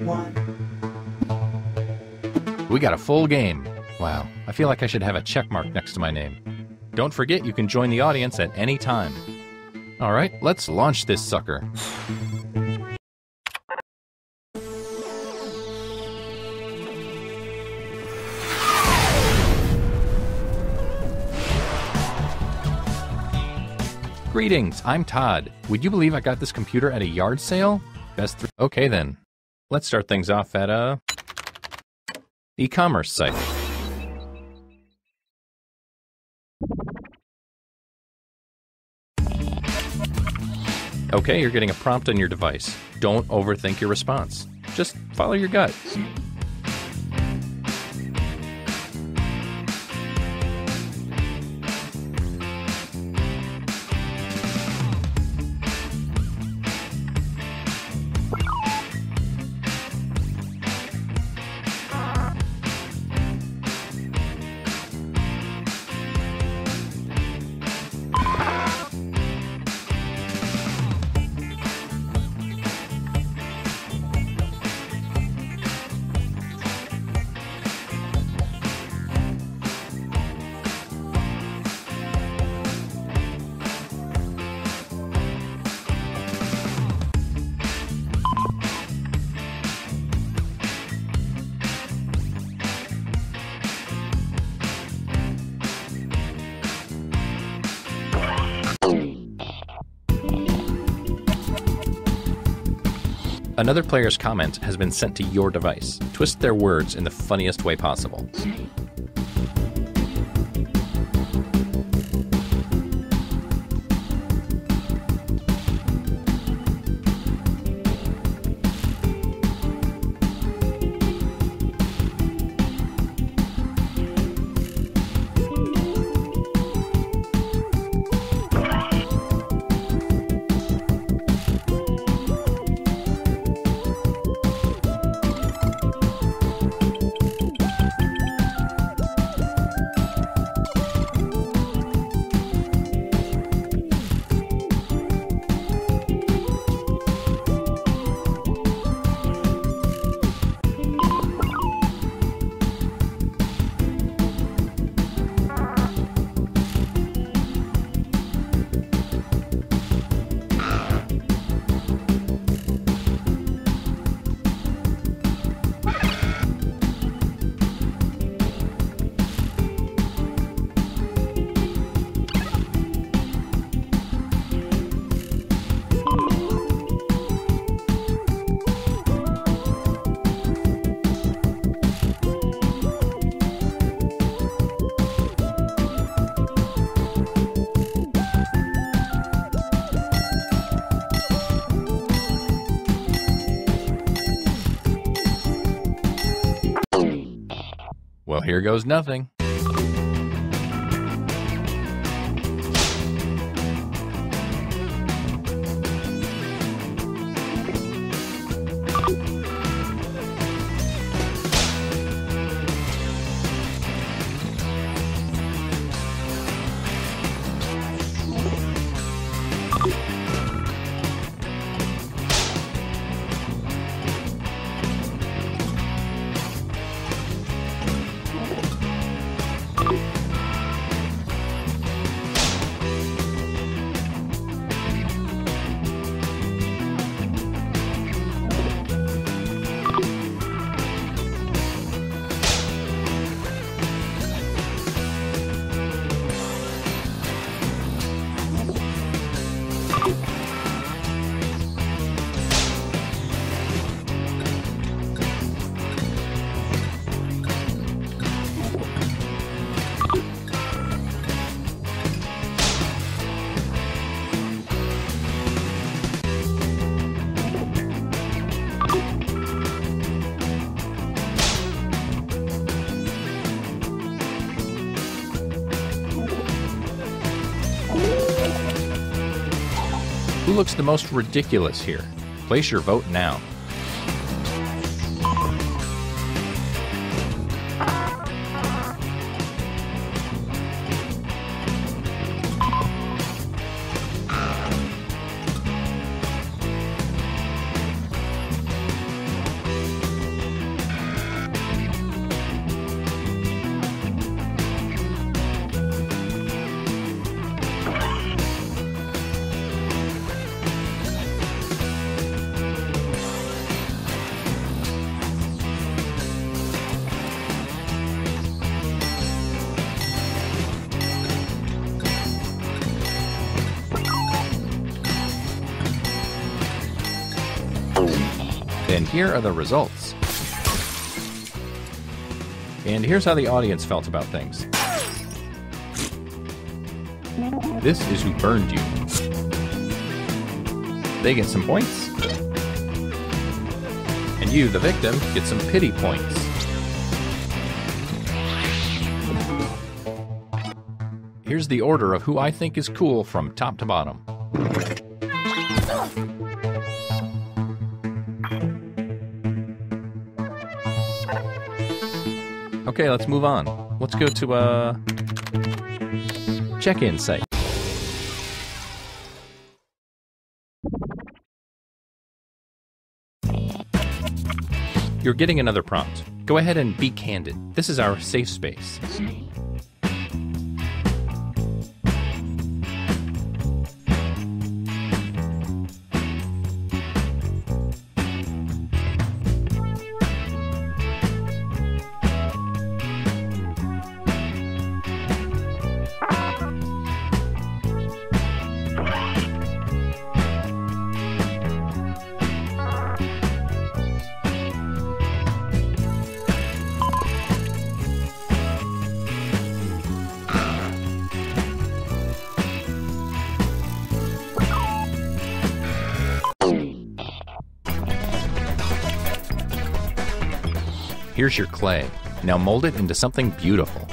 [SPEAKER 2] 1.
[SPEAKER 19] We got a full game. Wow, I feel like I should have a check mark next to my name. Don't forget you can join the audience at any time. All right, let's launch this sucker. Greetings, I'm Todd. Would you believe I got this computer at a yard sale? Okay then. Let's start things off at a e-commerce site. Okay, you're getting a prompt on your device. Don't overthink your response. Just follow your gut. Another player's comment has been sent to your device. Twist their words in the funniest way possible. Well, here goes nothing. Who looks the most ridiculous here? Place your vote now. And here are the results. And here's how the audience felt about things. This is who burned you. They get some points. And you, the victim, get some pity points. Here's the order of who I think is cool from top to bottom. Okay, let's move on. Let's go to a check-in site. You're getting another prompt. Go ahead and be candid. This is our safe space. Here's your clay. Now mold it into something beautiful.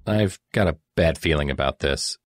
[SPEAKER 19] I've got a bad feeling about this.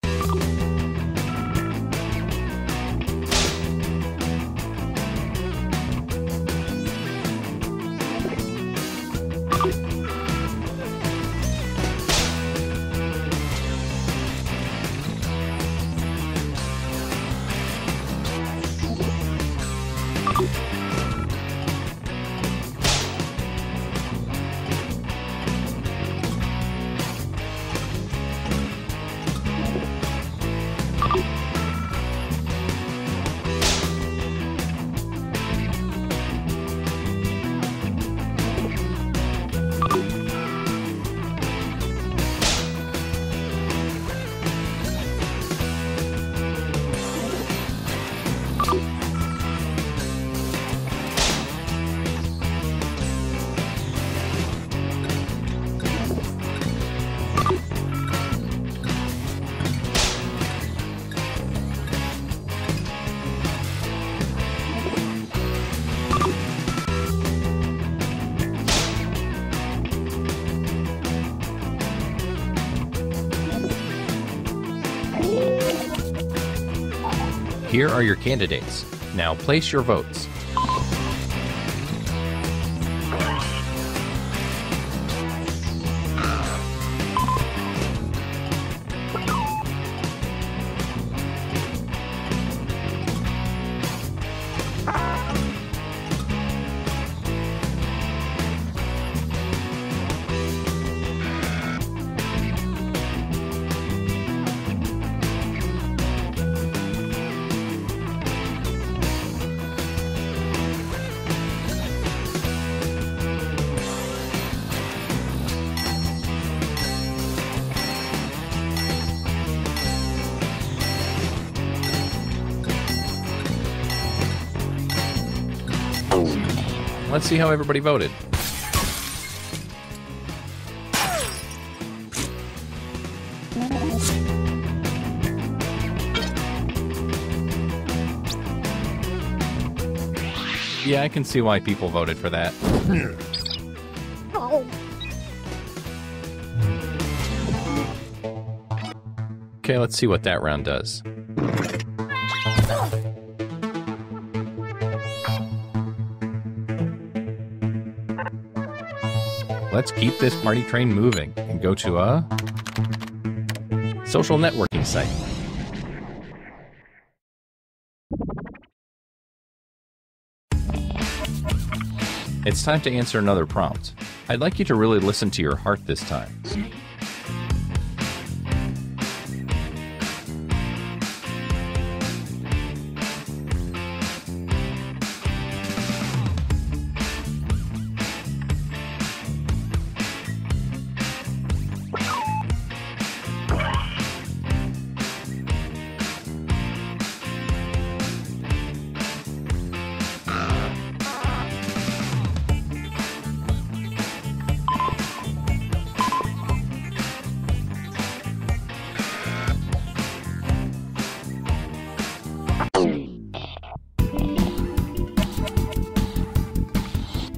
[SPEAKER 19] Here are your candidates. Now place your votes. Let's see how everybody voted. Yeah, I can see why people voted for that. Okay, let's see what that round does. Let's keep this party train moving and go to a social networking site. It's time to answer another prompt. I'd like you to really listen to your heart this time.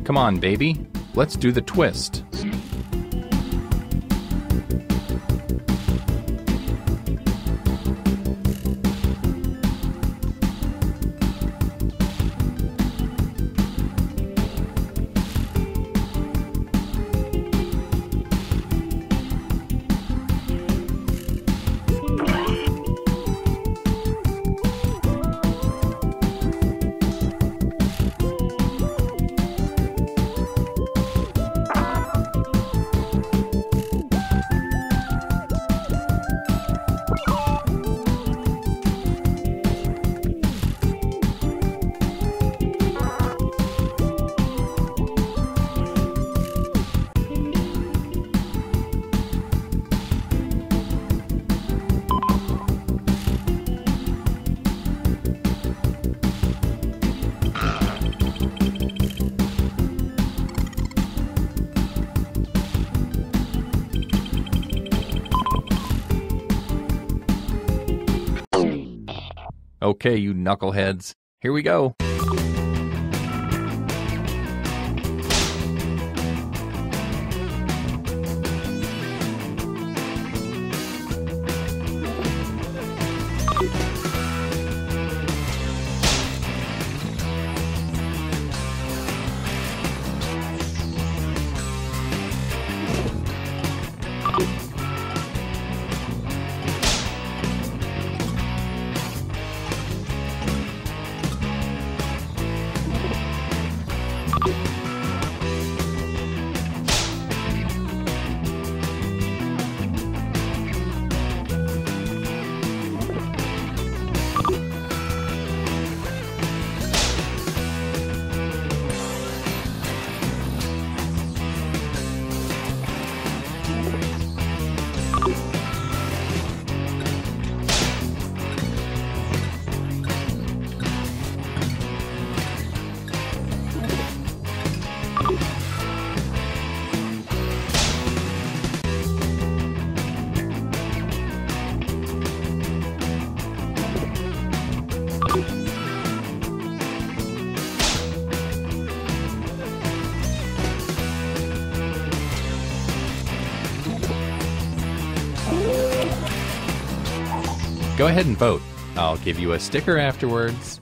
[SPEAKER 19] Come on, baby. Let's do the twist. Okay, you knuckleheads, here we go. Go ahead and vote. I'll give you a sticker afterwards.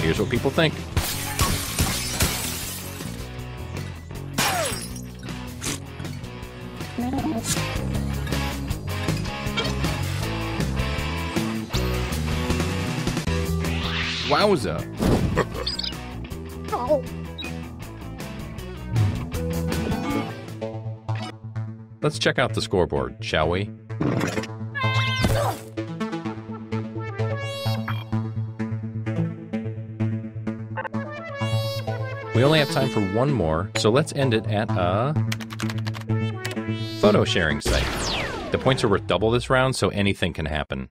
[SPEAKER 19] Here's what people think. Wowza. Let's check out the scoreboard, shall we? We We only have time for one more, so let's end it at a photo sharing site. The points are worth double this round, so anything can happen.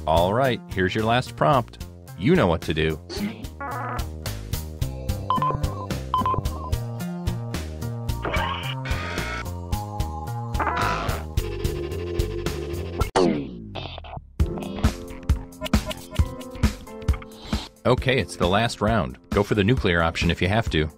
[SPEAKER 19] All right, here's your last prompt. You know what to do. Okay, it's the last round. Go for the nuclear option if you have to.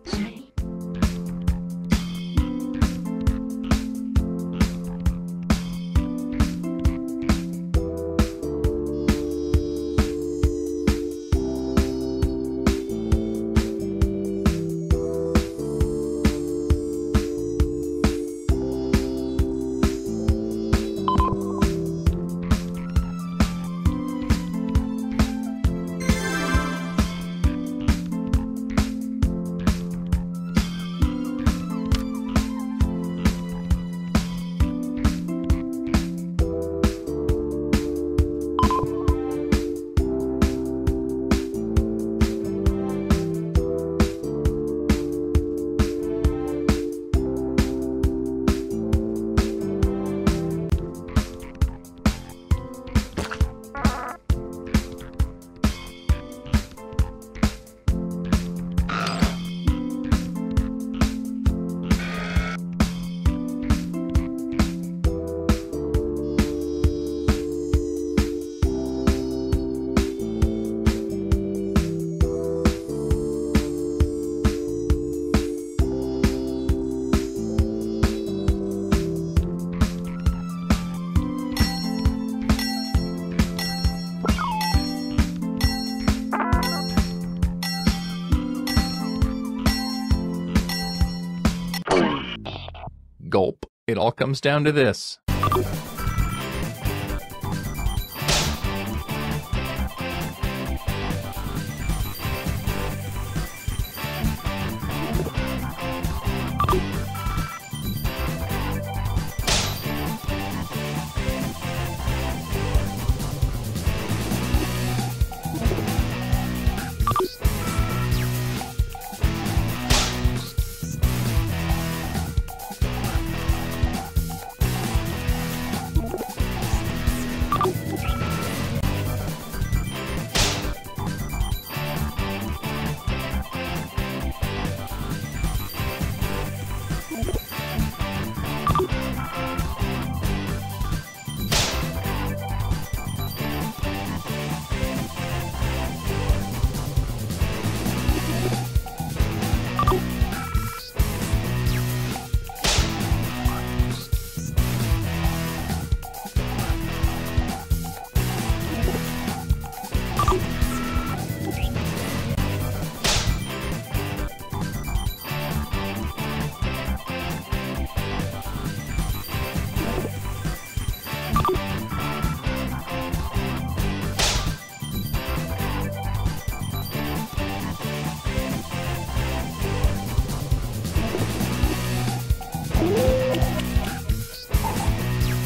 [SPEAKER 19] Gulp. It all comes down to this.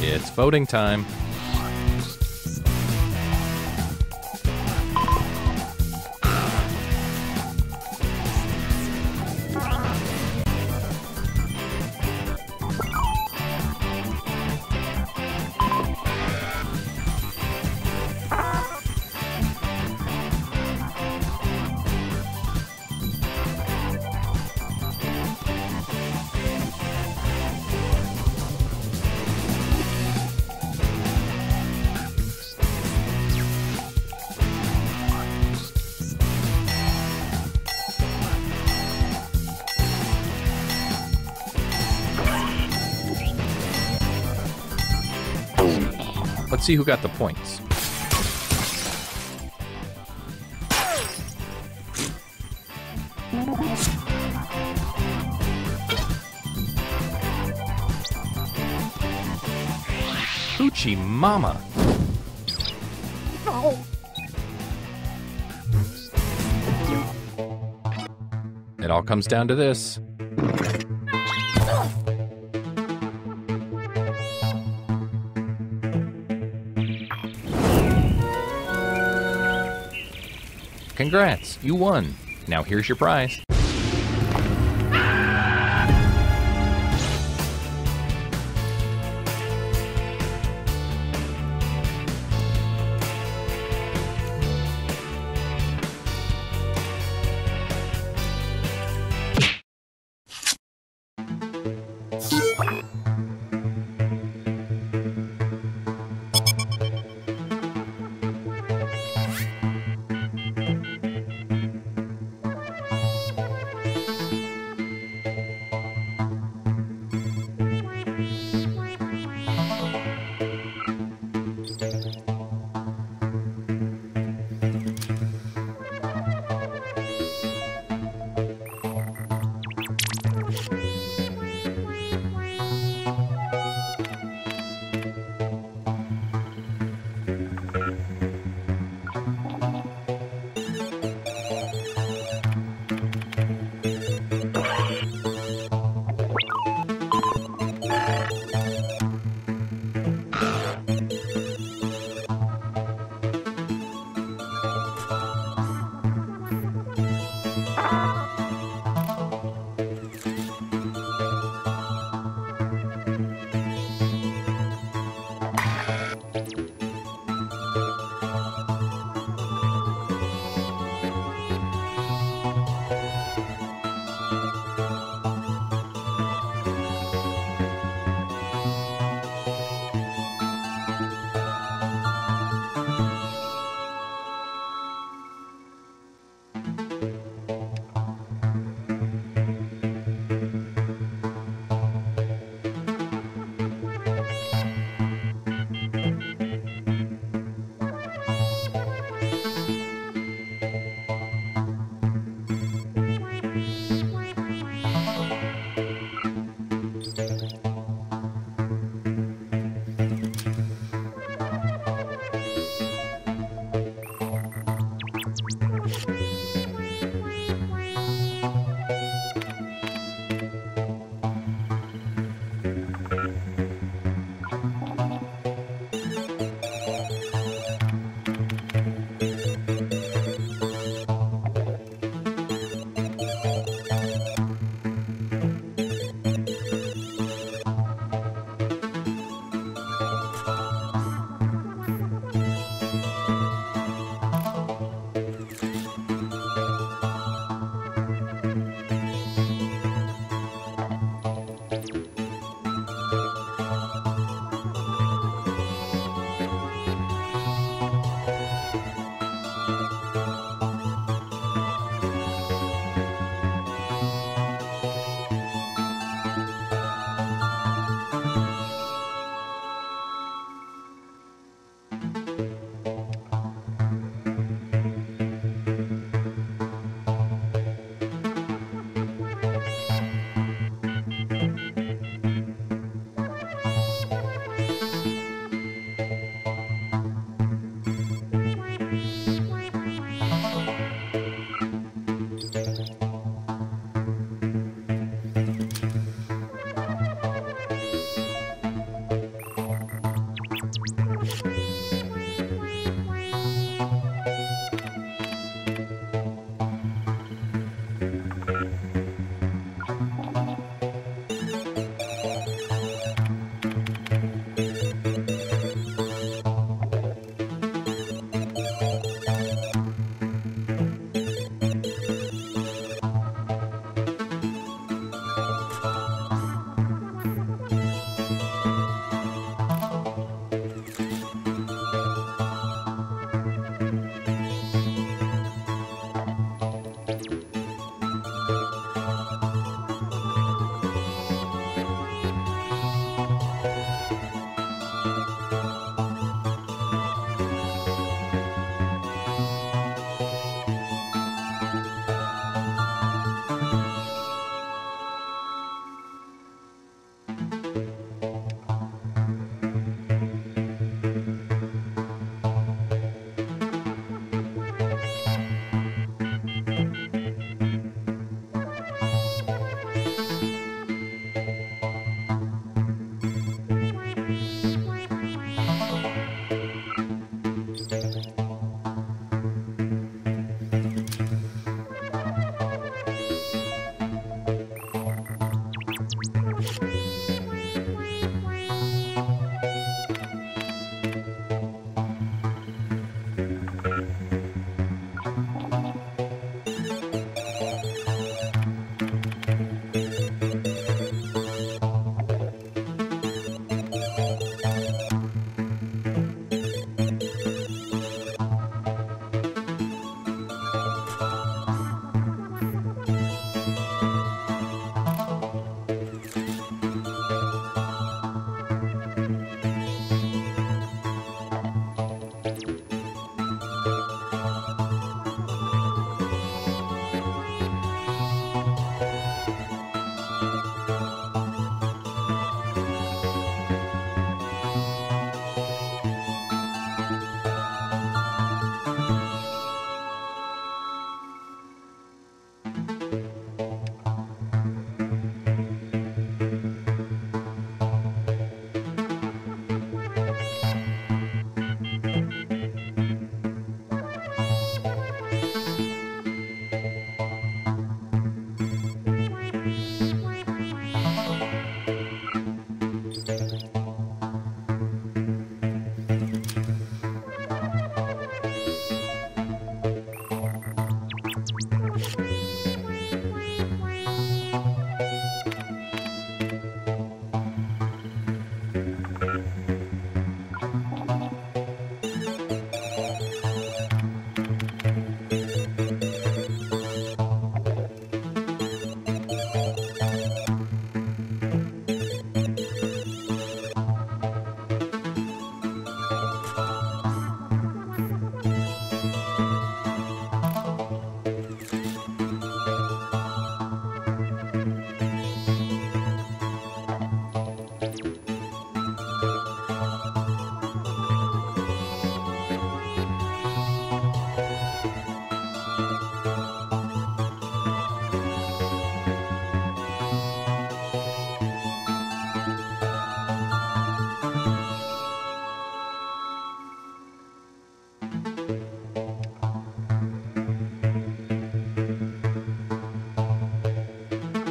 [SPEAKER 19] It's voting time. Let's see who got the points. Hoochie Mama.
[SPEAKER 1] No.
[SPEAKER 19] It all comes down to this. Congrats, you won. Now here's your prize.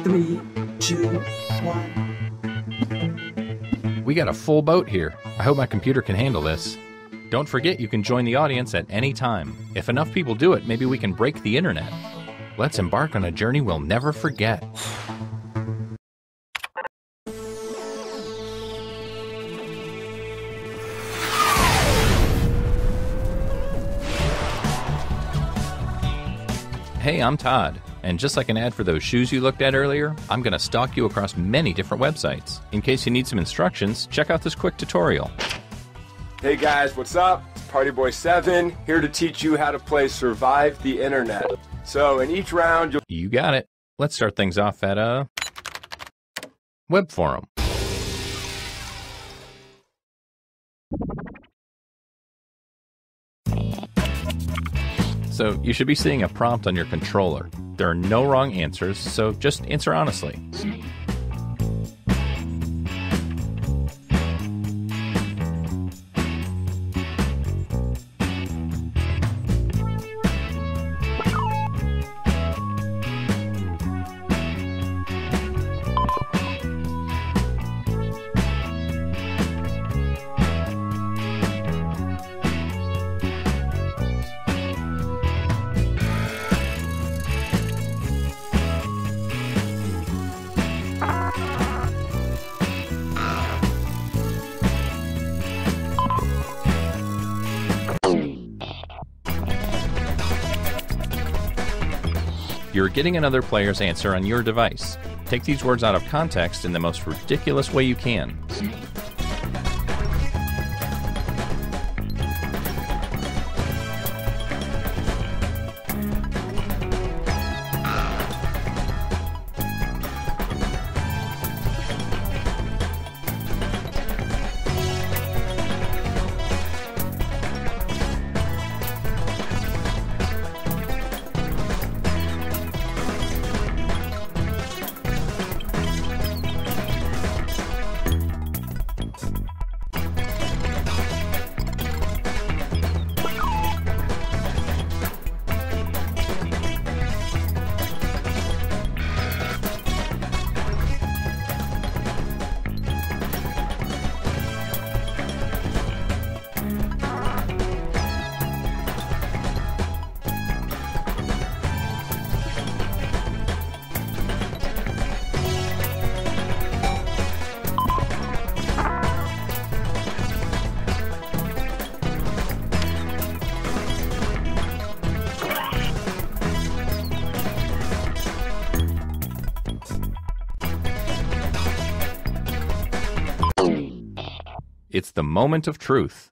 [SPEAKER 2] 3, 2, 1.
[SPEAKER 19] We got a full boat here. I hope my computer can handle this. Don't forget you can join the audience at any time. If enough people do it, maybe we can break the internet. Let's embark on a journey we'll never forget. Hey, I'm Todd, and just like an ad for those shoes you looked at earlier, I'm going to stalk you across many different websites. In case you need some instructions, check out this quick tutorial.
[SPEAKER 16] Hey guys, what's up? It's Partyboy7 here to teach you how to play Survive the Internet. So in each round,
[SPEAKER 19] You got it. Let's start things off at a web forum. So you should be seeing a prompt on your controller. There are no wrong answers, so just answer honestly. You're getting another player's answer on your device. Take these words out of context in the most ridiculous way you can. It's the moment of truth.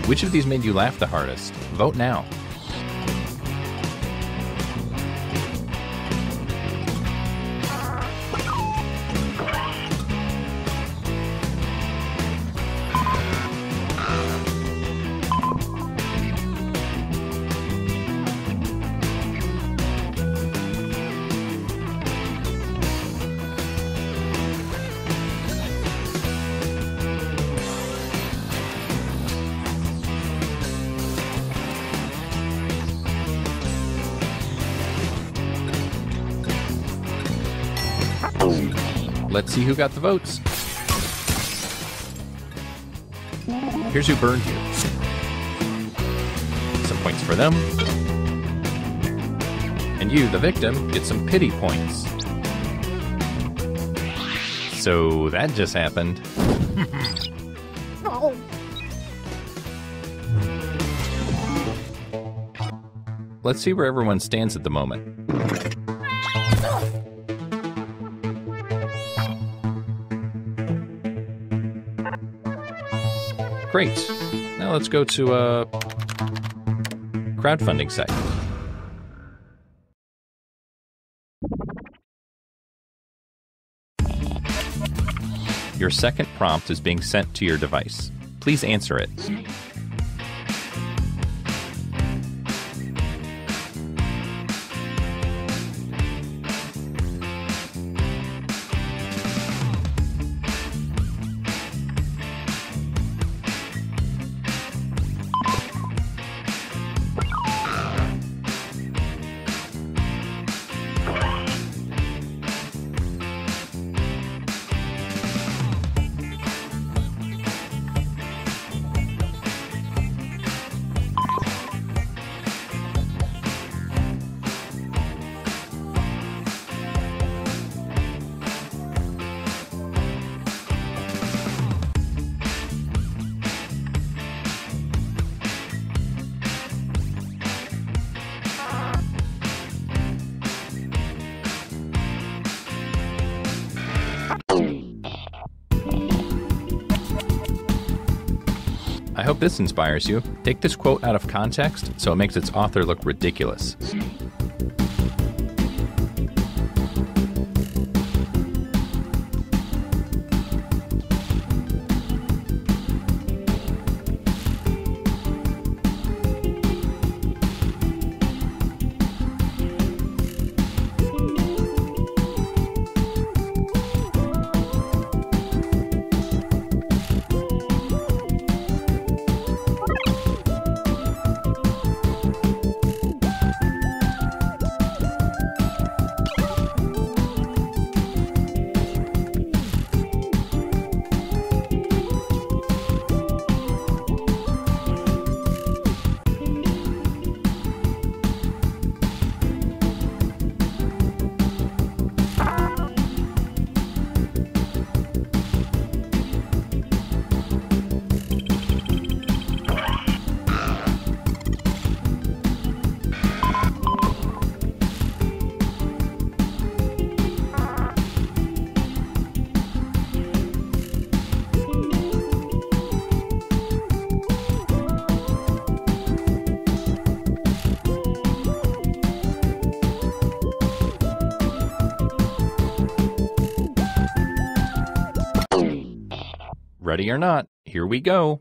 [SPEAKER 19] Which of these made you laugh the hardest? Vote now. Let's see who got the votes. Here's who burned you. Some points for them. And you, the victim, get some pity points. So that just happened. Let's see where everyone stands at the moment. Great. Now let's go to a crowdfunding site. Your second prompt is being sent to your device. Please answer it. I hope this inspires you. Take this quote out of context so it makes its author look ridiculous. Ready or not, here we go.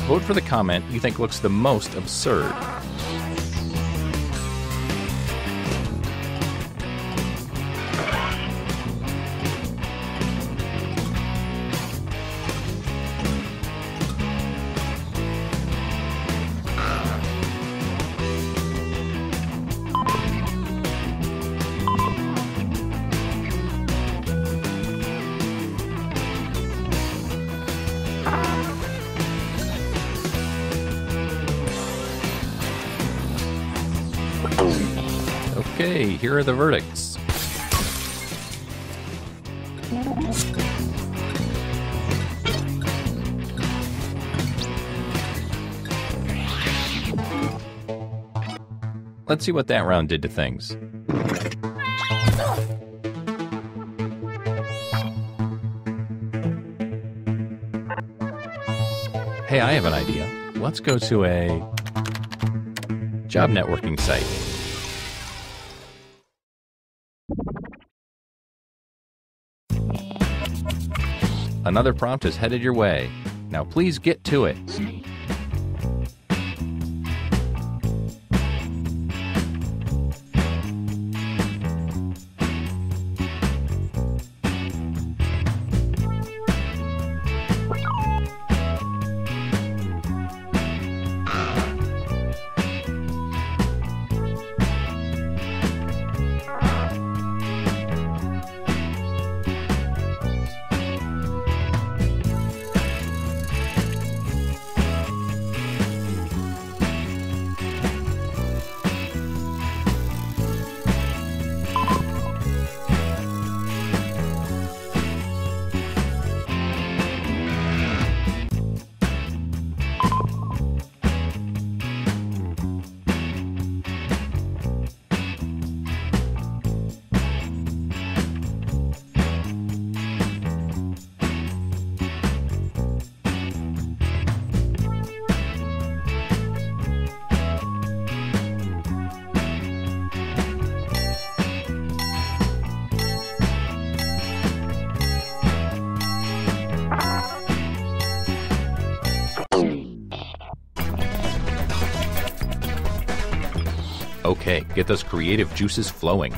[SPEAKER 19] Vote for the comment you think looks the most absurd. Okay, here are the verdicts. Let's see what that round did to things. Hey, I have an idea. Let's go to a job networking site. Another prompt is headed your way. Now please get to it. Okay, get those creative juices flowing.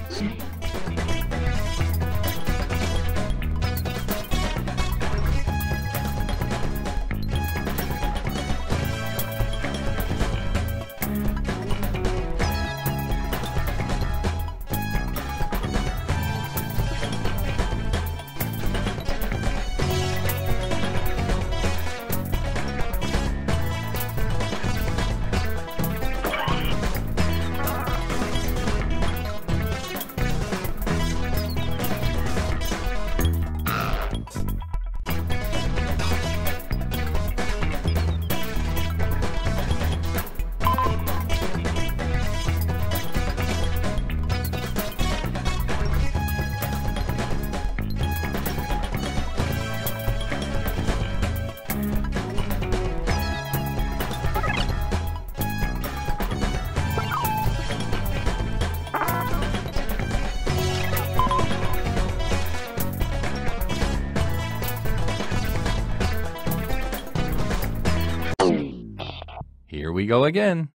[SPEAKER 19] Here we go again.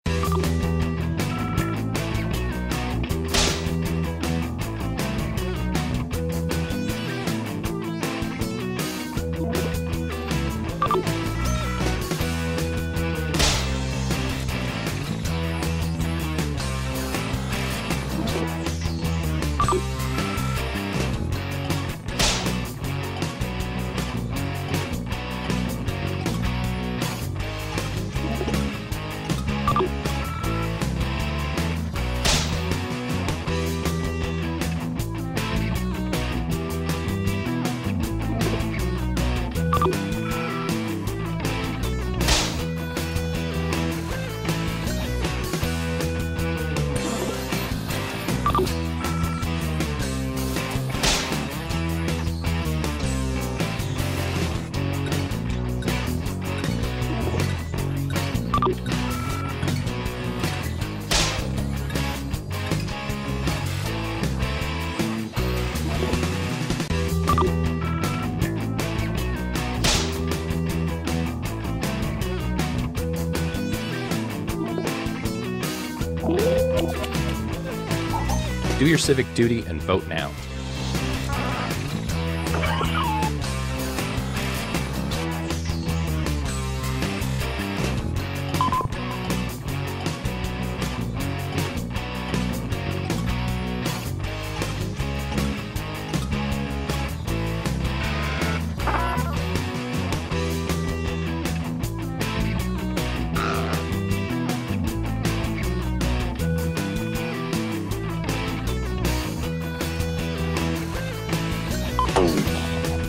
[SPEAKER 19] Do your civic duty and vote now.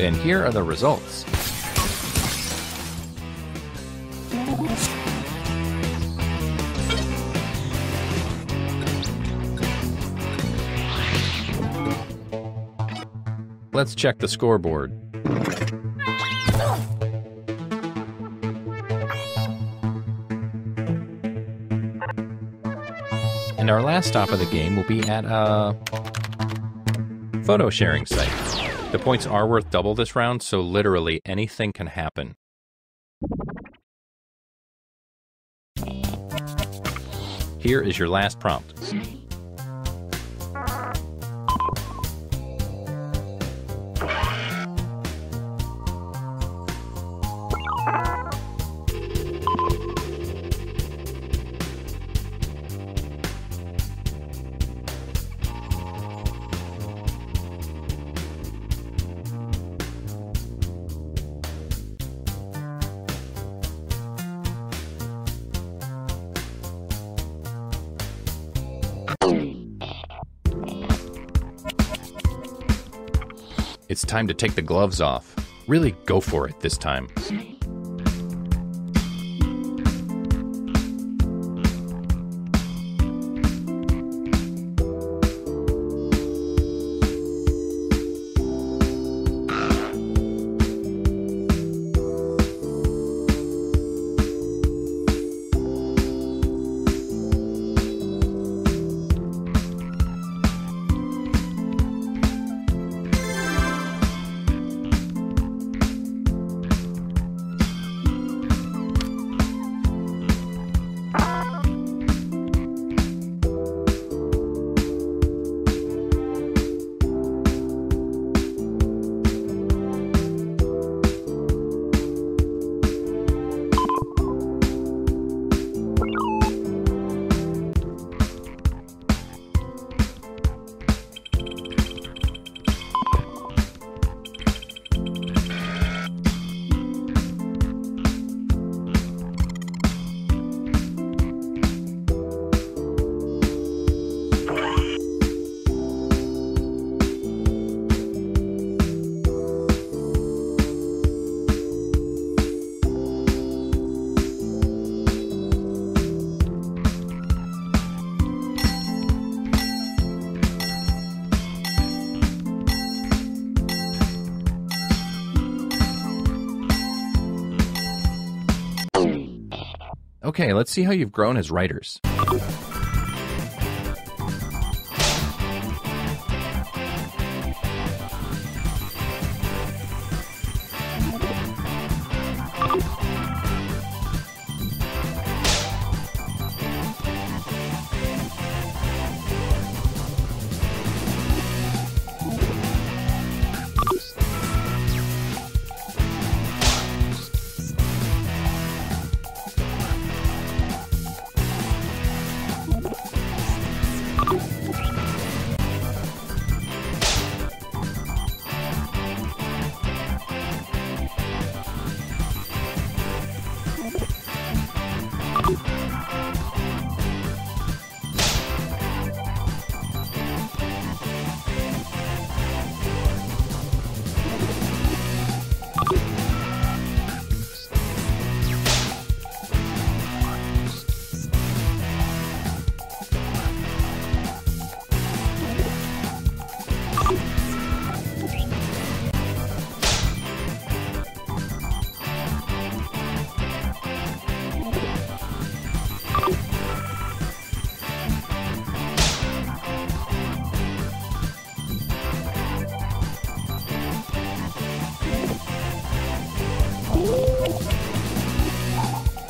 [SPEAKER 19] And here are the results. Let's check the scoreboard. And our last stop of the game will be at a photo sharing site. The points are worth double this round, so literally anything can happen. Here is your last prompt. It's time to take the gloves off. Really go for it this time. Okay, let's see how you've grown as writers.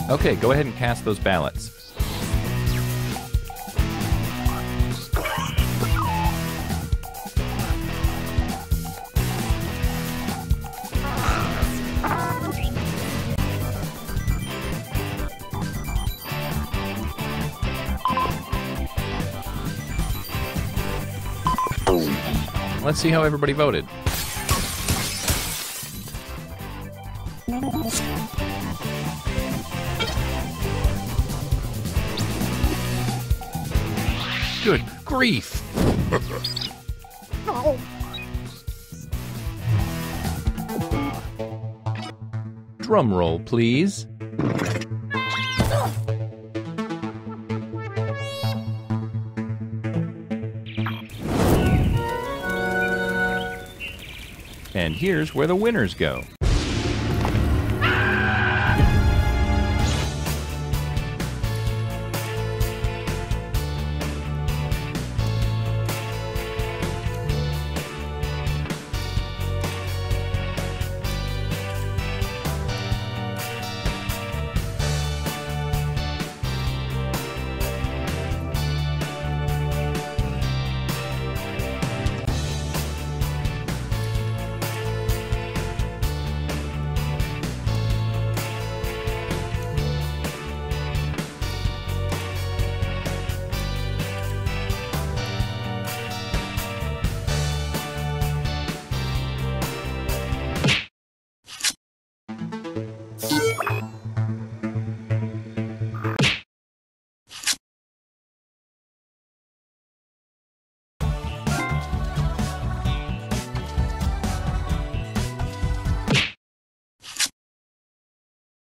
[SPEAKER 19] Okay, go ahead and cast those ballots. Let's see how everybody voted. Good grief!
[SPEAKER 1] No.
[SPEAKER 19] Drum roll, please. And here's where the winners go.